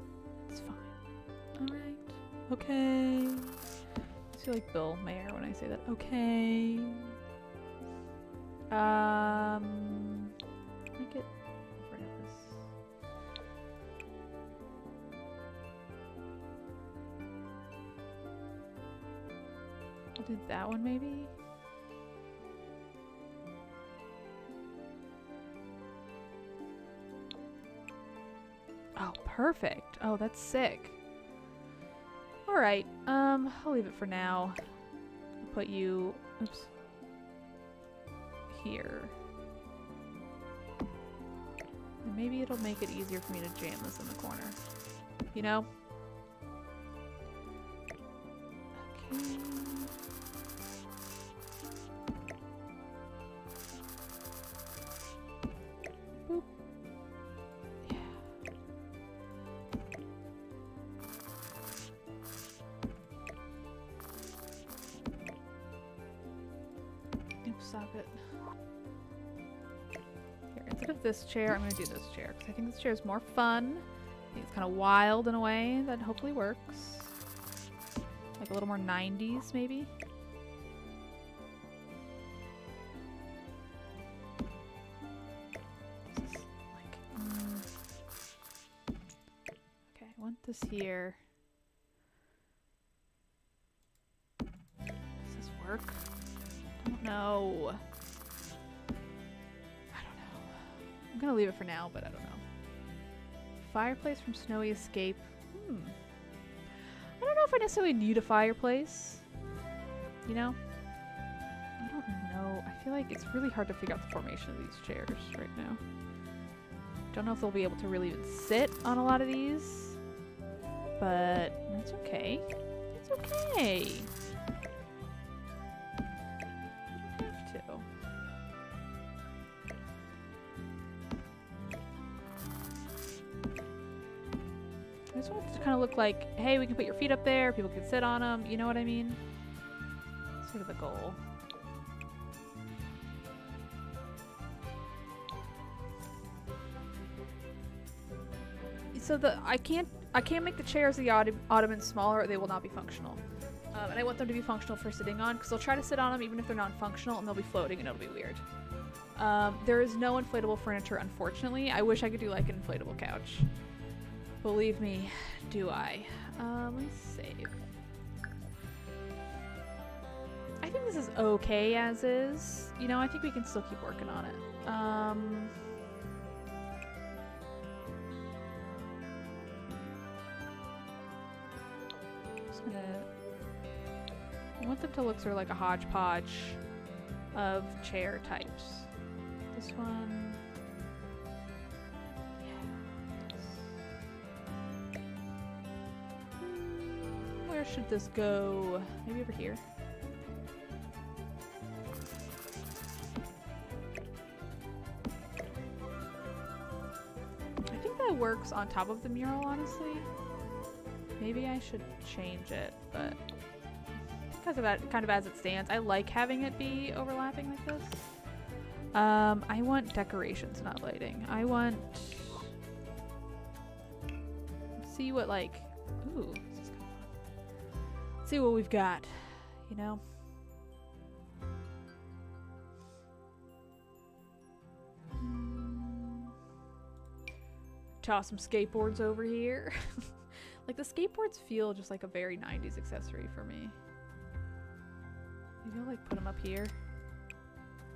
Speaker 1: It's fine. Alright. Okay. I feel like Bill Mayer when I say that. Okay. Let me get rid of this. I'll do that one maybe. Oh, perfect. Oh, that's sick. Alright, I'll leave it for now. I'll put you, oops, here. And maybe it'll make it easier for me to jam this in the corner. You know? Boop. Yeah. Oops, stop it. Here, instead of this chair, I'm going to do this chair because I think this chair is more fun. I think it's kind of wild in a way that hopefully works. Like a little more 90s, maybe. This is like, okay, I want this here. Does this work? I don't know. I don't know. I'm gonna leave it for now, but I don't know. Fireplace from Snowy Escape. I don't know if I necessarily need a fireplace. You know? I don't know. I feel like it's really hard to figure out the formation of these chairs right now. Don't know if they'll be able to really even sit on a lot of these. But that's okay. It's okay. You don't have to. I just want it to kind of look like, hey, we can put your feet up there, people can sit on them, you know what I mean? That's sort of the goal. So I can't make the chairs of the ottomans smaller or they will not be functional. And I want them to be functional for sitting on because they'll try to sit on them even if they're non-functional and they'll be floating and it'll be weird. There is no inflatable furniture, unfortunately. I wish I could do like an inflatable couch. Believe me, do I. Let's save. I think this is okay as is. You know, I think we can still keep working on it. Just gonna... I want them to look sort of like a hodgepodge of chair types. This one... Where should this go? Maybe over here. I think that works on top of the mural, honestly. Maybe I should change it, but because of that, kind of as it stands, I like having it be overlapping like this. I want decorations, not lighting. I want... See what, like... Ooh. See what we've got, you know? Toss some skateboards over here. Like the skateboards feel just like a very 90s accessory for me. Maybe I'll like put them up here.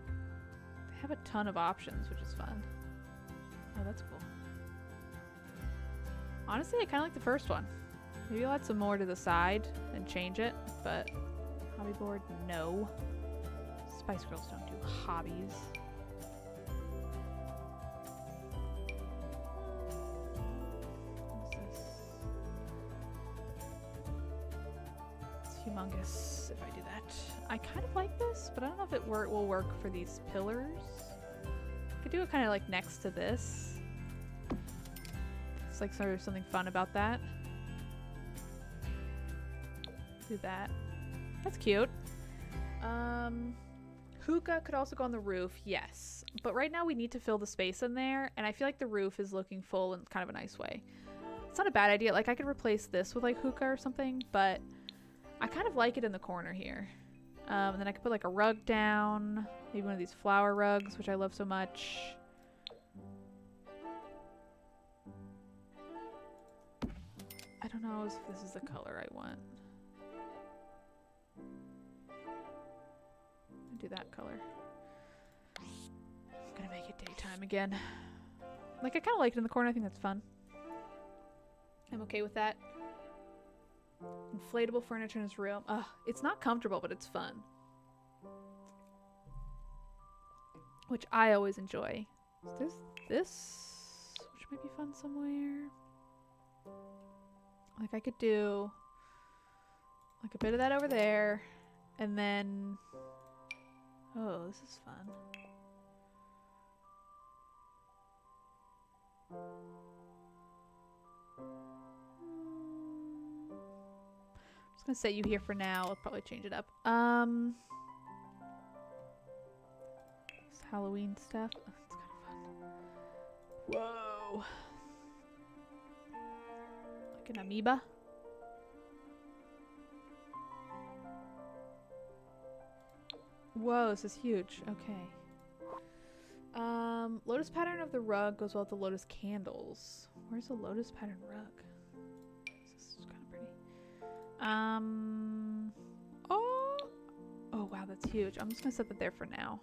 Speaker 1: They have a ton of options, which is fun. Oh, that's cool. Honestly, I kind of like the first one. Maybe I'll add some more to the side and change it, but hobby board, no. Spice Girls don't do hobbies. What's this? It's humongous if I do that. I kind of like this, but I don't know if it will work for these pillars. I could do it kind of like next to this. It's like sort of something fun about that. Do that. That's cute. Hookah could also go on the roof, yes. But right now we need to fill the space in there, and I feel like the roof is looking full in kind of a nice way. It's not a bad idea. Like, I could replace this with, like, hookah or something, but I kind of like it in the corner here. And then I could put, like, a rug down. Maybe one of these flower rugs, which I love so much. I don't know if this is the color I want. Do that color. I'm gonna make it daytime again. Like, I kind of like it in the corner. I think that's fun. I'm okay with that. Inflatable furniture in his room. Ugh, it's not comfortable, but it's fun. Which I always enjoy. So there's this, which might be fun somewhere. Like, I could do Like a bit of that over there. And then... Oh, this is fun. I'm just gonna set you here for now. I'll probably change it up. This Halloween stuff. Oh, it's kind of fun. Whoa. Like an amoeba. Whoa, this is huge. Okay. Lotus pattern of the rug goes well with the lotus candles. Where's the lotus pattern rug? This is kind of pretty. Oh! Oh, wow, that's huge. I'm just gonna set that there for now.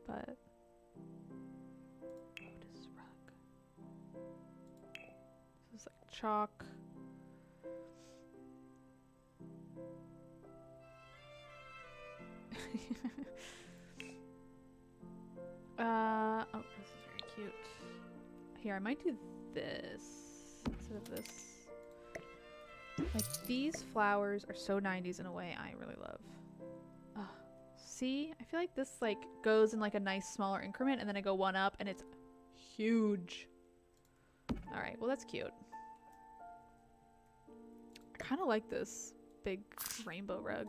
Speaker 1: But... Lotus rug. This is like chalk. Oh, this is very cute. Here, I might do this instead of this. Like, these flowers are so 90s in a way I really love. See? I feel like this, like, goes in, like, a nice smaller increment, and then I go one up, and it's huge. Alright, well, that's cute. I kind of like this big rainbow rug.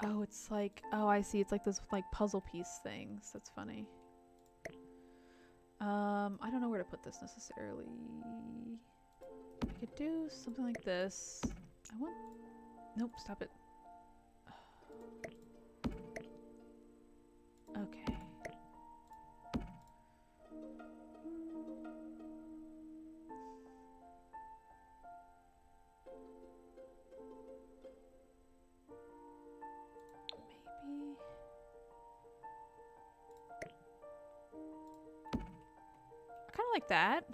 Speaker 1: Oh, it's like, oh, I see. It's like this, like, puzzle piece things. That's funny. I don't know where to put this necessarily. I could do something like this. I want, nope, stop it. Okay. Like that.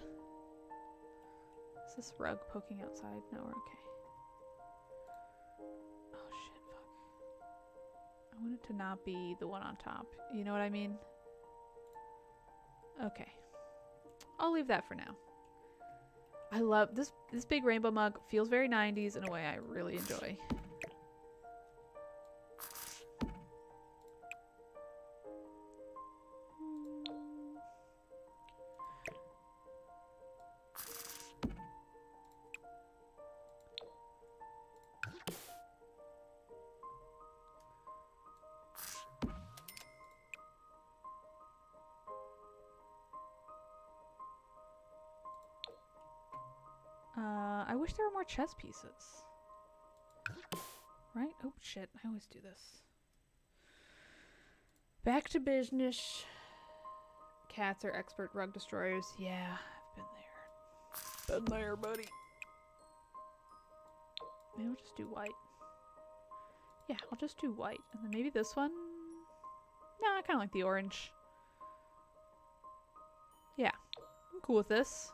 Speaker 1: Is this rug poking outside? No, we're okay. Oh shit, fuck. I want it to not be the one on top. You know what I mean? Okay. I'll leave that for now. I love this big rainbow mug. Feels very 90s in a way I really enjoy. I wish there were more chess pieces. Right? Oh shit, I always do this. Back to business. Cats are expert rug destroyers. Yeah, I've been there. Been there, buddy. Maybe I'll just do white. Yeah, I'll just do white. And then maybe this one? No, I kind of like the orange. Yeah, I'm cool with this.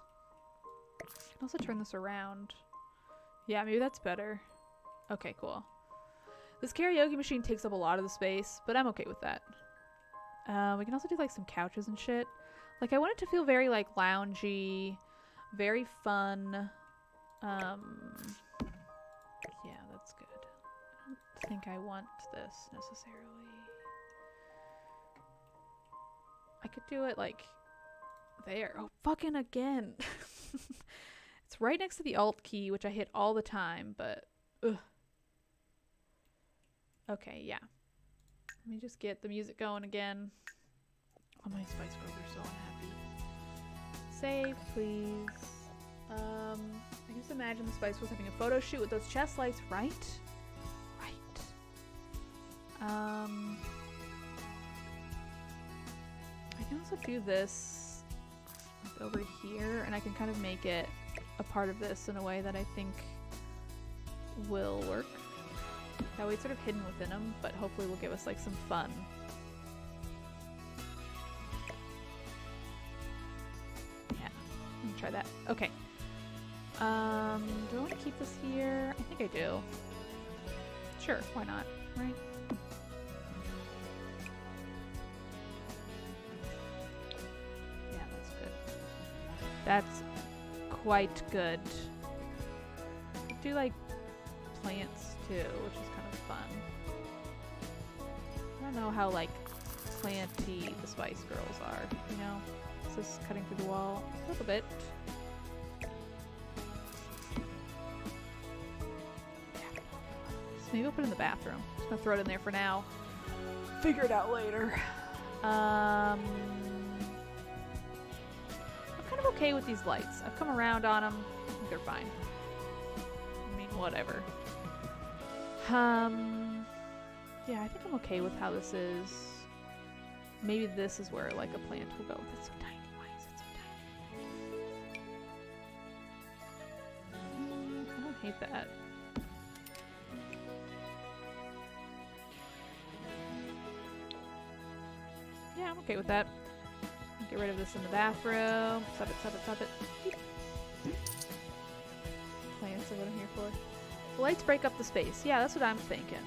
Speaker 1: I can also turn this around. Yeah, maybe that's better. Okay, cool. This karaoke machine takes up a lot of the space, but I'm okay with that. We can also do like some couches and shit. Like, I want it to feel very like loungy, very fun. Yeah, that's good. I don't think I want this necessarily. I could do it like there. Oh, fucking again. It's right next to the Alt key, which I hit all the time, but ugh. Okay, yeah. Let me just get the music going again. Oh, my Spice Girls are so unhappy. Save, please. I just imagine the Spice Girls having a photo shoot with those chest lights, right? Right. I can also do this like over here, and I can kind of make it a part of this in a way that I think will work. That way it's sort of hidden within them, but hopefully will give us like some fun. Yeah, let me try that. Okay. Do I want to keep this here? I think I do. Sure, why not, right? Yeah, that's good. That's quite good. could do like plants too, which is kind of fun. I don't know how like planty the Spice Girls are, you know? Is this cutting through the wall? A little bit. So maybe I'll put it in the bathroom. Just gonna throw it in there for now. Figure it out later. I'm kind of okay with these lights. I've come around on them. I think they're fine. I mean, whatever. Yeah, I think I'm okay with how this is. Maybe this is where like a plant will go. That's so tiny. Why is it so tiny? I don't hate that. Yeah, I'm okay with that. Get rid of this in the bathroom. Stop it, stop it, stop it. Plants are what I'm here for. The lights break up the space. Yeah, that's what I'm thinking.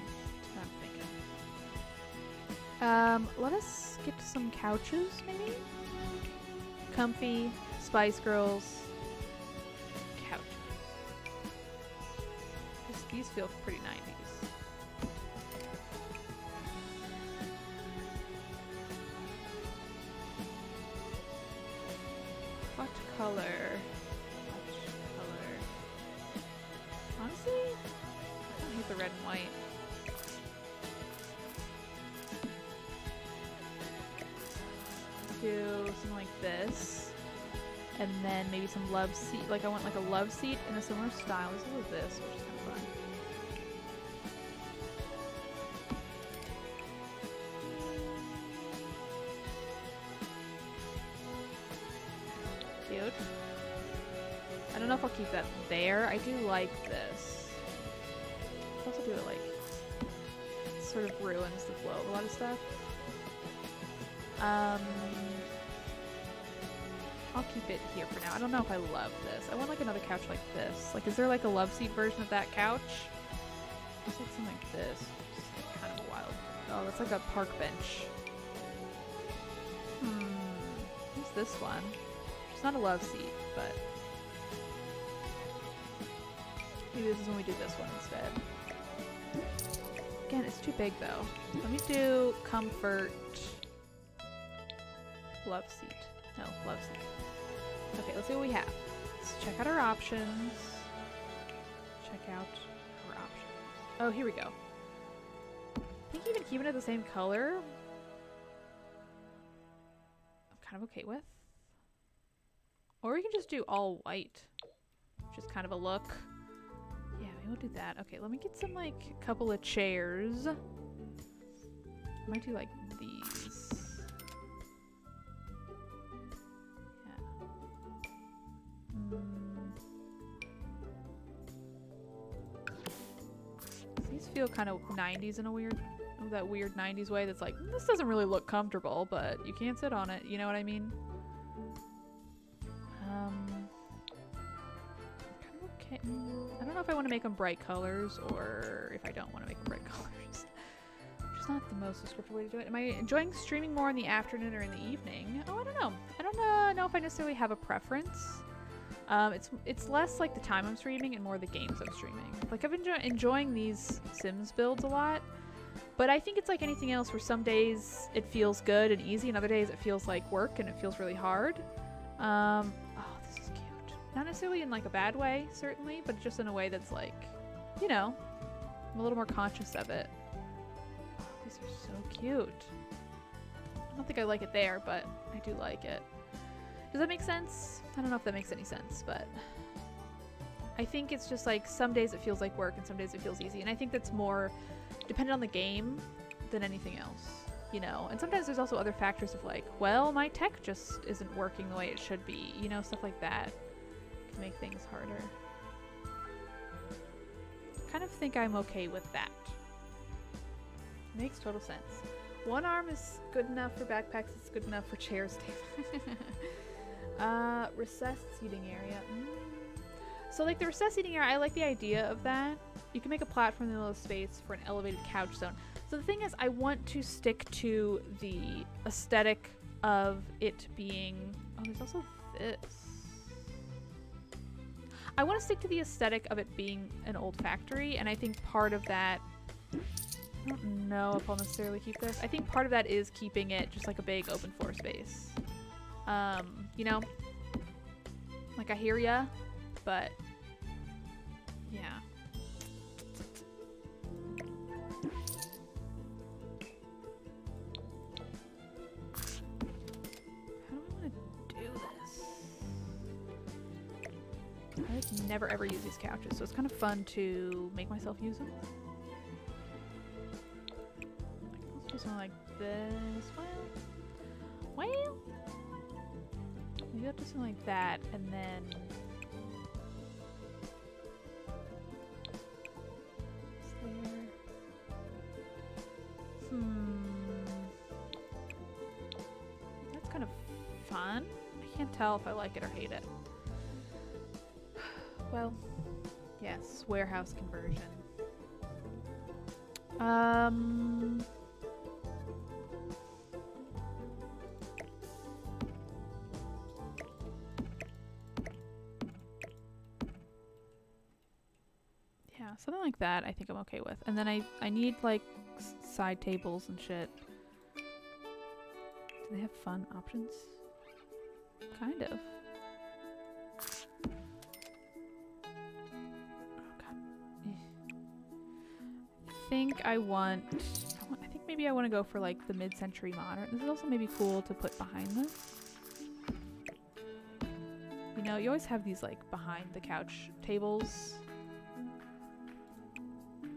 Speaker 1: Let us get to some couches, maybe? Comfy, Spice Girls, couches. These feel pretty 90s. What color? What color? Honestly, I don't hate the red and white. Do something like this, and then maybe some love seat. Like I want like a love seat in a similar style as this, which is kind of fun. Cute. I don't know if I'll keep that there. I do like this. I'll also do it like it sort of ruins the flow of a lot of stuff. I'll keep it here for now. I don't know if I love this. I want like another couch like this. Like, is there like a love seat version of that couch? It's like something like this. It's like kind of a wild. Oh, that's like a park bench. Who's this one? It's not a love seat, but maybe this is when we do this one instead. Again, it's too big though. Let me do comfort. Love seat. No, love seat. Okay, let's see what we have. Let's check out our options. Check out our options. Oh, here we go. I think even keeping it the same color, I'm kind of okay with. Or we can just do all white, which is kind of a look. Yeah, maybe we'll do that. Okay, let me get some, like, a couple of chairs. I might do, like, these. These feel kind of 90s in a weird, that weird 90s way that's like, this doesn't really look comfortable, but you can't sit on it, you know what I mean? Kind of okay. I don't know if I want to make them bright colors or if I don't want to make them bright colors. Which is not the most descriptive way to do it. Am I enjoying streaming more in the afternoon or in the evening? Oh, I don't know. I don't know if I necessarily have a preference. It's less like the time I'm streaming and more the games I'm streaming. Like I've enjoying these Sims builds a lot, but I think it's like anything else where some days it feels good and easy and other days it feels like work and it feels really hard. Oh, this is cute. Not necessarily in like a bad way, certainly, but just in a way that's like, you know, I'm a little more conscious of it. Oh, these are so cute. I don't think I like it there, but I do like it. Does that make sense? I don't know if that makes any sense, but I think it's just like some days it feels like work and some days it feels easy. And I think that's more dependent on the game than anything else, you know? And sometimes there's also other factors of like, well, my tech just isn't working the way it should be, you know, stuff like that can make things harder. I kind of think I'm okay with that. Makes total sense. One arm is good enough for backpacks, it's good enough for chairs, Dave. Recessed seating area. So like the recessed seating area, I like the idea of that. You can make a platform in the middle of space for an elevated couch zone. So the thing is, I want to stick to the aesthetic of it being... Oh, there's also this. I want to stick to the aesthetic of it being an old factory, and I think part of that, I don't know if I'll necessarily keep this. I think part of that is keeping it just like a big open floor space. You know, like I hear ya, but yeah. I've never ever used these couches, so it's kind of fun to make myself use them. Let's do something like this. Well, maybe I'll do something like that, and then that's kind of fun. I can't tell if I like it or hate it. Well, yes, warehouse conversion. Yeah, something like that I think I'm okay with. And then I need like side tables and shit. Do they have fun options? Kind of. I think maybe I want to go for like the mid-century modern. This is also maybe cool to put behind this. You know, you always have these like behind the couch tables. I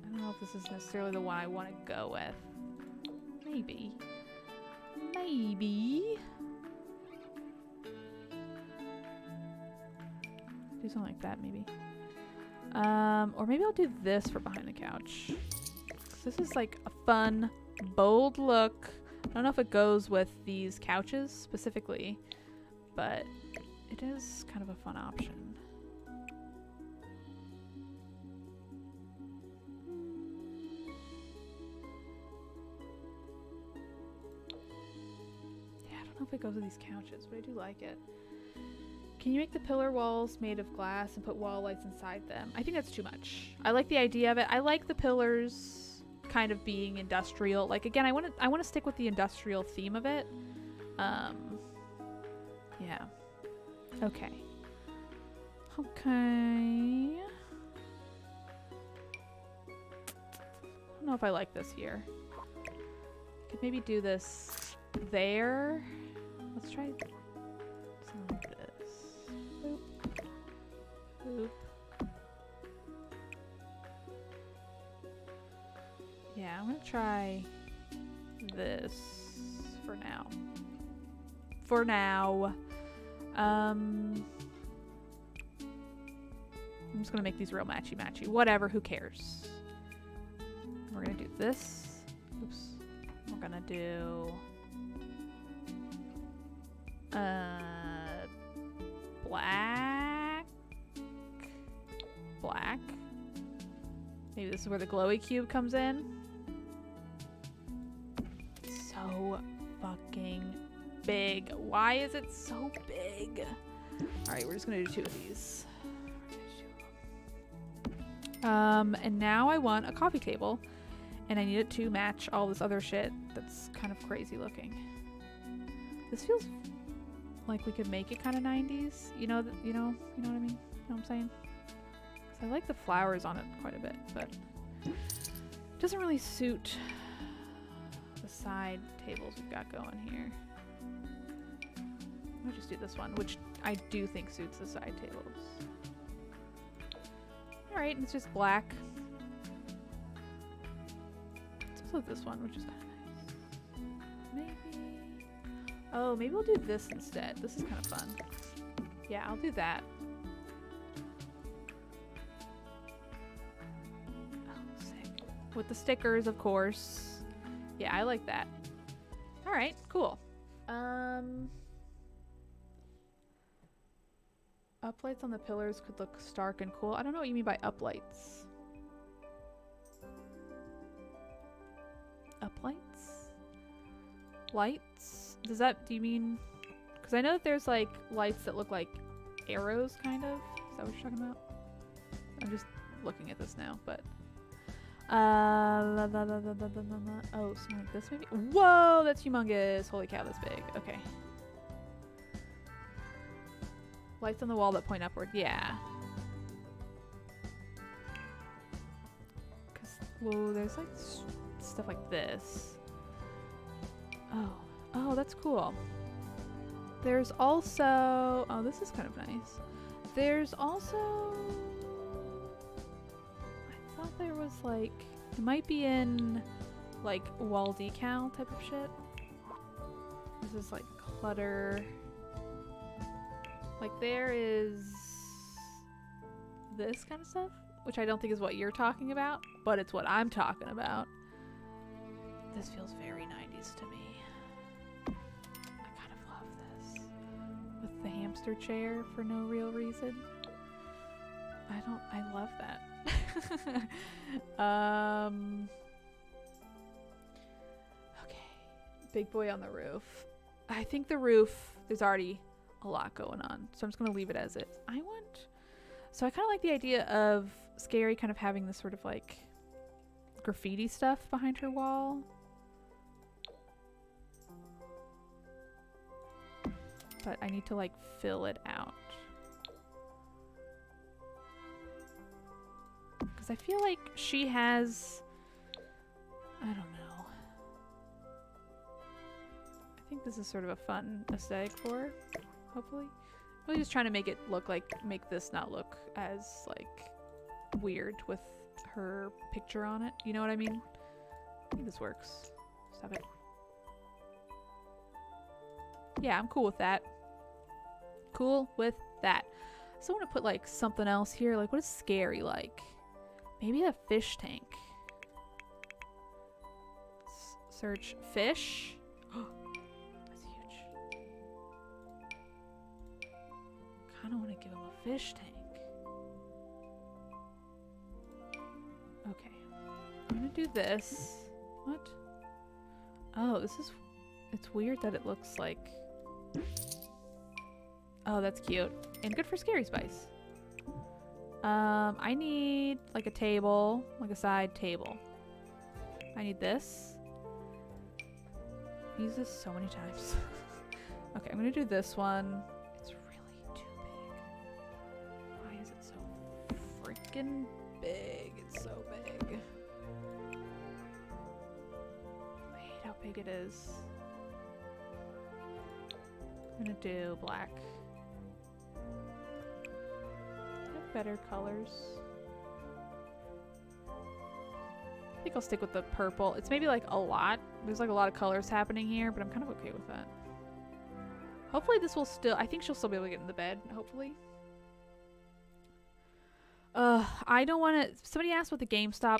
Speaker 1: don't know if this is necessarily the one I want to go with. Maybe. Maybe. Do something like that, maybe. Or maybe I'll do this for behind the couch. This is like a fun, bold look. I don't know if it goes with these couches specifically, but it is kind of a fun option. Yeah, I don't know if it goes with these couches, but I do like it. Can you make the pillar walls made of glass and put wall lights inside them? I think that's too much. I like the idea of it. I like the pillars kind of being industrial. Like again, I want to stick with the industrial theme of it. Yeah. Okay. Okay. I don't know if I like this here. I could maybe do this there. Let's try something like this. Boop. Yeah, I'm gonna try this for now. I'm just gonna make these real matchy-matchy. Whatever, who cares? We're gonna do this. Oops. We're gonna do black. Maybe this is where the glowy cube comes in. So fucking big. Why is it so big? Alright, we're just gonna do 2 of these. And now I want a coffee table, and I need it to match all this other shit that's kind of crazy looking. This feels like we could make it kind of 90s. You know what I mean? You know what I'm saying? I like the flowers on it quite a bit, but it doesn't really suit the side tables we've got going here. I'll just do this one, which I do think suits the side tables. Alright, it's just black. It's also this one, which is kind of nice. Maybe... Oh, maybe we'll do this instead. This is kind of fun. Yeah, I'll do that. With the stickers, of course. Yeah, I like that. Alright, cool. Uplights on the pillars could look stark and cool. I don't know what you mean by uplights. Uplights? Lights? Do you mean... Because I know that there's like lights that look like arrows, kind of. Is that what you're talking about? I'm just looking at this now, but oh, something like this maybe. Whoa, that's humongous! Holy cow, that's big. Okay. Lights on the wall that point upward. Yeah. Cause whoa, there's like stuff like this. Oh, that's cool. There's also, oh, this is kind of nice. There's also, I thought there was like, it might be in like wall decal type of shit. This is like clutter. Like there is this kind of stuff, which I don't think is what you're talking about, but it's what I'm talking about. This feels very 90s to me. I kind of love this. With the hamster chair for no real reason. I love that. Okay. Big boy on the roof. I think the roof, there's already a lot going on, so I'm just gonna leave it as is. So I kind of like the idea of Scary kind of having this sort of like graffiti stuff behind her wall. But I need to like fill it out. Because I feel like she has, I don't know. I think this is sort of a fun aesthetic for her, hopefully. Really just trying to make it look like, make this not look as like weird with her picture on it. You know what I mean? I think this works. Stop it. Yeah, I'm cool with that. Cool with that. So I want to put like something else here. Like, what is Scary like? Maybe a fish tank. Search fish. That's huge. Kind of want to give him a fish tank. Okay. I'm gonna do this. What? Oh, this is... It's weird that it looks like... Oh, that's cute. And good for Scary Spice. I need like a table, like a side table. I need this. I've used this so many times. Okay, I'm gonna do this one. It's really too big. Why is it so freaking big? It's so big. I hate how big it is. I'm gonna do black. Better colors. I think I'll stick with the purple. It's maybe like a lot. There's like a lot of colors happening here, but I'm kind of okay with that. Hopefully this will still, I think she'll still be able to get in the bed, hopefully. I don't want to, somebody asked what the GameStop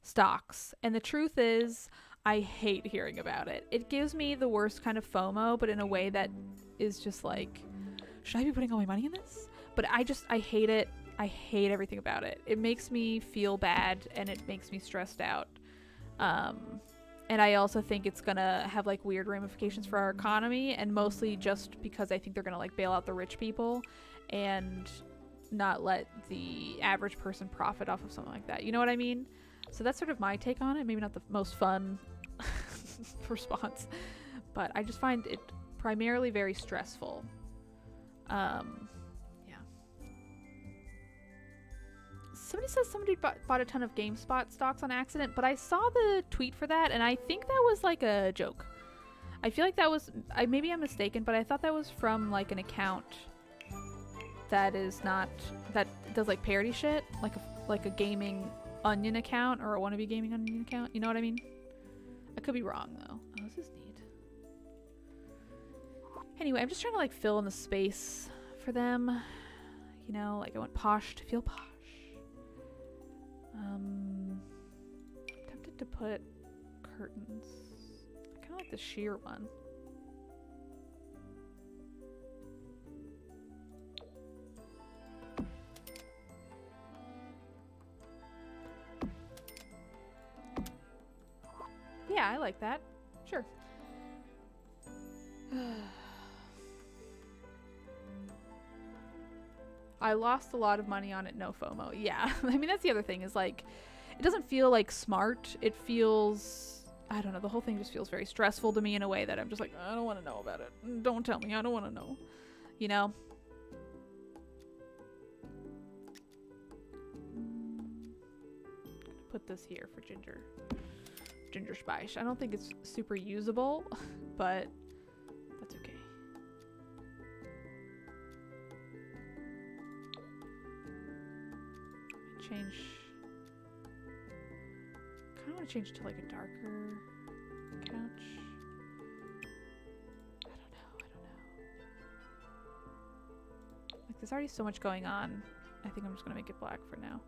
Speaker 1: stocks. And the truth is, I hate hearing about it. It gives me the worst kind of FOMO, but in a way that is just like, should I be putting all my money in this? But I hate it. I hate everything about it. It makes me feel bad and it makes me stressed out. And I also think it's gonna have like weird ramifications for our economy, and mostly just because I think they're gonna like bail out the rich people and not let the average person profit off of something like that. You know what I mean? So that's sort of my take on it. Maybe not the most fun response, but I just find it primarily very stressful. Yeah. Somebody says somebody bought a ton of GameSpot stocks on accident, but I saw the tweet for that, and I think that was like a joke. I feel like that was, maybe I'm mistaken, but I thought that was from like an account that is not, that does like parody shit, like a gaming onion account or a wannabe gaming onion account. You know what I mean? I could be wrong though. Oh, this is neat. Anyway, I'm just trying to like fill in the space for them. You know, like I want posh to feel posh. I'm tempted to put curtains. I kind of like the sheer one. Yeah, I like that. Sure. I lost a lot of money on it, no FOMO. Yeah. I mean, that's the other thing is like, it doesn't feel like smart. It feels, I don't know, the whole thing just feels very stressful to me in a way that I'm just like, I don't want to know about it. Don't tell me, I don't want to know. You know? Put this here for ginger spice. I don't think it's super usable, but that's okay. Change. Kind of want to change it to like a darker couch. I don't know. Like there's already so much going on. I think I'm just gonna make it black for now.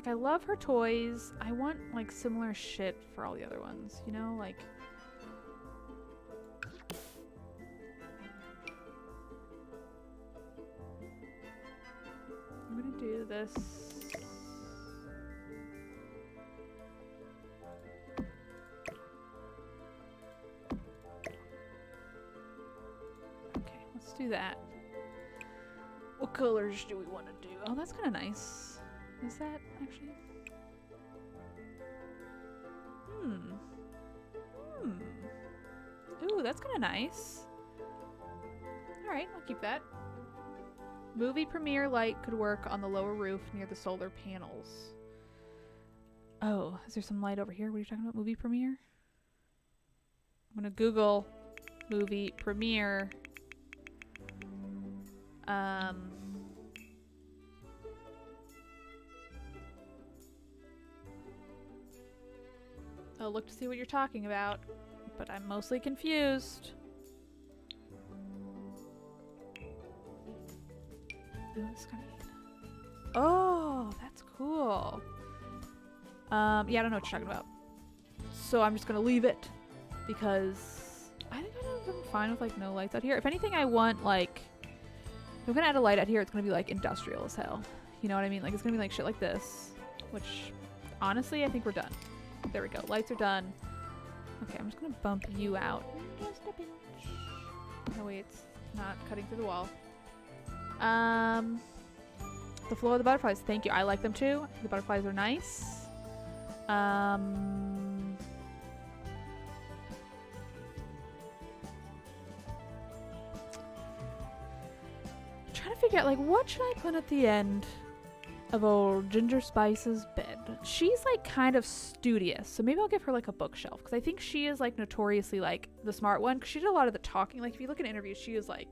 Speaker 1: I love her toys. I want like similar shit for all the other ones, you know, like I'm gonna do this. Okay, let's do that. What colors do we want to do? Oh, that's kind of nice. Is that actually? Ooh, that's kind of nice. All right, I'll keep that. Movie premiere light could work on the lower roof near the solar panels. Oh, is there some light over here? What are you talking about? Movie premiere? I'm gonna Google movie premiere. I'll look to see what you're talking about, but I'm mostly confused. Ooh, that's kind of neat. Oh, that's cool. Yeah, I don't know what you're talking about. So I'm just gonna leave it because I think I'm fine with like no lights out here. If anything, I want like, if I'm gonna add a light out here, it's gonna be like industrial as hell. You know what I mean? Like it's gonna be like shit like this, which honestly, I think we're done. There we go. Lights are done. Okay, I'm just gonna bump you out. Just a pinch. No way, it's not cutting through the wall. The flow of the butterflies. Thank you. I like them too. I think the butterflies are nice. I'm trying to figure out like what should I put at the end of old Ginger Spice's bed. She's like kind of studious, so maybe I'll give her like a bookshelf because I think she is like notoriously like the smart one because she did a lot of the talking. Like if you look at interviews, she is like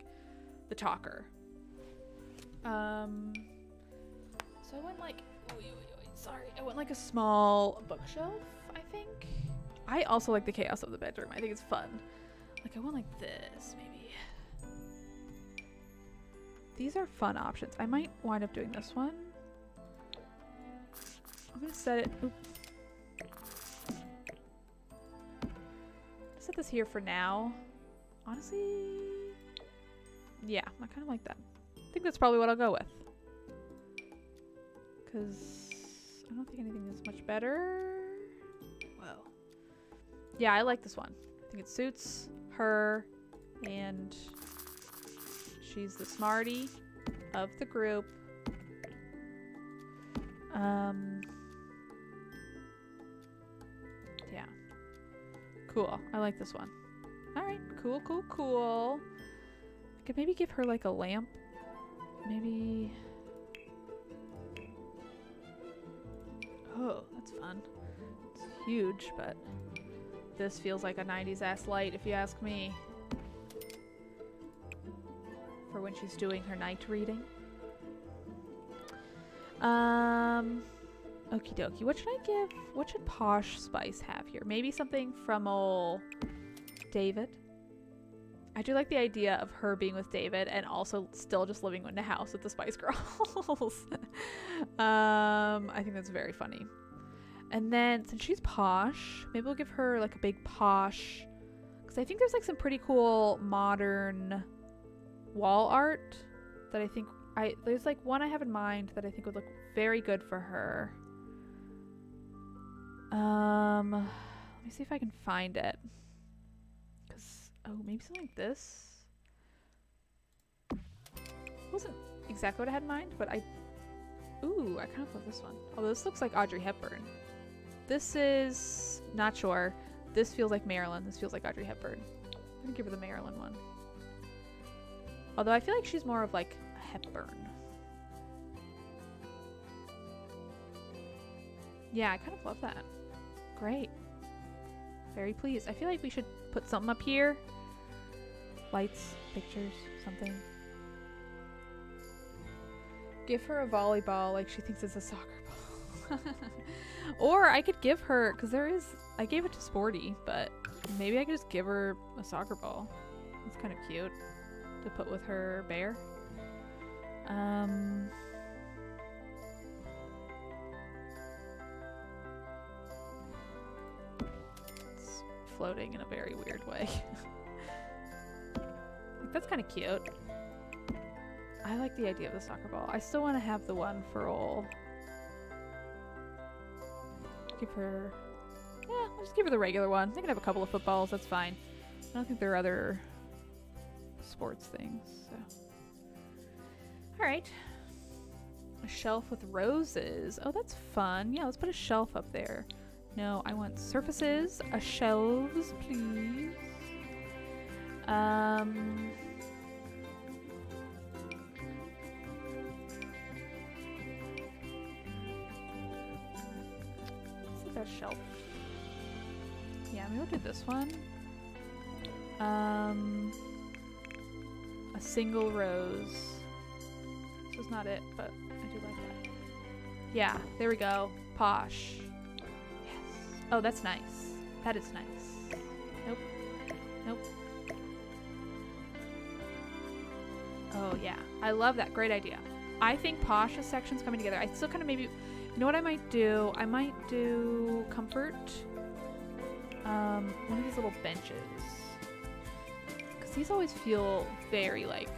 Speaker 1: the talker. So I went like, sorry, I went like a small bookshelf, I think. I also like the chaos of the bedroom. I think it's fun. Like I went like this, maybe. These are fun options. I might wind up doing this one. I'm gonna set it. Oop. Set this here for now. Honestly, yeah, I kind of like that. I think that's probably what I'll go with. Because I don't think anything is much better. Well, yeah, I like this one. I think it suits her, and she's the smarty of the group. Yeah. Cool. I like this one. Alright. Cool, cool, cool. I could maybe give her like a lamp. Maybe... Oh, that's fun. It's huge, but this feels like a 90s ass light if you ask me. For when she's doing her night reading. Okie dokie. What should I give? What should Posh Spice have here? Maybe something from ol' David. I do like the idea of her being with David and also still just living in the house with the Spice Girls. I think that's very funny. And then since she's posh, maybe we'll give her like a big posh, because I think there's like some pretty cool modern wall art that I think there's like one I have in mind that I think would look very good for her. Let me see if I can find it. Oh, maybe something like this. Wasn't exactly what I had in mind, but ooh, I kind of love this one. Although this looks like Audrey Hepburn. This is not sure. This feels like Marilyn. This feels like Audrey Hepburn. I'm gonna give her the Marilyn one. Although I feel like she's more of like a Hepburn. Yeah, I kind of love that. Great. Very pleased. I feel like we should put something up here. Lights, pictures, something. Give her a volleyball like she thinks it's a soccer ball. Or I could give her, because I gave it to Sporty, but maybe I could just give her a soccer ball. It's kind of cute to put with her bear. It's floating in a very weird way. That's kind of cute. I like the idea of the soccer ball. I still want to have the one for Ol. Give her... Yeah, I'll just give her the regular one. They can have a couple of footballs, that's fine. I don't think there are other sports things, so... Alright. A shelf with roses. Oh, that's fun. Yeah, let's put a shelf up there. No, I want surfaces. Shelves, please. That shelf. Yeah, maybe we'll do this one. A single rose. This is not it, but I do like that. Yeah, there we go. Posh. Yes. Oh, that's nice. That is nice. Nope. Nope. Oh, yeah. I love that. Great idea. I think Posh's section's coming together. I still kind of maybe... You know what I might do? I might do comfort. One of these little benches. Because these always feel very, like,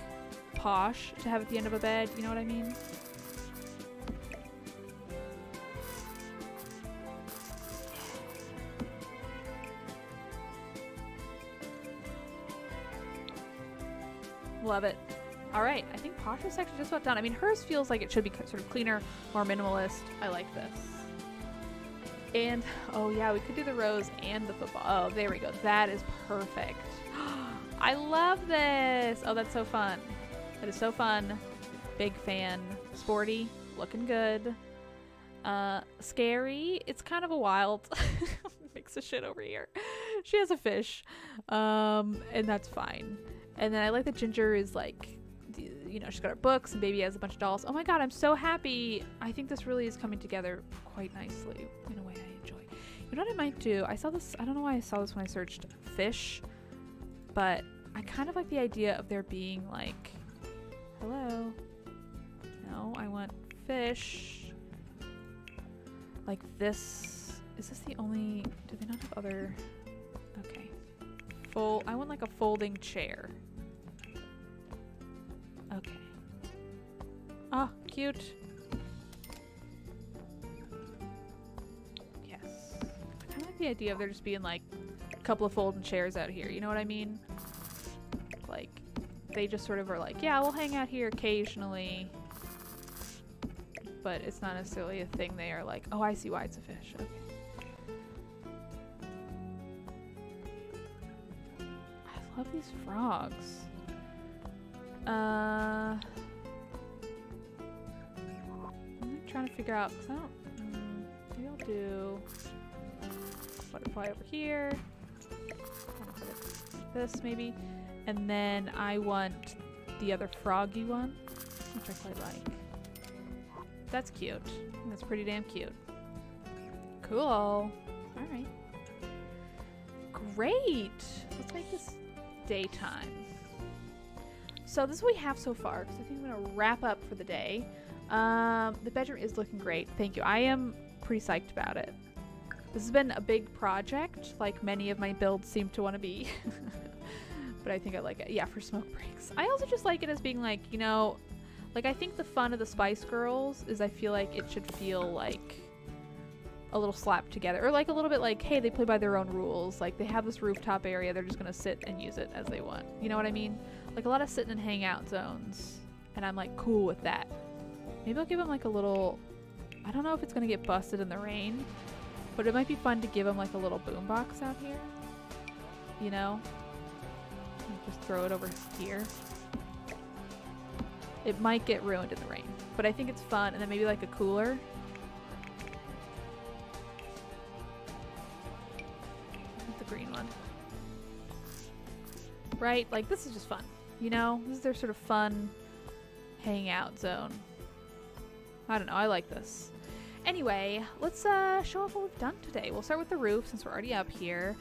Speaker 1: posh to have at the end of a bed. You know what I mean? Love it. Alright, I think Posh's section just about done. I mean, hers feels like it should be sort of cleaner, more minimalist. I like this. And, oh yeah, we could do the rose and the football. Oh, there we go. That is perfect. I love this. Oh, that's so fun. That is so fun. Big fan. Sporty, looking good. Scary. It's kind of a wild mix of shit over here. She has a fish. And that's fine. And then I like that Ginger is like, you know, she's got her books and Baby has a bunch of dolls. Oh my god, I'm so happy. I think this really is coming together quite nicely in a way I enjoy. You know what I might do? I saw this, I don't know why I saw this when I searched fish, but I kind of like the idea of there being like, hello. No, I want fish. Like this. Is this the only, do they not have other, okay. I want like a folding chair. Okay. Oh, cute. Yes. I kind of like the idea of there just being like a couple of folding chairs out here. You know what I mean? Like, they just sort of are like, yeah, we'll hang out here occasionally. But it's not necessarily a thing they are like, oh, I see why it's a fish. Okay. I love these frogs. I'm trying to figure out, because I don't, maybe I'll do butterfly over here, this maybe, and then I want the other froggy one, which I quite like. That's cute. That's pretty damn cute. Cool. Alright. Great! Let's make this daytime. So this is what we have so far, because I think I'm going to wrap up for the day. The bedroom is looking great. Thank you. I am pretty psyched about it. This has been a big project, like many of my builds seem to want to be. But I think I like it. Yeah, for smoke breaks. I also just like it as being like, you know, like I think the fun of the Spice Girls is I feel like it should feel like a little slapped together. Or like a little bit like, hey, they play by their own rules. Like they have this rooftop area, they're just going to sit and use it as they want. You know what I mean? Like a lot of sitting and hang out zones. and I'm like cool with that. Maybe I'll give him like a little, I don't know if it's gonna get busted in the rain, but it might be fun to give him like a little boombox out here, you know? Just throw it over here. It might get ruined in the rain, but I think it's fun. And then maybe like a cooler. The green one. Right? Like this is just fun, you know? This is their sort of fun hangout zone. I don't know, I like this. Anyway, let's show off what we've done today. We'll start with the roof since we're already up here.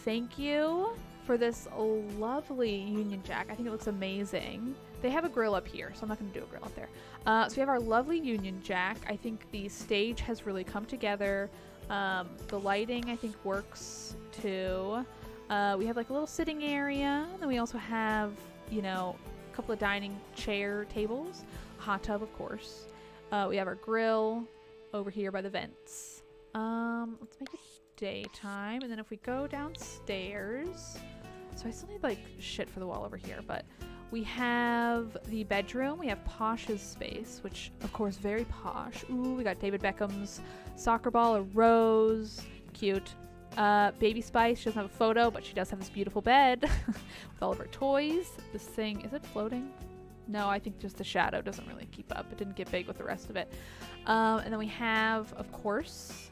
Speaker 1: Thank you for this lovely Union Jack. I think it looks amazing. They have a grill up here, so I'm not going to do a grill up there. So we have our lovely Union Jack. I think the stage has really come together. The lighting, I think, works too. We have like a little sitting area. And then we also have, you know, a couple of dining chair tables. A hot tub, of course. We have our grill over here by the vents. Let's make it daytime. And then if we go downstairs, so I still need like shit for the wall over here, but we have the bedroom. We have Posh's space, which of course very posh. Ooh, we got David Beckham's soccer ball, a rose, cute. Baby Spice, she doesn't have a photo, but she does have this beautiful bed with all of her toys. This thing, is it floating? No, I think just the shadow doesn't really keep up. It didn't get big with the rest of it. And then we have, of course,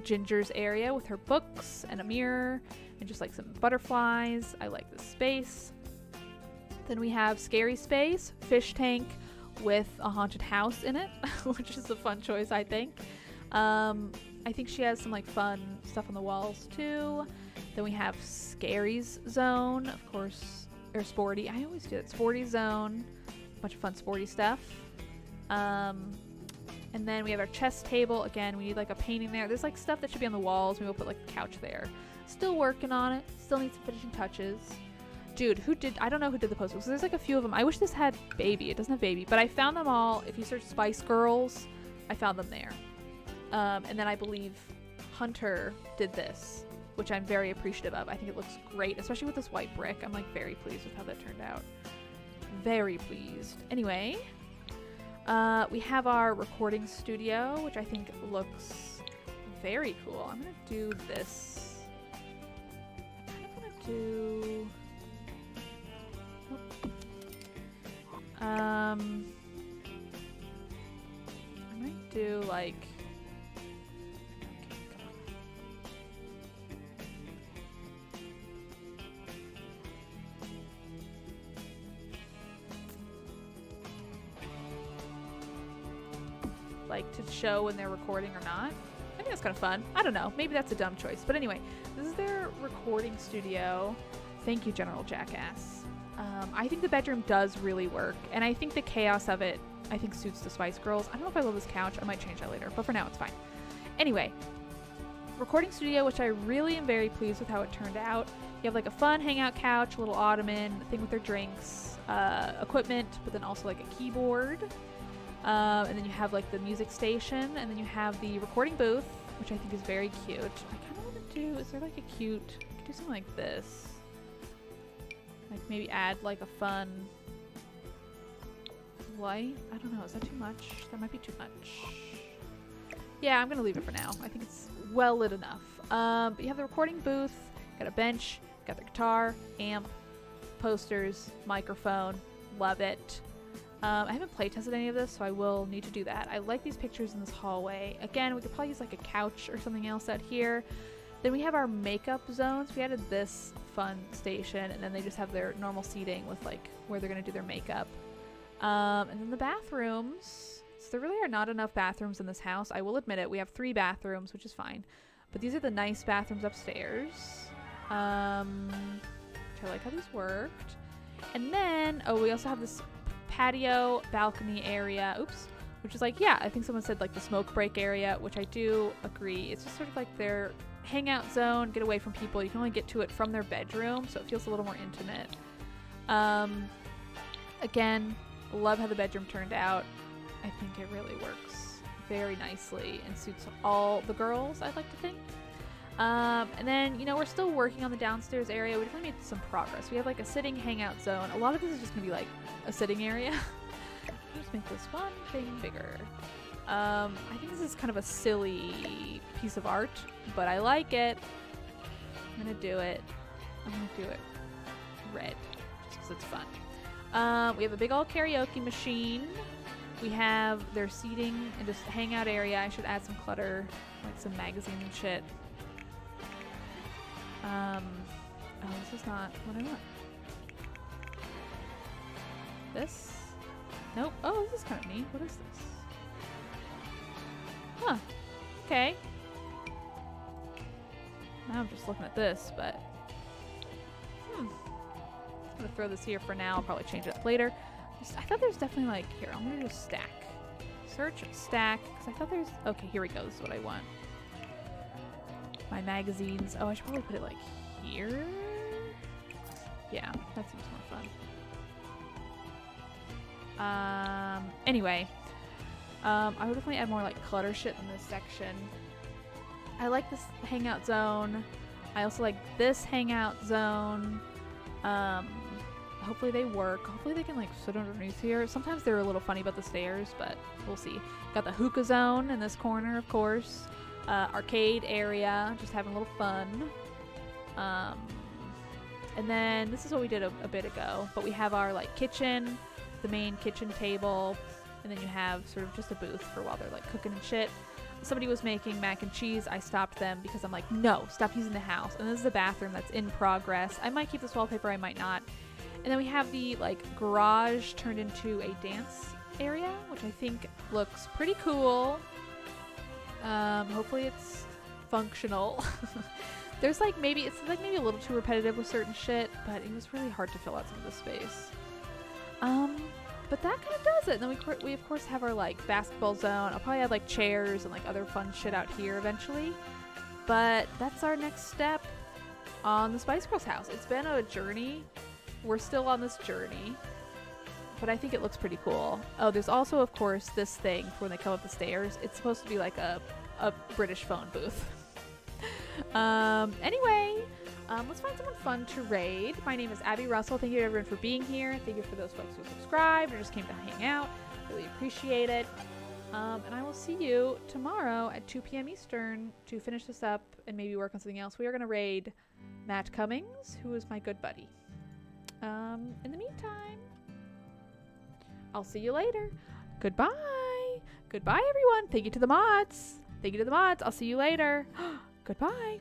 Speaker 1: Ginger's area with her books and a mirror and just like some butterflies. I like this space. Then we have Scary Space, fish tank with a haunted house in it, which is a fun choice, I think. I think she has some like fun stuff on the walls too. Then we have Scary's Zone, of course, or Sporty. I always do that. Sporty Zone, a bunch of fun sporty stuff. And then we have our chess table. Again, we need like a painting there. There's like stuff that should be on the walls. We will put like a couch there. Still working on it. Still need some finishing touches. Dude, I don't know who did the post books. There's like a few of them. I wish this had baby. It doesn't have baby, but I found them all. If you search Spice Girls, I found them there. And then I believe Hunter did this, which I'm very appreciative of. I think it looks great, especially with this white brick. I'm like very pleased with how that turned out. Very pleased. Anyway, we have our recording studio, which I think looks very cool. I'm gonna do this. I'm gonna do. I might do like. Like to show when they're recording or not. I think that's kind of fun. I don't know. Maybe that's a dumb choice. But anyway, this is their recording studio. Thank you, General Jackass. I think the bedroom does really work. And I think the chaos of it, I think suits the Spice Girls. I don't know if I love this couch. I might change that later. But for now, it's fine. Anyway, recording studio, which I really am very pleased with how it turned out. You have like a fun hangout couch, a little ottoman, a thing with their drinks, equipment, but then also like a keyboard. And then you have like the music station, and then you have the recording booth, which I think is very cute. I kind of want to do, is there like a cute, I could do something like this. Like maybe add like a fun light. I don't know, is that too much? That might be too much. Yeah, I'm going to leave it for now. I think it's well lit enough. But you have the recording booth, got a bench, got the guitar, amp, posters, microphone. Love it. I haven't play tested any of this, so I will need to do that. I like these pictures in this hallway. Again, we could probably use like a couch or something else out here. Then we have our makeup zones. We added this fun station, and then they just have their normal seating with like where they're going to do their makeup. And then the bathrooms. So there really are not enough bathrooms in this house. I will admit it. We have 3 bathrooms, which is fine. But these are the nice bathrooms upstairs. Which I like how these worked. And then, oh, we also have this patio balcony area, which is like, yeah, I think someone said like the smoke break area, which I do agree. It's just sort of like their hangout zone, get away from people. You can only get to it from their bedroom, so it feels a little more intimate. Again, love how the bedroom turned out. I think it really works very nicely and suits all the girls, I'd like to think. And then, you know, we're still working on the downstairs area. We definitely made some progress. We have like a sitting hangout zone. A lot of this is just gonna be like a sitting area. Just make this one thing bigger. I think this is kind of a silly piece of art, but I like it. I'm gonna do it. I'm gonna do it red, just because it's fun. We have a big old karaoke machine. We have their seating and just hangout area. I should add some clutter, like some magazines and shit. Oh, this is not what I want. This? Nope. Oh, this is kind of neat. What is this? Huh. Okay. Now I'm just looking at this, but... I'm gonna throw this here for now. I'll probably change it up later. I thought there's definitely like... Here, I'm gonna do stack. Search, stack. Because I thought there's... Okay, here we go. This is what I want. My magazines. Oh, I should probably put it like here. Yeah, that seems more fun. Anyway. I would definitely add more like clutter shit in this section. I like this hangout zone. I also like this hangout zone. Hopefully they work. Hopefully they can like sit underneath here. Sometimes they're a little funny about the stairs, but we'll see. Got the hookah zone in this corner, of course. Arcade area, just having a little fun. And then this is what we did a bit ago, but we have our like kitchen, the main kitchen table, and then you have sort of just a booth for while they're like cooking and shit. Somebody was making mac and cheese. I stopped them because I'm like, no, stop using the house. And this is the bathroom that's in progress. I might keep this wallpaper, I might not. And then we have the like garage turned into a dance area, which I think looks pretty cool. Hopefully it's functional. There's like maybe it's like maybe a little too repetitive with certain shit, but it was really hard to fill out some of the space. But that kind of does it. And then we of course have our like basketball zone. I'll probably add like chairs and like other fun shit out here eventually. But that's our next step on the Spice Girls house. It's been a journey. We're still on this journey, but I think it looks pretty cool. Oh, there's also of course this thing for when they come up the stairs. It's supposed to be like a British phone booth. Anyway, let's find someone fun to raid. My name is Abby Russell. Thank you to everyone for being here. Thank you for those folks who subscribed or just came to hang out. Really appreciate it. And I will see you tomorrow at 2 p.m. Eastern to finish this up and maybe work on something else. We are going to raid Matt Cummings, who is my good buddy. In the meantime, I'll see you later. Goodbye. Goodbye, everyone. Thank you to the mods. Thank you to the mods. I'll see you later. Goodbye.